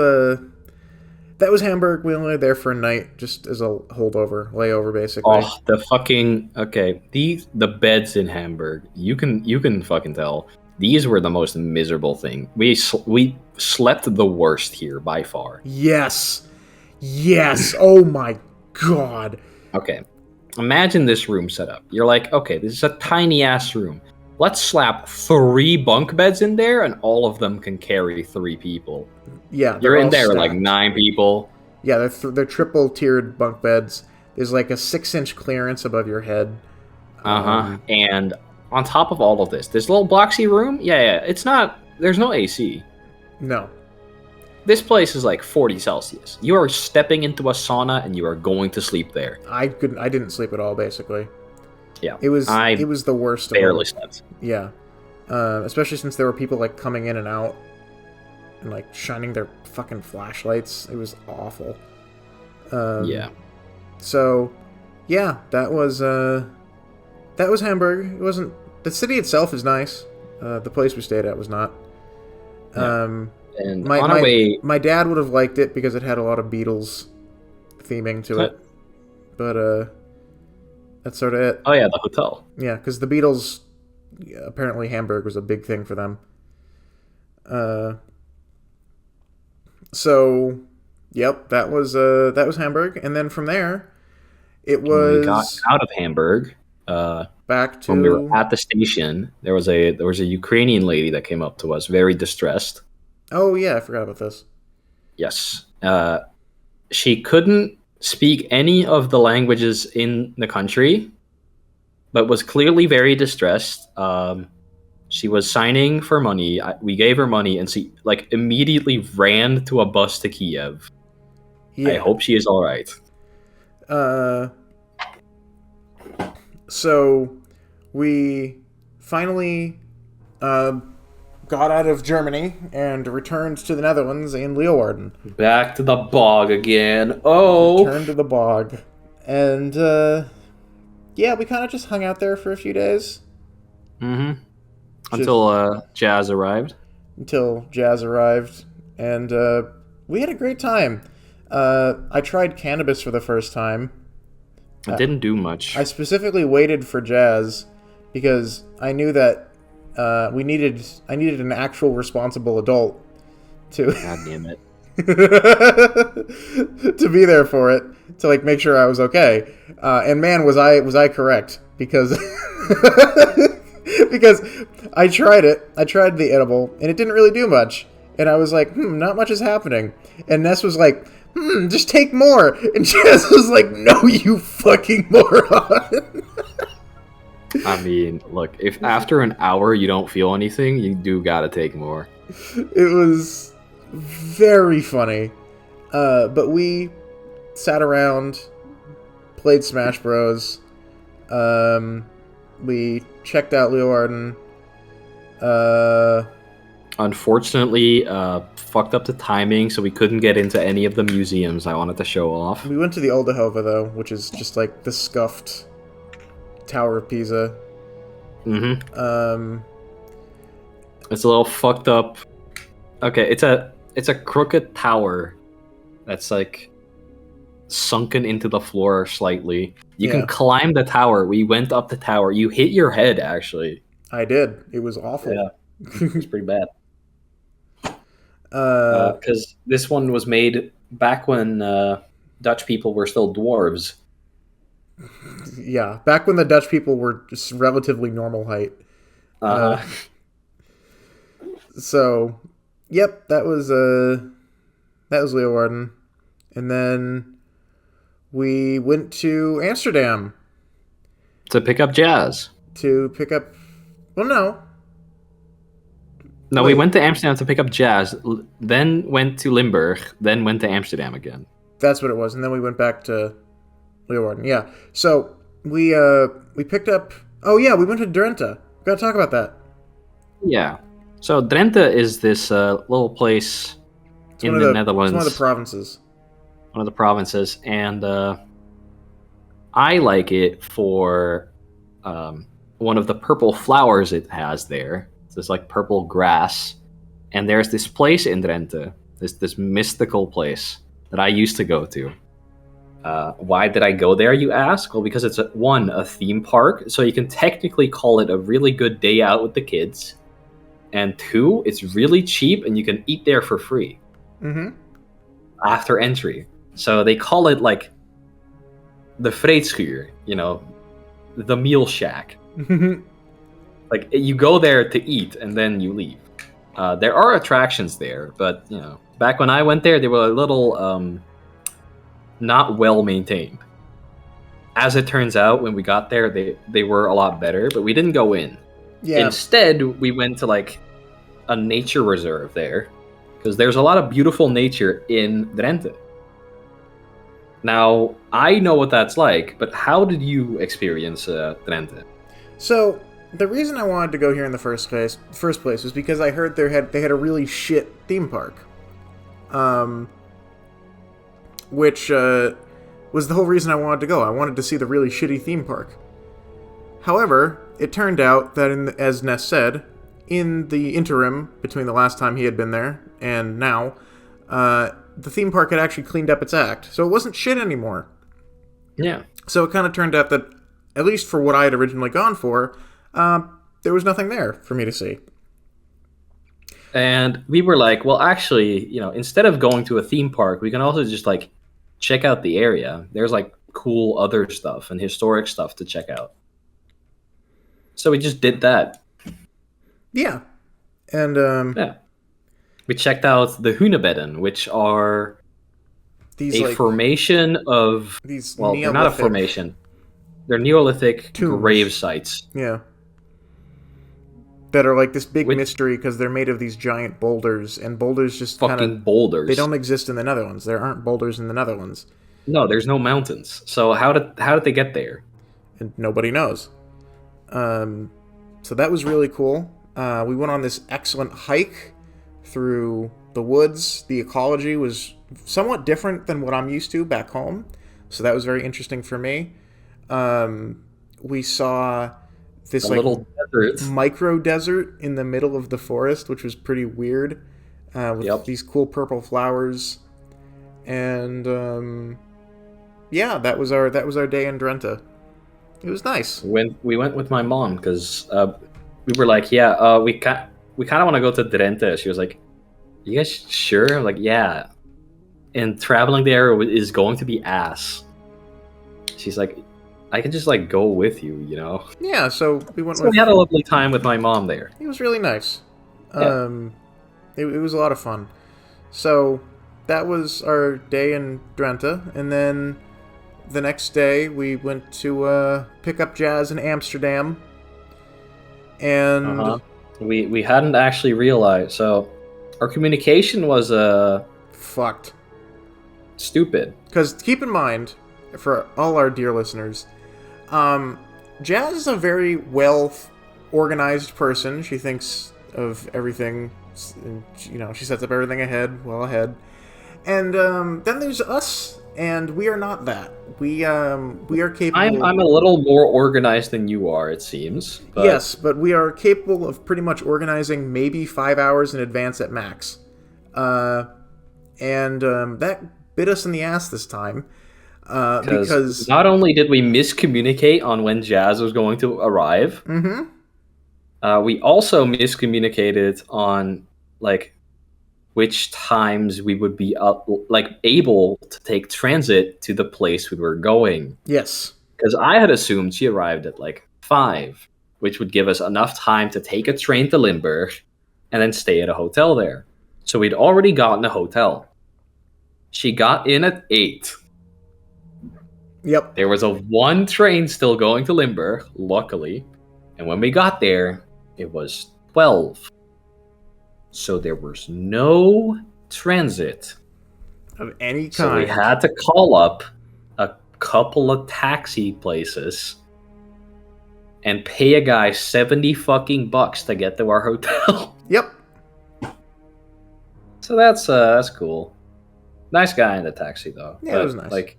[SPEAKER 2] Hamburg. We only were there for a night, just as a holdover, layover, basically.
[SPEAKER 1] Oh, the fucking okay. The beds in Hamburg. You can fucking tell. These were the most miserable thing. We slept the worst here by far.
[SPEAKER 2] Yes, yes. Oh my god.
[SPEAKER 1] Okay. Imagine this room setup. You're like, okay, this is a tiny ass room. Let's slap 3 bunk beds in there, and all of them can carry 3 people.
[SPEAKER 2] Yeah,
[SPEAKER 1] You're
[SPEAKER 2] they're
[SPEAKER 1] in
[SPEAKER 2] all
[SPEAKER 1] there with like
[SPEAKER 2] stacked.
[SPEAKER 1] 9 people.
[SPEAKER 2] Yeah, they're triple tiered bunk beds. There's like a 6-inch clearance above your head.
[SPEAKER 1] Uh huh.
[SPEAKER 2] Um,
[SPEAKER 1] And on top of all of this little boxy room, yeah, it's not. There's no AC.
[SPEAKER 2] no,
[SPEAKER 1] This place is like 40 Celsius. You are stepping into a sauna, and you are going to sleep there.
[SPEAKER 2] I didn't sleep at all. Basically,
[SPEAKER 1] Yeah,
[SPEAKER 2] it was
[SPEAKER 1] I
[SPEAKER 2] it was the worst of
[SPEAKER 1] barely
[SPEAKER 2] them.
[SPEAKER 1] slept.
[SPEAKER 2] Yeah, especially since there were people like coming in and out and like shining their fucking flashlights. It was awful.
[SPEAKER 1] Yeah.
[SPEAKER 2] So, yeah, that was Hamburg. It wasn't the city itself is nice. The place we stayed at was not.
[SPEAKER 1] Yeah.
[SPEAKER 2] Um,
[SPEAKER 1] And
[SPEAKER 2] my
[SPEAKER 1] on our
[SPEAKER 2] my
[SPEAKER 1] way,
[SPEAKER 2] my dad would have liked it because it had a lot of Beatles theming to it. But that's sort of it.
[SPEAKER 1] oh yeah, the hotel.
[SPEAKER 2] Yeah, because the Beatles apparently Hamburg was a big thing for them. Uh, so, yep, that was Hamburg, and then from there, it
[SPEAKER 1] When we got
[SPEAKER 2] was
[SPEAKER 1] out of Hamburg,
[SPEAKER 2] back
[SPEAKER 1] when we were
[SPEAKER 2] to.
[SPEAKER 1] at the station, there was a Ukrainian lady that came up to us, very distressed.
[SPEAKER 2] Oh yeah, I forgot about this.
[SPEAKER 1] Yes, she couldn't speak any of the languages in the country, but was clearly very distressed. She was signing for money. We gave her money, and she like immediately ran to a bus to Kiev. I
[SPEAKER 2] Yeah.
[SPEAKER 1] hope she is all right.
[SPEAKER 2] Uh, so we finally uh, got out of Germany and returned to the Netherlands in Leeuwarden.
[SPEAKER 1] Back to the bog again. Oh,
[SPEAKER 2] Returned to the bog, and yeah, we kind of just hung out there for a few days
[SPEAKER 1] mm-hmm.
[SPEAKER 2] just
[SPEAKER 1] Until Jazz arrived.
[SPEAKER 2] until Jazz arrived, and we had a great time. I tried cannabis for the first time.
[SPEAKER 1] It didn't do much.
[SPEAKER 2] I specifically waited for Jazz because I knew that I needed an actual responsible adult to
[SPEAKER 1] God damn it.
[SPEAKER 2] to be there for it, to like make sure I was okay. And man, was I correct, because because I tried it. I tried the edible and it didn't really do much. And I was like, not much is happening. And Ness was like, just take more. And Jazz was like, no, you fucking moron.
[SPEAKER 1] I mean, look, if after an hour you don't feel anything, you do gotta take more.
[SPEAKER 2] It was very funny. But we sat around, played Smash Bros. We checked out Leeuwarden.
[SPEAKER 1] Unfortunately, fucked up the timing, so we couldn't get into any of the museums I wanted to show off.
[SPEAKER 2] We went to the Oldehove, though, which is just like the scuffed Tower of Pisa.
[SPEAKER 1] Mm-hmm. It's a little fucked up. Okay, it's a crooked tower that's like sunken into the floor slightly. You
[SPEAKER 2] Yeah.
[SPEAKER 1] can climb the tower. We went up the tower. You hit your head, actually.
[SPEAKER 2] I did. It was awful.
[SPEAKER 1] Yeah. It's pretty bad.
[SPEAKER 2] Uh,
[SPEAKER 1] Because this one was made back when Dutch people were still dwarves.
[SPEAKER 2] yeah. Back when the Dutch people were just relatively normal height.
[SPEAKER 1] Uh,
[SPEAKER 2] So, yep, that was Leeuwarden, and then we went to Amsterdam
[SPEAKER 1] to pick up Jazz.
[SPEAKER 2] to pick up. Well, no,
[SPEAKER 1] No,
[SPEAKER 2] Wait.
[SPEAKER 1] we went to Amsterdam to pick up Jazz, then went to Limburg, then went to Amsterdam again.
[SPEAKER 2] that's what it was, and then we went back to Leeuwarden. Yeah, so we picked up. Oh yeah, we went to Drenthe. Got to talk about that.
[SPEAKER 1] Yeah. So Drenthe is this little place
[SPEAKER 2] It's
[SPEAKER 1] in
[SPEAKER 2] one
[SPEAKER 1] the
[SPEAKER 2] of
[SPEAKER 1] Netherlands.
[SPEAKER 2] It's one of the provinces.
[SPEAKER 1] One of the provinces, and I like it for one of the purple flowers it has there. It's this like purple grass, And there's this place in Drenthe, this mystical place that I used to go to. Why did I go there, you ask? Well, because it's a theme park, so you can technically call it a really good day out with the kids. And two, it's really cheap, and you can eat there for free after entry. So they call it like the Vreedschuur, the meal shack. Like you go there to eat and then you leave. There are attractions there, but back when I went there, they were a little not well maintained. As it turns out, when we got there, they were a lot better, but we didn't go in.
[SPEAKER 2] Yeah.
[SPEAKER 1] Instead, we went to like a nature reserve there, because there's a lot of beautiful nature in Drenthe. Now, I know what that's like, but how did you experience Drenthe?
[SPEAKER 2] So the reason I wanted to go here in the first place was because I heard they had a really shit theme park, which was the whole reason I wanted to go. I wanted to see the really shitty theme park. However, it turned out that, as Ness said, in the interim between the last time he had been there and now, the theme park had actually cleaned up its act, so it wasn't shit anymore.
[SPEAKER 1] Yeah.
[SPEAKER 2] So it kind of turned out that, at least for what I had originally gone for, there was nothing there for me to see.
[SPEAKER 1] And we were like, well, actually, instead of going to a theme park, we can also just like check out the area. There's like cool other stuff and historic stuff to check out. So we just did that.
[SPEAKER 2] Yeah. And
[SPEAKER 1] we checked out the Hunebedden, which are
[SPEAKER 2] these
[SPEAKER 1] formation of
[SPEAKER 2] these
[SPEAKER 1] they're not a formation. They're Neolithic
[SPEAKER 2] tombs.
[SPEAKER 1] grave sites.
[SPEAKER 2] Yeah. That are like this big mystery because they're made of these giant boulders, and boulders just
[SPEAKER 1] fucking boulders.
[SPEAKER 2] They don't exist in the Netherlands. There aren't boulders in the Netherlands.
[SPEAKER 1] No, there's no mountains. So how did they get there?
[SPEAKER 2] And nobody knows. So that was really cool. We went on this excellent hike through the woods. The ecology was somewhat different than what I'm used to back home, so that was very interesting for me. We saw this
[SPEAKER 1] little desert.
[SPEAKER 2] Micro desert in the middle of the forest, which was pretty weird, with these cool purple flowers. And that was our day in Drenthe. It was nice.
[SPEAKER 1] We went with my mom because we were like, we kind of want to go to Drenthe. She was like, "You guys sure?" I'm like, "Yeah." And traveling there is going to be ass. She's like, I can just like go with you,
[SPEAKER 2] Yeah, so we went.
[SPEAKER 1] We had a lovely time with my mom there.
[SPEAKER 2] It was really nice.
[SPEAKER 1] Yeah.
[SPEAKER 2] It was a lot of fun. So that was our day in Drenthe, and then the next day we went to pick up Jazz in Amsterdam, and
[SPEAKER 1] we hadn't actually realized. So our communication was
[SPEAKER 2] fucked,
[SPEAKER 1] stupid.
[SPEAKER 2] Because keep in mind, for all our dear listeners, Jazz is a very well organized person. She thinks of everything, she sets up everything well ahead. And then there's us, and we are not that. We are capable.
[SPEAKER 1] I'm a little more organized than you are, it seems. But...
[SPEAKER 2] Yes, but we are capable of pretty much organizing maybe 5 hours in advance at max. And that bit us in the ass this time. Because
[SPEAKER 1] not only did we miscommunicate on when Jazz was going to arrive, we also miscommunicated on like which times we would be able to take transit to the place we were going.
[SPEAKER 2] Yes,
[SPEAKER 1] because I had assumed she arrived at like 5, which would give us enough time to take a train to Limburg and then stay at a hotel there. So we'd already gotten a hotel. She got in at 8.
[SPEAKER 2] Yep.
[SPEAKER 1] There was a 1 train still going to Limburg, luckily. And when we got there, it was 12. So there was no transit
[SPEAKER 2] of any kind.
[SPEAKER 1] So we had to call up a couple of taxi places and pay a guy $70 to get to our hotel.
[SPEAKER 2] Yep.
[SPEAKER 1] So that's cool. Nice guy in the taxi though.
[SPEAKER 2] Yeah, it was nice.
[SPEAKER 1] Like,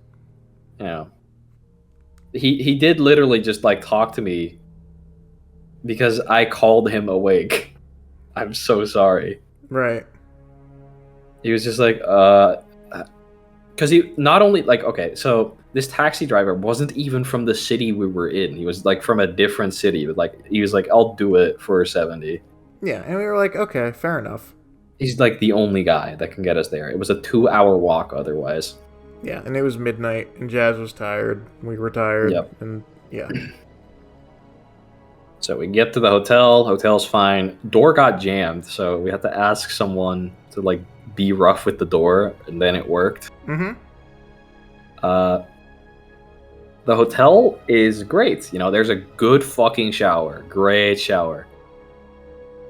[SPEAKER 1] he did literally just like talk to me because I called him awake. I'm so sorry.
[SPEAKER 2] Right.
[SPEAKER 1] He was just like, because he not only like, okay, so this taxi driver wasn't even from the city we were in. He was like from a different city. But like, he was like, I'll do it for 70.
[SPEAKER 2] Yeah, and we were like, okay, fair enough.
[SPEAKER 1] He's like the only guy that can get us there. It was a 2-hour walk otherwise.
[SPEAKER 2] Yeah, and it was midnight, and Jazz was tired. We were tired,
[SPEAKER 1] Yep.
[SPEAKER 2] and yeah.
[SPEAKER 1] So we get to the hotel. Hotel's fine. Door got jammed, so we had to ask someone to like be rough with the door, and then it worked.
[SPEAKER 2] Mm-hmm.
[SPEAKER 1] The hotel is great. You know, there's a good fucking shower. Great shower.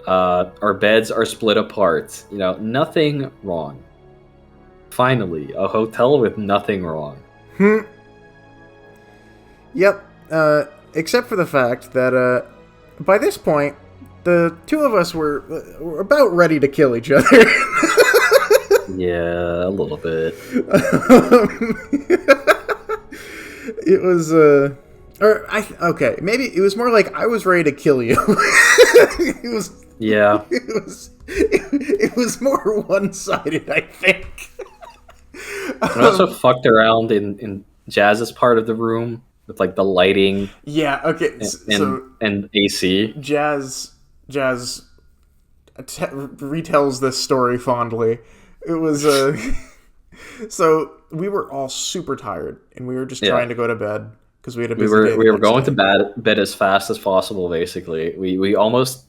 [SPEAKER 1] Our beds are split apart. You know, nothing wrong. Finally, a hotel with nothing wrong.
[SPEAKER 2] Yep. Except for the fact that by this point, the two of us were about ready to kill each other.
[SPEAKER 1] Yeah, a little bit.
[SPEAKER 2] It was okay, maybe it was more like I was ready to kill you. It was
[SPEAKER 1] Yeah.
[SPEAKER 2] it was more one-sided, I think.
[SPEAKER 1] I also fucked around in Jazz's part of the room with like the lighting.
[SPEAKER 2] Yeah, okay.
[SPEAKER 1] And AC.
[SPEAKER 2] Jazz retells this story fondly. It was so we were all super tired, and we were just trying to go to bed because we had a busy day.
[SPEAKER 1] We were going to bed as fast as possible. Basically, we almost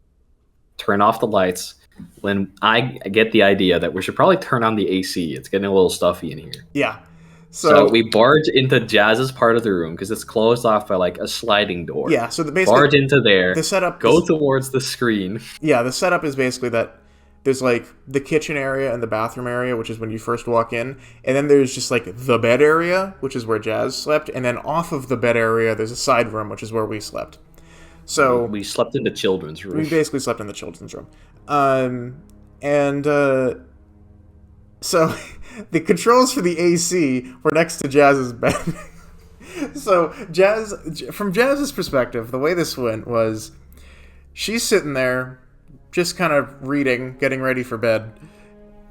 [SPEAKER 1] turn off the lights when I get the idea that we should probably turn on the AC. It's getting a little stuffy in here.
[SPEAKER 2] Yeah.
[SPEAKER 1] So we barge into Jazz's part of the room because it's closed off by like a sliding door.
[SPEAKER 2] Yeah. So basically,
[SPEAKER 1] barge into there.
[SPEAKER 2] The setup
[SPEAKER 1] go towards the screen.
[SPEAKER 2] Yeah. The setup is basically that there's like the kitchen area and the bathroom area, which is when you first walk in, and then there's just like the bed area, which is where Jazz slept, and then off of the bed area there's a side room, which is where we slept. So
[SPEAKER 1] we slept in the children's room.
[SPEAKER 2] We basically slept in the children's room. So the controls for the AC were next to Jazz's bed. So from Jazz's perspective, the way this went was she's sitting there just kind of reading, getting ready for bed,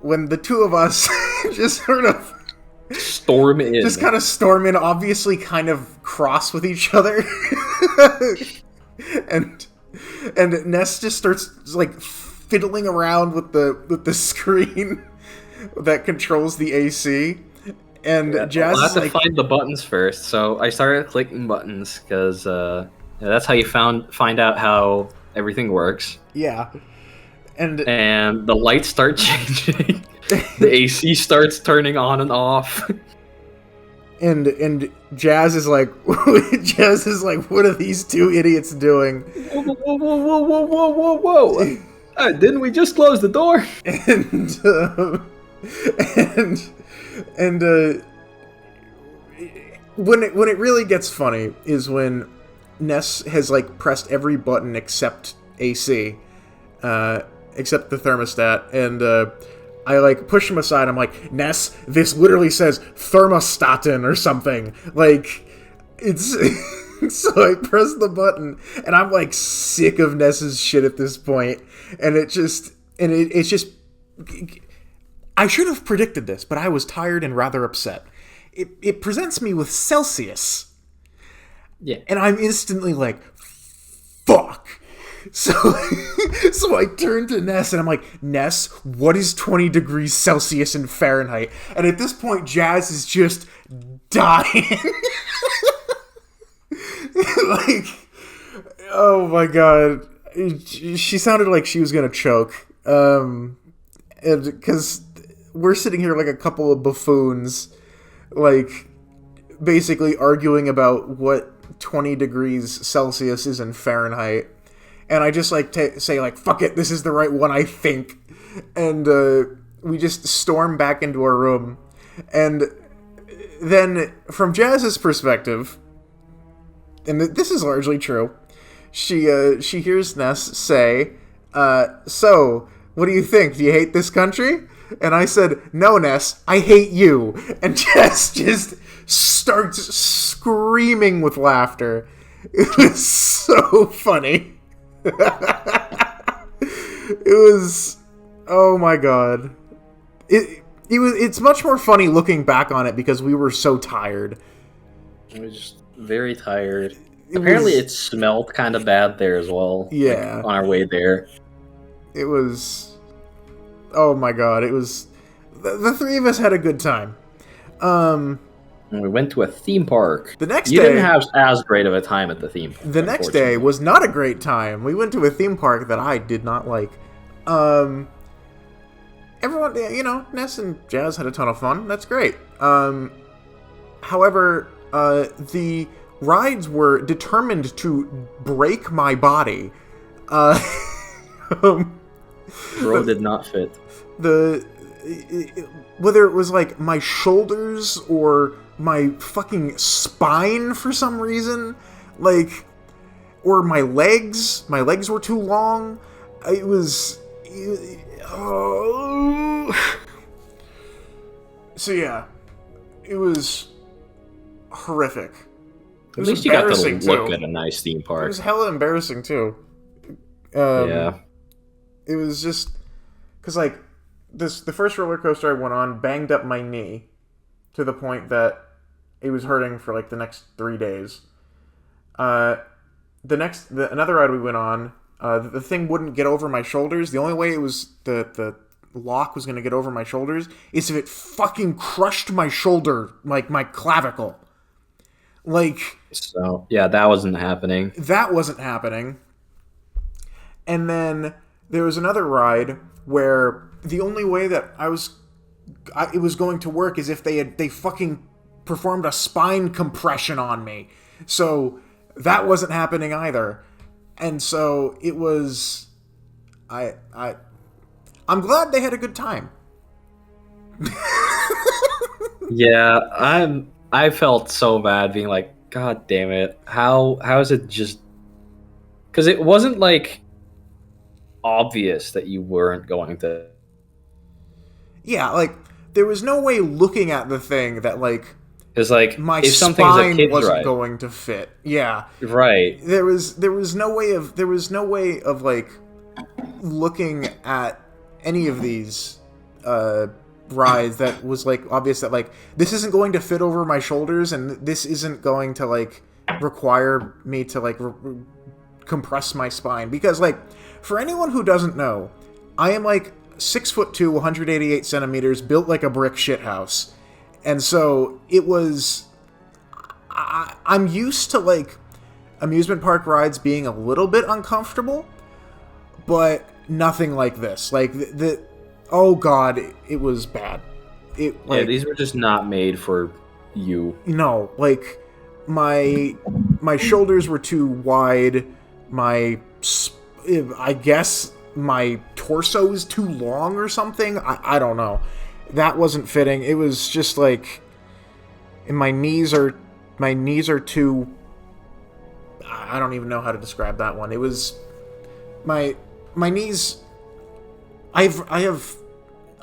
[SPEAKER 2] when the two of us just sort of
[SPEAKER 1] storm in.
[SPEAKER 2] Just kind of storm in, obviously kind of cross with each other. and Ness just starts like fiddling around with the screen that controls the AC. And Jazz
[SPEAKER 1] I have to find the buttons first, so I started clicking buttons because that's how you find out how everything works.
[SPEAKER 2] Yeah. And
[SPEAKER 1] the lights start changing. The AC starts turning on and off.
[SPEAKER 2] And Jazz is like, what are these two idiots doing?
[SPEAKER 1] Whoa. Didn't we just close the door?
[SPEAKER 2] And when it really gets funny is when Ness has like pressed every button except AC, except the thermostat, and I like push him aside. I'm like, Ness, this literally says thermostatin or something. Like, it's so I press the button, and I'm like sick of Ness's shit at this point, and it's just. I should have predicted this, but I was tired and rather upset. It presents me with Celsius.
[SPEAKER 1] Yeah.
[SPEAKER 2] And I'm instantly like, fuck. So I turn to Ness and I'm like, Ness, what is 20 degrees Celsius in Fahrenheit? And at this point, Jazz is just dying. Like, oh my god. She sounded like she was gonna choke. Because we're sitting here like a couple of buffoons, like, basically arguing about what 20 degrees Celsius is in Fahrenheit. And I just, like, say, like, fuck it, this is the right one, I think. And we just storm back into our room. And then, from Jazz's perspective, and this is largely true, she hears Ness say, so, what do you think? Do you hate this country? And I said, no, Ness, I hate you. And Jess just starts screaming with laughter. It was so funny. It was... Oh my god. It's much more funny looking back on it because we were so tired.
[SPEAKER 1] I was just very tired.
[SPEAKER 2] It
[SPEAKER 1] Apparently,
[SPEAKER 2] was,
[SPEAKER 1] it smelled kind of bad there as well.
[SPEAKER 2] yeah.
[SPEAKER 1] Like, on our way there.
[SPEAKER 2] It was... Oh my god, it was... The three of us had a good time.
[SPEAKER 1] And we went to a theme park.
[SPEAKER 2] The next
[SPEAKER 1] You
[SPEAKER 2] day...
[SPEAKER 1] didn't have as great of a time at the theme park.
[SPEAKER 2] The next day was not a great time. We went to a theme park that I did not like. Everyone, you know, Ness and Jazz had a ton of fun. That's great. However, the rides were determined to break my body.
[SPEAKER 1] Bro did not fit.
[SPEAKER 2] Whether it was like my shoulders or my fucking spine for some reason, like, or my legs were too long. It was... So yeah, it was horrific.
[SPEAKER 1] At least you got to look at a nice theme park.
[SPEAKER 2] It was hella embarrassing too.
[SPEAKER 1] Yeah.
[SPEAKER 2] It was just because like the first roller coaster I went on banged up my knee to the point that it was hurting for like the next 3 days. Another ride we went on, the thing wouldn't get over my shoulders. The only way it was the lock was going to get over my shoulders is if it fucking crushed my shoulder, like my clavicle. Like,
[SPEAKER 1] so yeah, that wasn't happening.
[SPEAKER 2] That wasn't happening. And then there was another ride where the only way that it was going to work is if they fucking performed a spine compression on me. So that wasn't happening either. And so it was... I'm glad they had a good time.
[SPEAKER 1] Yeah, I felt so bad being like, God damn it. How is it just... Because it wasn't like obvious that you weren't going to...
[SPEAKER 2] Yeah, like, there was no way looking at the thing that, like...
[SPEAKER 1] Because, like,
[SPEAKER 2] my
[SPEAKER 1] if
[SPEAKER 2] spine wasn't going to fit. Yeah.
[SPEAKER 1] Right.
[SPEAKER 2] There was no way of like looking at any of these rides that was like obvious that like this isn't going to fit over my shoulders and this isn't going to like require me to like compress my spine, because like for anyone who doesn't know, I am like 6'2", 188 centimeters, built like a brick shithouse. And so it was... I'm used to, like, amusement park rides being a little bit uncomfortable, but nothing like this. Like, oh god, it was bad.
[SPEAKER 1] Yeah, these were just not made for you.
[SPEAKER 2] No, like, my shoulders were too wide, I guess my torso is too long or something. I don't know. That wasn't fitting. It was just like, and my knees are too... I don't even know how to describe that one. It was my knees. I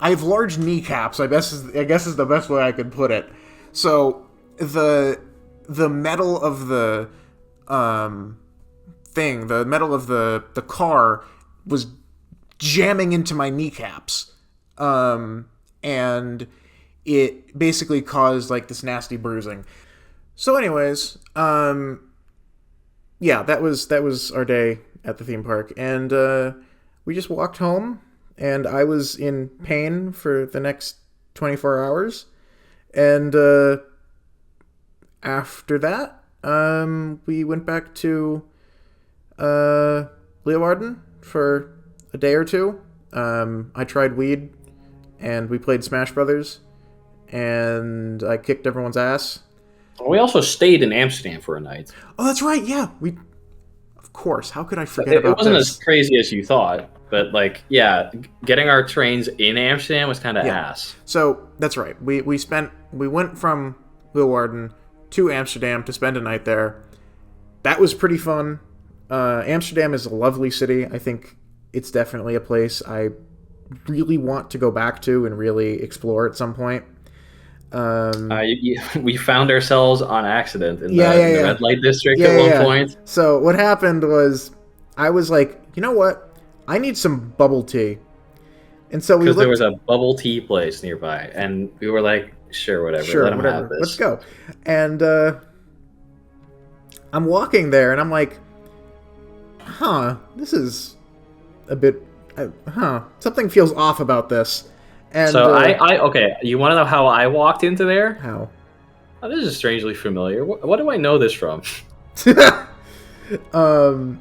[SPEAKER 2] have large kneecaps. I guess is the best way I could put it. So the metal of the thing, the metal of the car was jamming into my kneecaps. And it basically caused like this nasty bruising. So anyways, yeah, that was our day at the theme park, and we just walked home, and I was in pain for the next 24 hours, and after that, we went back to Leeuwarden for a day or two. I tried weed, and we played Smash Brothers, and I kicked everyone's ass.
[SPEAKER 1] We also stayed in Amsterdam for a night.
[SPEAKER 2] Oh, that's right. Yeah, of course. How could I forget about this?
[SPEAKER 1] It wasn't as crazy as you thought, but like, yeah, getting our trains in Amsterdam was kind of ass.
[SPEAKER 2] So that's right. We went from Leeuwarden to Amsterdam to spend a night there. That was pretty fun. Amsterdam is a lovely city. I think it's definitely a place I really want to go back to and really explore at some point.
[SPEAKER 1] We found ourselves on accident in the red light district
[SPEAKER 2] at
[SPEAKER 1] one point.
[SPEAKER 2] So what happened was I was like, you know what? I need some bubble tea. And so we
[SPEAKER 1] Because there was
[SPEAKER 2] looked.
[SPEAKER 1] a bubble tea place nearby, and we were like, sure, whatever,
[SPEAKER 2] Sure,
[SPEAKER 1] let him have
[SPEAKER 2] whatever. Let's
[SPEAKER 1] this.
[SPEAKER 2] go. And I'm walking there, and I'm like, huh, this is a bit, something feels off about this. And
[SPEAKER 1] So okay, you want to know how I walked into there?
[SPEAKER 2] how?
[SPEAKER 1] Oh, this is strangely familiar. What do I know this from?
[SPEAKER 2] um,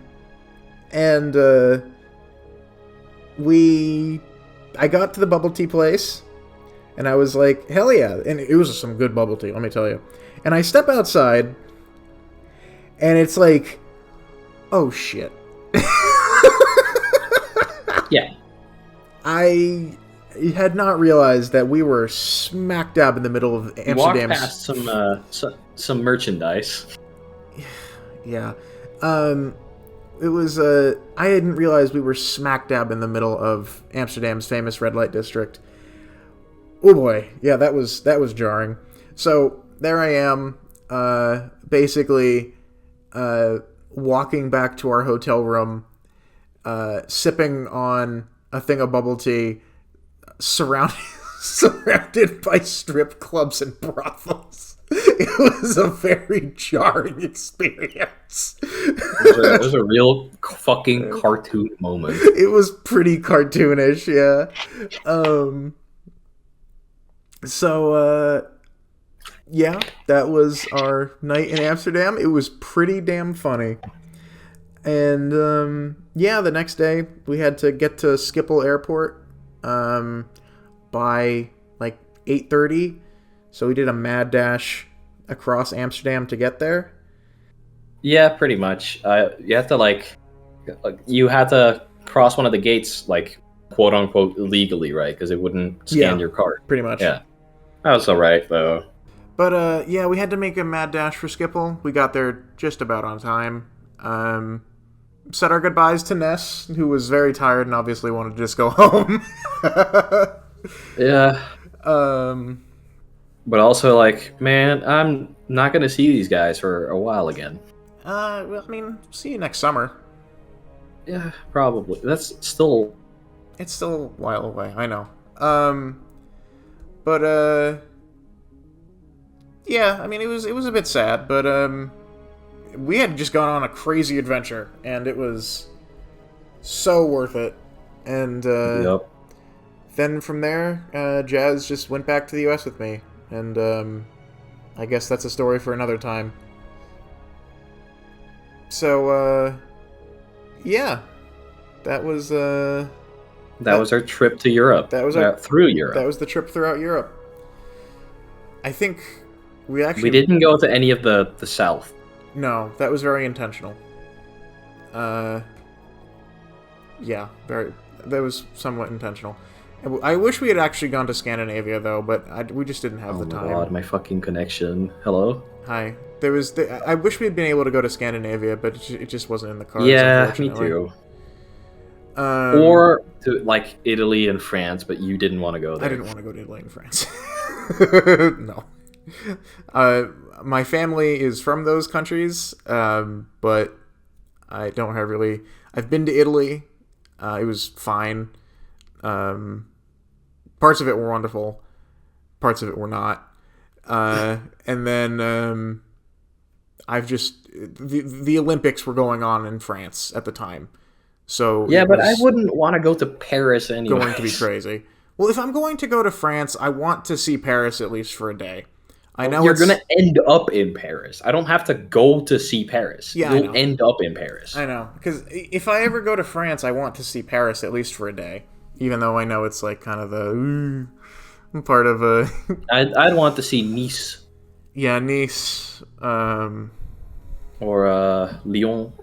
[SPEAKER 2] and I got to the bubble tea place, and I was like, hell yeah, and it was some good bubble tea, let me tell you. And I step outside, and it's like, oh shit.
[SPEAKER 1] Yeah.
[SPEAKER 2] I had not realized that we were smack dab in the middle of
[SPEAKER 1] You walked
[SPEAKER 2] Amsterdam's.
[SPEAKER 1] past some merchandise.
[SPEAKER 2] Yeah. It was, I hadn't realized we were smack dab in the middle of Amsterdam's famous red light district. Oh boy. Yeah, that was jarring. So, there I am, basically, walking back to our hotel room, sipping on a thing of bubble tea, surrounded by strip clubs and brothels. It was a very jarring experience.
[SPEAKER 1] It was a real fucking cartoon moment.
[SPEAKER 2] It was pretty cartoonish, yeah. Yeah, that was our night in Amsterdam. It was pretty damn funny. And, yeah, the next day we had to get to Schiphol Airport by, like, 8:30. So we did a mad dash across Amsterdam to get there.
[SPEAKER 1] Yeah, pretty much. You have to you had to cross one of the gates, like, quote unquote, legally, right? Because it wouldn't scan your card.
[SPEAKER 2] Pretty much.
[SPEAKER 1] Yeah, that was alright though.
[SPEAKER 2] But yeah, we had to make a mad dash for Schiphol. We got there just about on time. Said our goodbyes to Ness, who was very tired and obviously wanted to just go home.
[SPEAKER 1] Yeah. But also, like, man, I'm not gonna see these guys for a while again.
[SPEAKER 2] Well, I mean, see you next summer.
[SPEAKER 1] Yeah, probably. That's still.
[SPEAKER 2] It's still a while away, I know. But yeah, I mean, it was a bit sad, but we had just gone on a crazy adventure, and it was so worth it. And
[SPEAKER 1] Yep.
[SPEAKER 2] then from there, Jazz just went back to the U.S. with me, and I guess that's a story for another time. So, yeah, that was
[SPEAKER 1] that was our trip to Europe.
[SPEAKER 2] That was
[SPEAKER 1] through Europe.
[SPEAKER 2] That was the trip throughout Europe. I think we
[SPEAKER 1] didn't go to any of the South.
[SPEAKER 2] No, that was very intentional. Yeah, that was somewhat intentional. I wish we had actually gone to Scandinavia, though, but we just didn't have the time.
[SPEAKER 1] Oh my god, my fucking connection. Hello?
[SPEAKER 2] Hi. I wish we had been able to go to Scandinavia, but it just wasn't in the cards,
[SPEAKER 1] Yeah, me
[SPEAKER 2] unfortunately.
[SPEAKER 1] too. Or to, like, Italy and France, but you didn't want to go there.
[SPEAKER 2] I didn't want to go to Italy and France. No. My family is from those countries, but I don't have really... I've been to Italy. It was fine. Parts of it were wonderful. Parts of it were not. And then I've just... The Olympics were going on in France at the time. So
[SPEAKER 1] yeah, but I wouldn't want to go to Paris anyway.
[SPEAKER 2] Going to be crazy. Well, if I'm going to go to France, I want to see Paris at least for a day. I know
[SPEAKER 1] you're gonna end up in Paris. I don't have to go to see Paris.
[SPEAKER 2] Yeah,
[SPEAKER 1] you'll end up in Paris.
[SPEAKER 2] I know, because if I ever go to France, I want to see Paris at least for a day. Even though I know it's like kind of the part of a.
[SPEAKER 1] I'd want to see Nice.
[SPEAKER 2] Yeah, Nice.
[SPEAKER 1] Or Lyon.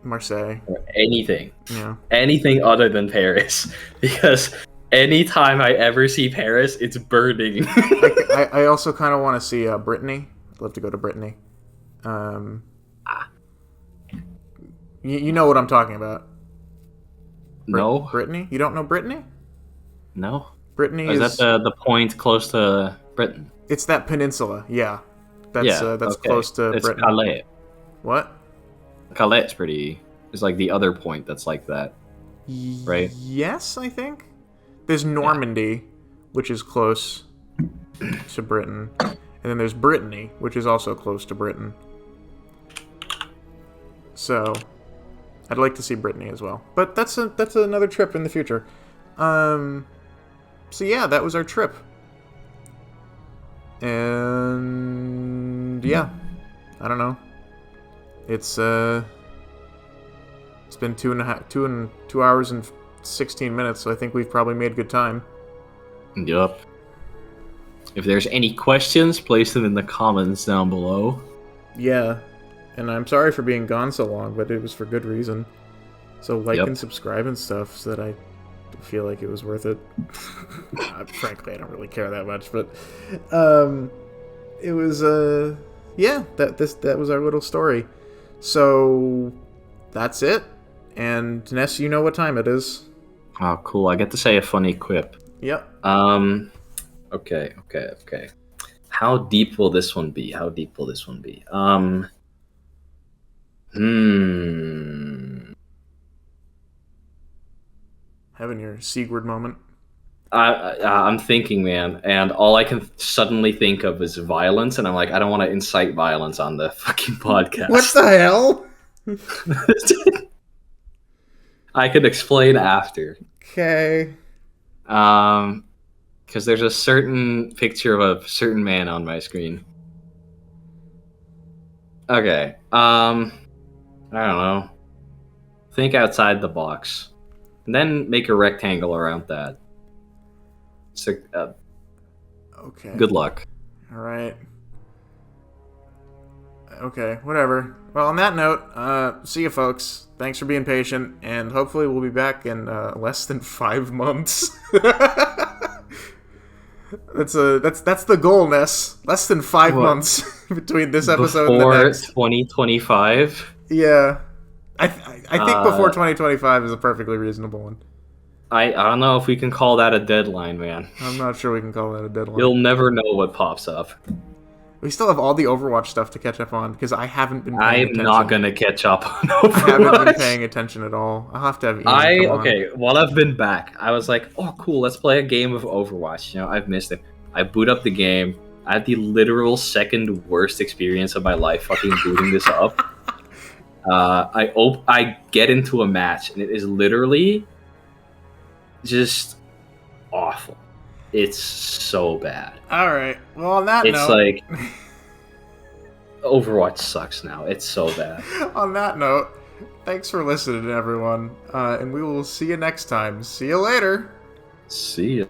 [SPEAKER 2] Marseille.
[SPEAKER 1] Or anything.
[SPEAKER 2] Yeah.
[SPEAKER 1] Anything other than Paris, because anytime I ever see Paris, it's burning.
[SPEAKER 2] I also kind of want to see Brittany. I'd love to go to Brittany. You know what I'm talking about.
[SPEAKER 1] No.
[SPEAKER 2] Brittany? You don't know Brittany?
[SPEAKER 1] No.
[SPEAKER 2] Brittany
[SPEAKER 1] is that the point close to Britain?
[SPEAKER 2] It's that peninsula, yeah. That's
[SPEAKER 1] okay.
[SPEAKER 2] Close to
[SPEAKER 1] it's
[SPEAKER 2] Britain.
[SPEAKER 1] Calais.
[SPEAKER 2] What?
[SPEAKER 1] Calais is like the other point that's like that. Right?
[SPEAKER 2] Yes, I think. There's Normandy, which is close to Britain, and then there's Brittany, which is also close to Britain. So, I'd like to see Brittany as well, but that's another trip in the future. So yeah, that was our trip, and yeah, I don't know. It's been 2 hours and 16 minutes, so I think we've probably made good time.
[SPEAKER 1] Yup. If there's any questions, place them in the comments down below.
[SPEAKER 2] Yeah, and I'm sorry for being gone so long, but it was for good reason. So like and subscribe and stuff, so that I feel like it was worth it. Frankly, I don't really care that much, but it was yeah, that was our little story. So that's it. And Ness, you know what time it is.
[SPEAKER 1] Oh, cool. I get to say a funny quip.
[SPEAKER 2] Yep.
[SPEAKER 1] Okay. How deep will this one be?
[SPEAKER 2] Having your Sigurd moment.
[SPEAKER 1] I'm thinking, man, and all I can suddenly think of is violence, and I'm like, I don't want to incite violence on the fucking podcast.
[SPEAKER 2] What the hell?
[SPEAKER 1] I could explain after.
[SPEAKER 2] Okay.
[SPEAKER 1] Because there's a certain picture of a certain man on my screen. Okay. I don't know. Think outside the box. And then make a rectangle around that. So,
[SPEAKER 2] okay.
[SPEAKER 1] Good luck.
[SPEAKER 2] All right. Okay, whatever. Well, on that note, see you folks. Thanks for being patient, and hopefully we'll be back in less than 5 months. That's the goal, Ness. Less than 5 months between this episode and the next.
[SPEAKER 1] Before 2025?
[SPEAKER 2] Yeah. I think before 2025 is a perfectly reasonable one.
[SPEAKER 1] I don't know if we can call that a deadline, man.
[SPEAKER 2] I'm not sure we can call that a deadline.
[SPEAKER 1] You'll never know what pops up.
[SPEAKER 2] We still have all the Overwatch stuff to catch up on, because I haven't been paying attention.
[SPEAKER 1] I'm not going to catch up on Overwatch.
[SPEAKER 2] I haven't been paying attention at all. I'll have to have Ian come on.
[SPEAKER 1] While I've been back, I was like, oh, cool, let's play a game of Overwatch. You know, I've missed it. I boot up the game. I had the literal second worst experience of my life fucking booting this up. I get into a match, and it is literally just awful. It's so bad.
[SPEAKER 2] All right. Well, on that note...
[SPEAKER 1] It's like... Overwatch sucks now. It's so bad.
[SPEAKER 2] On that note, thanks for listening, everyone. And we will see you next time. See you later.
[SPEAKER 1] See ya.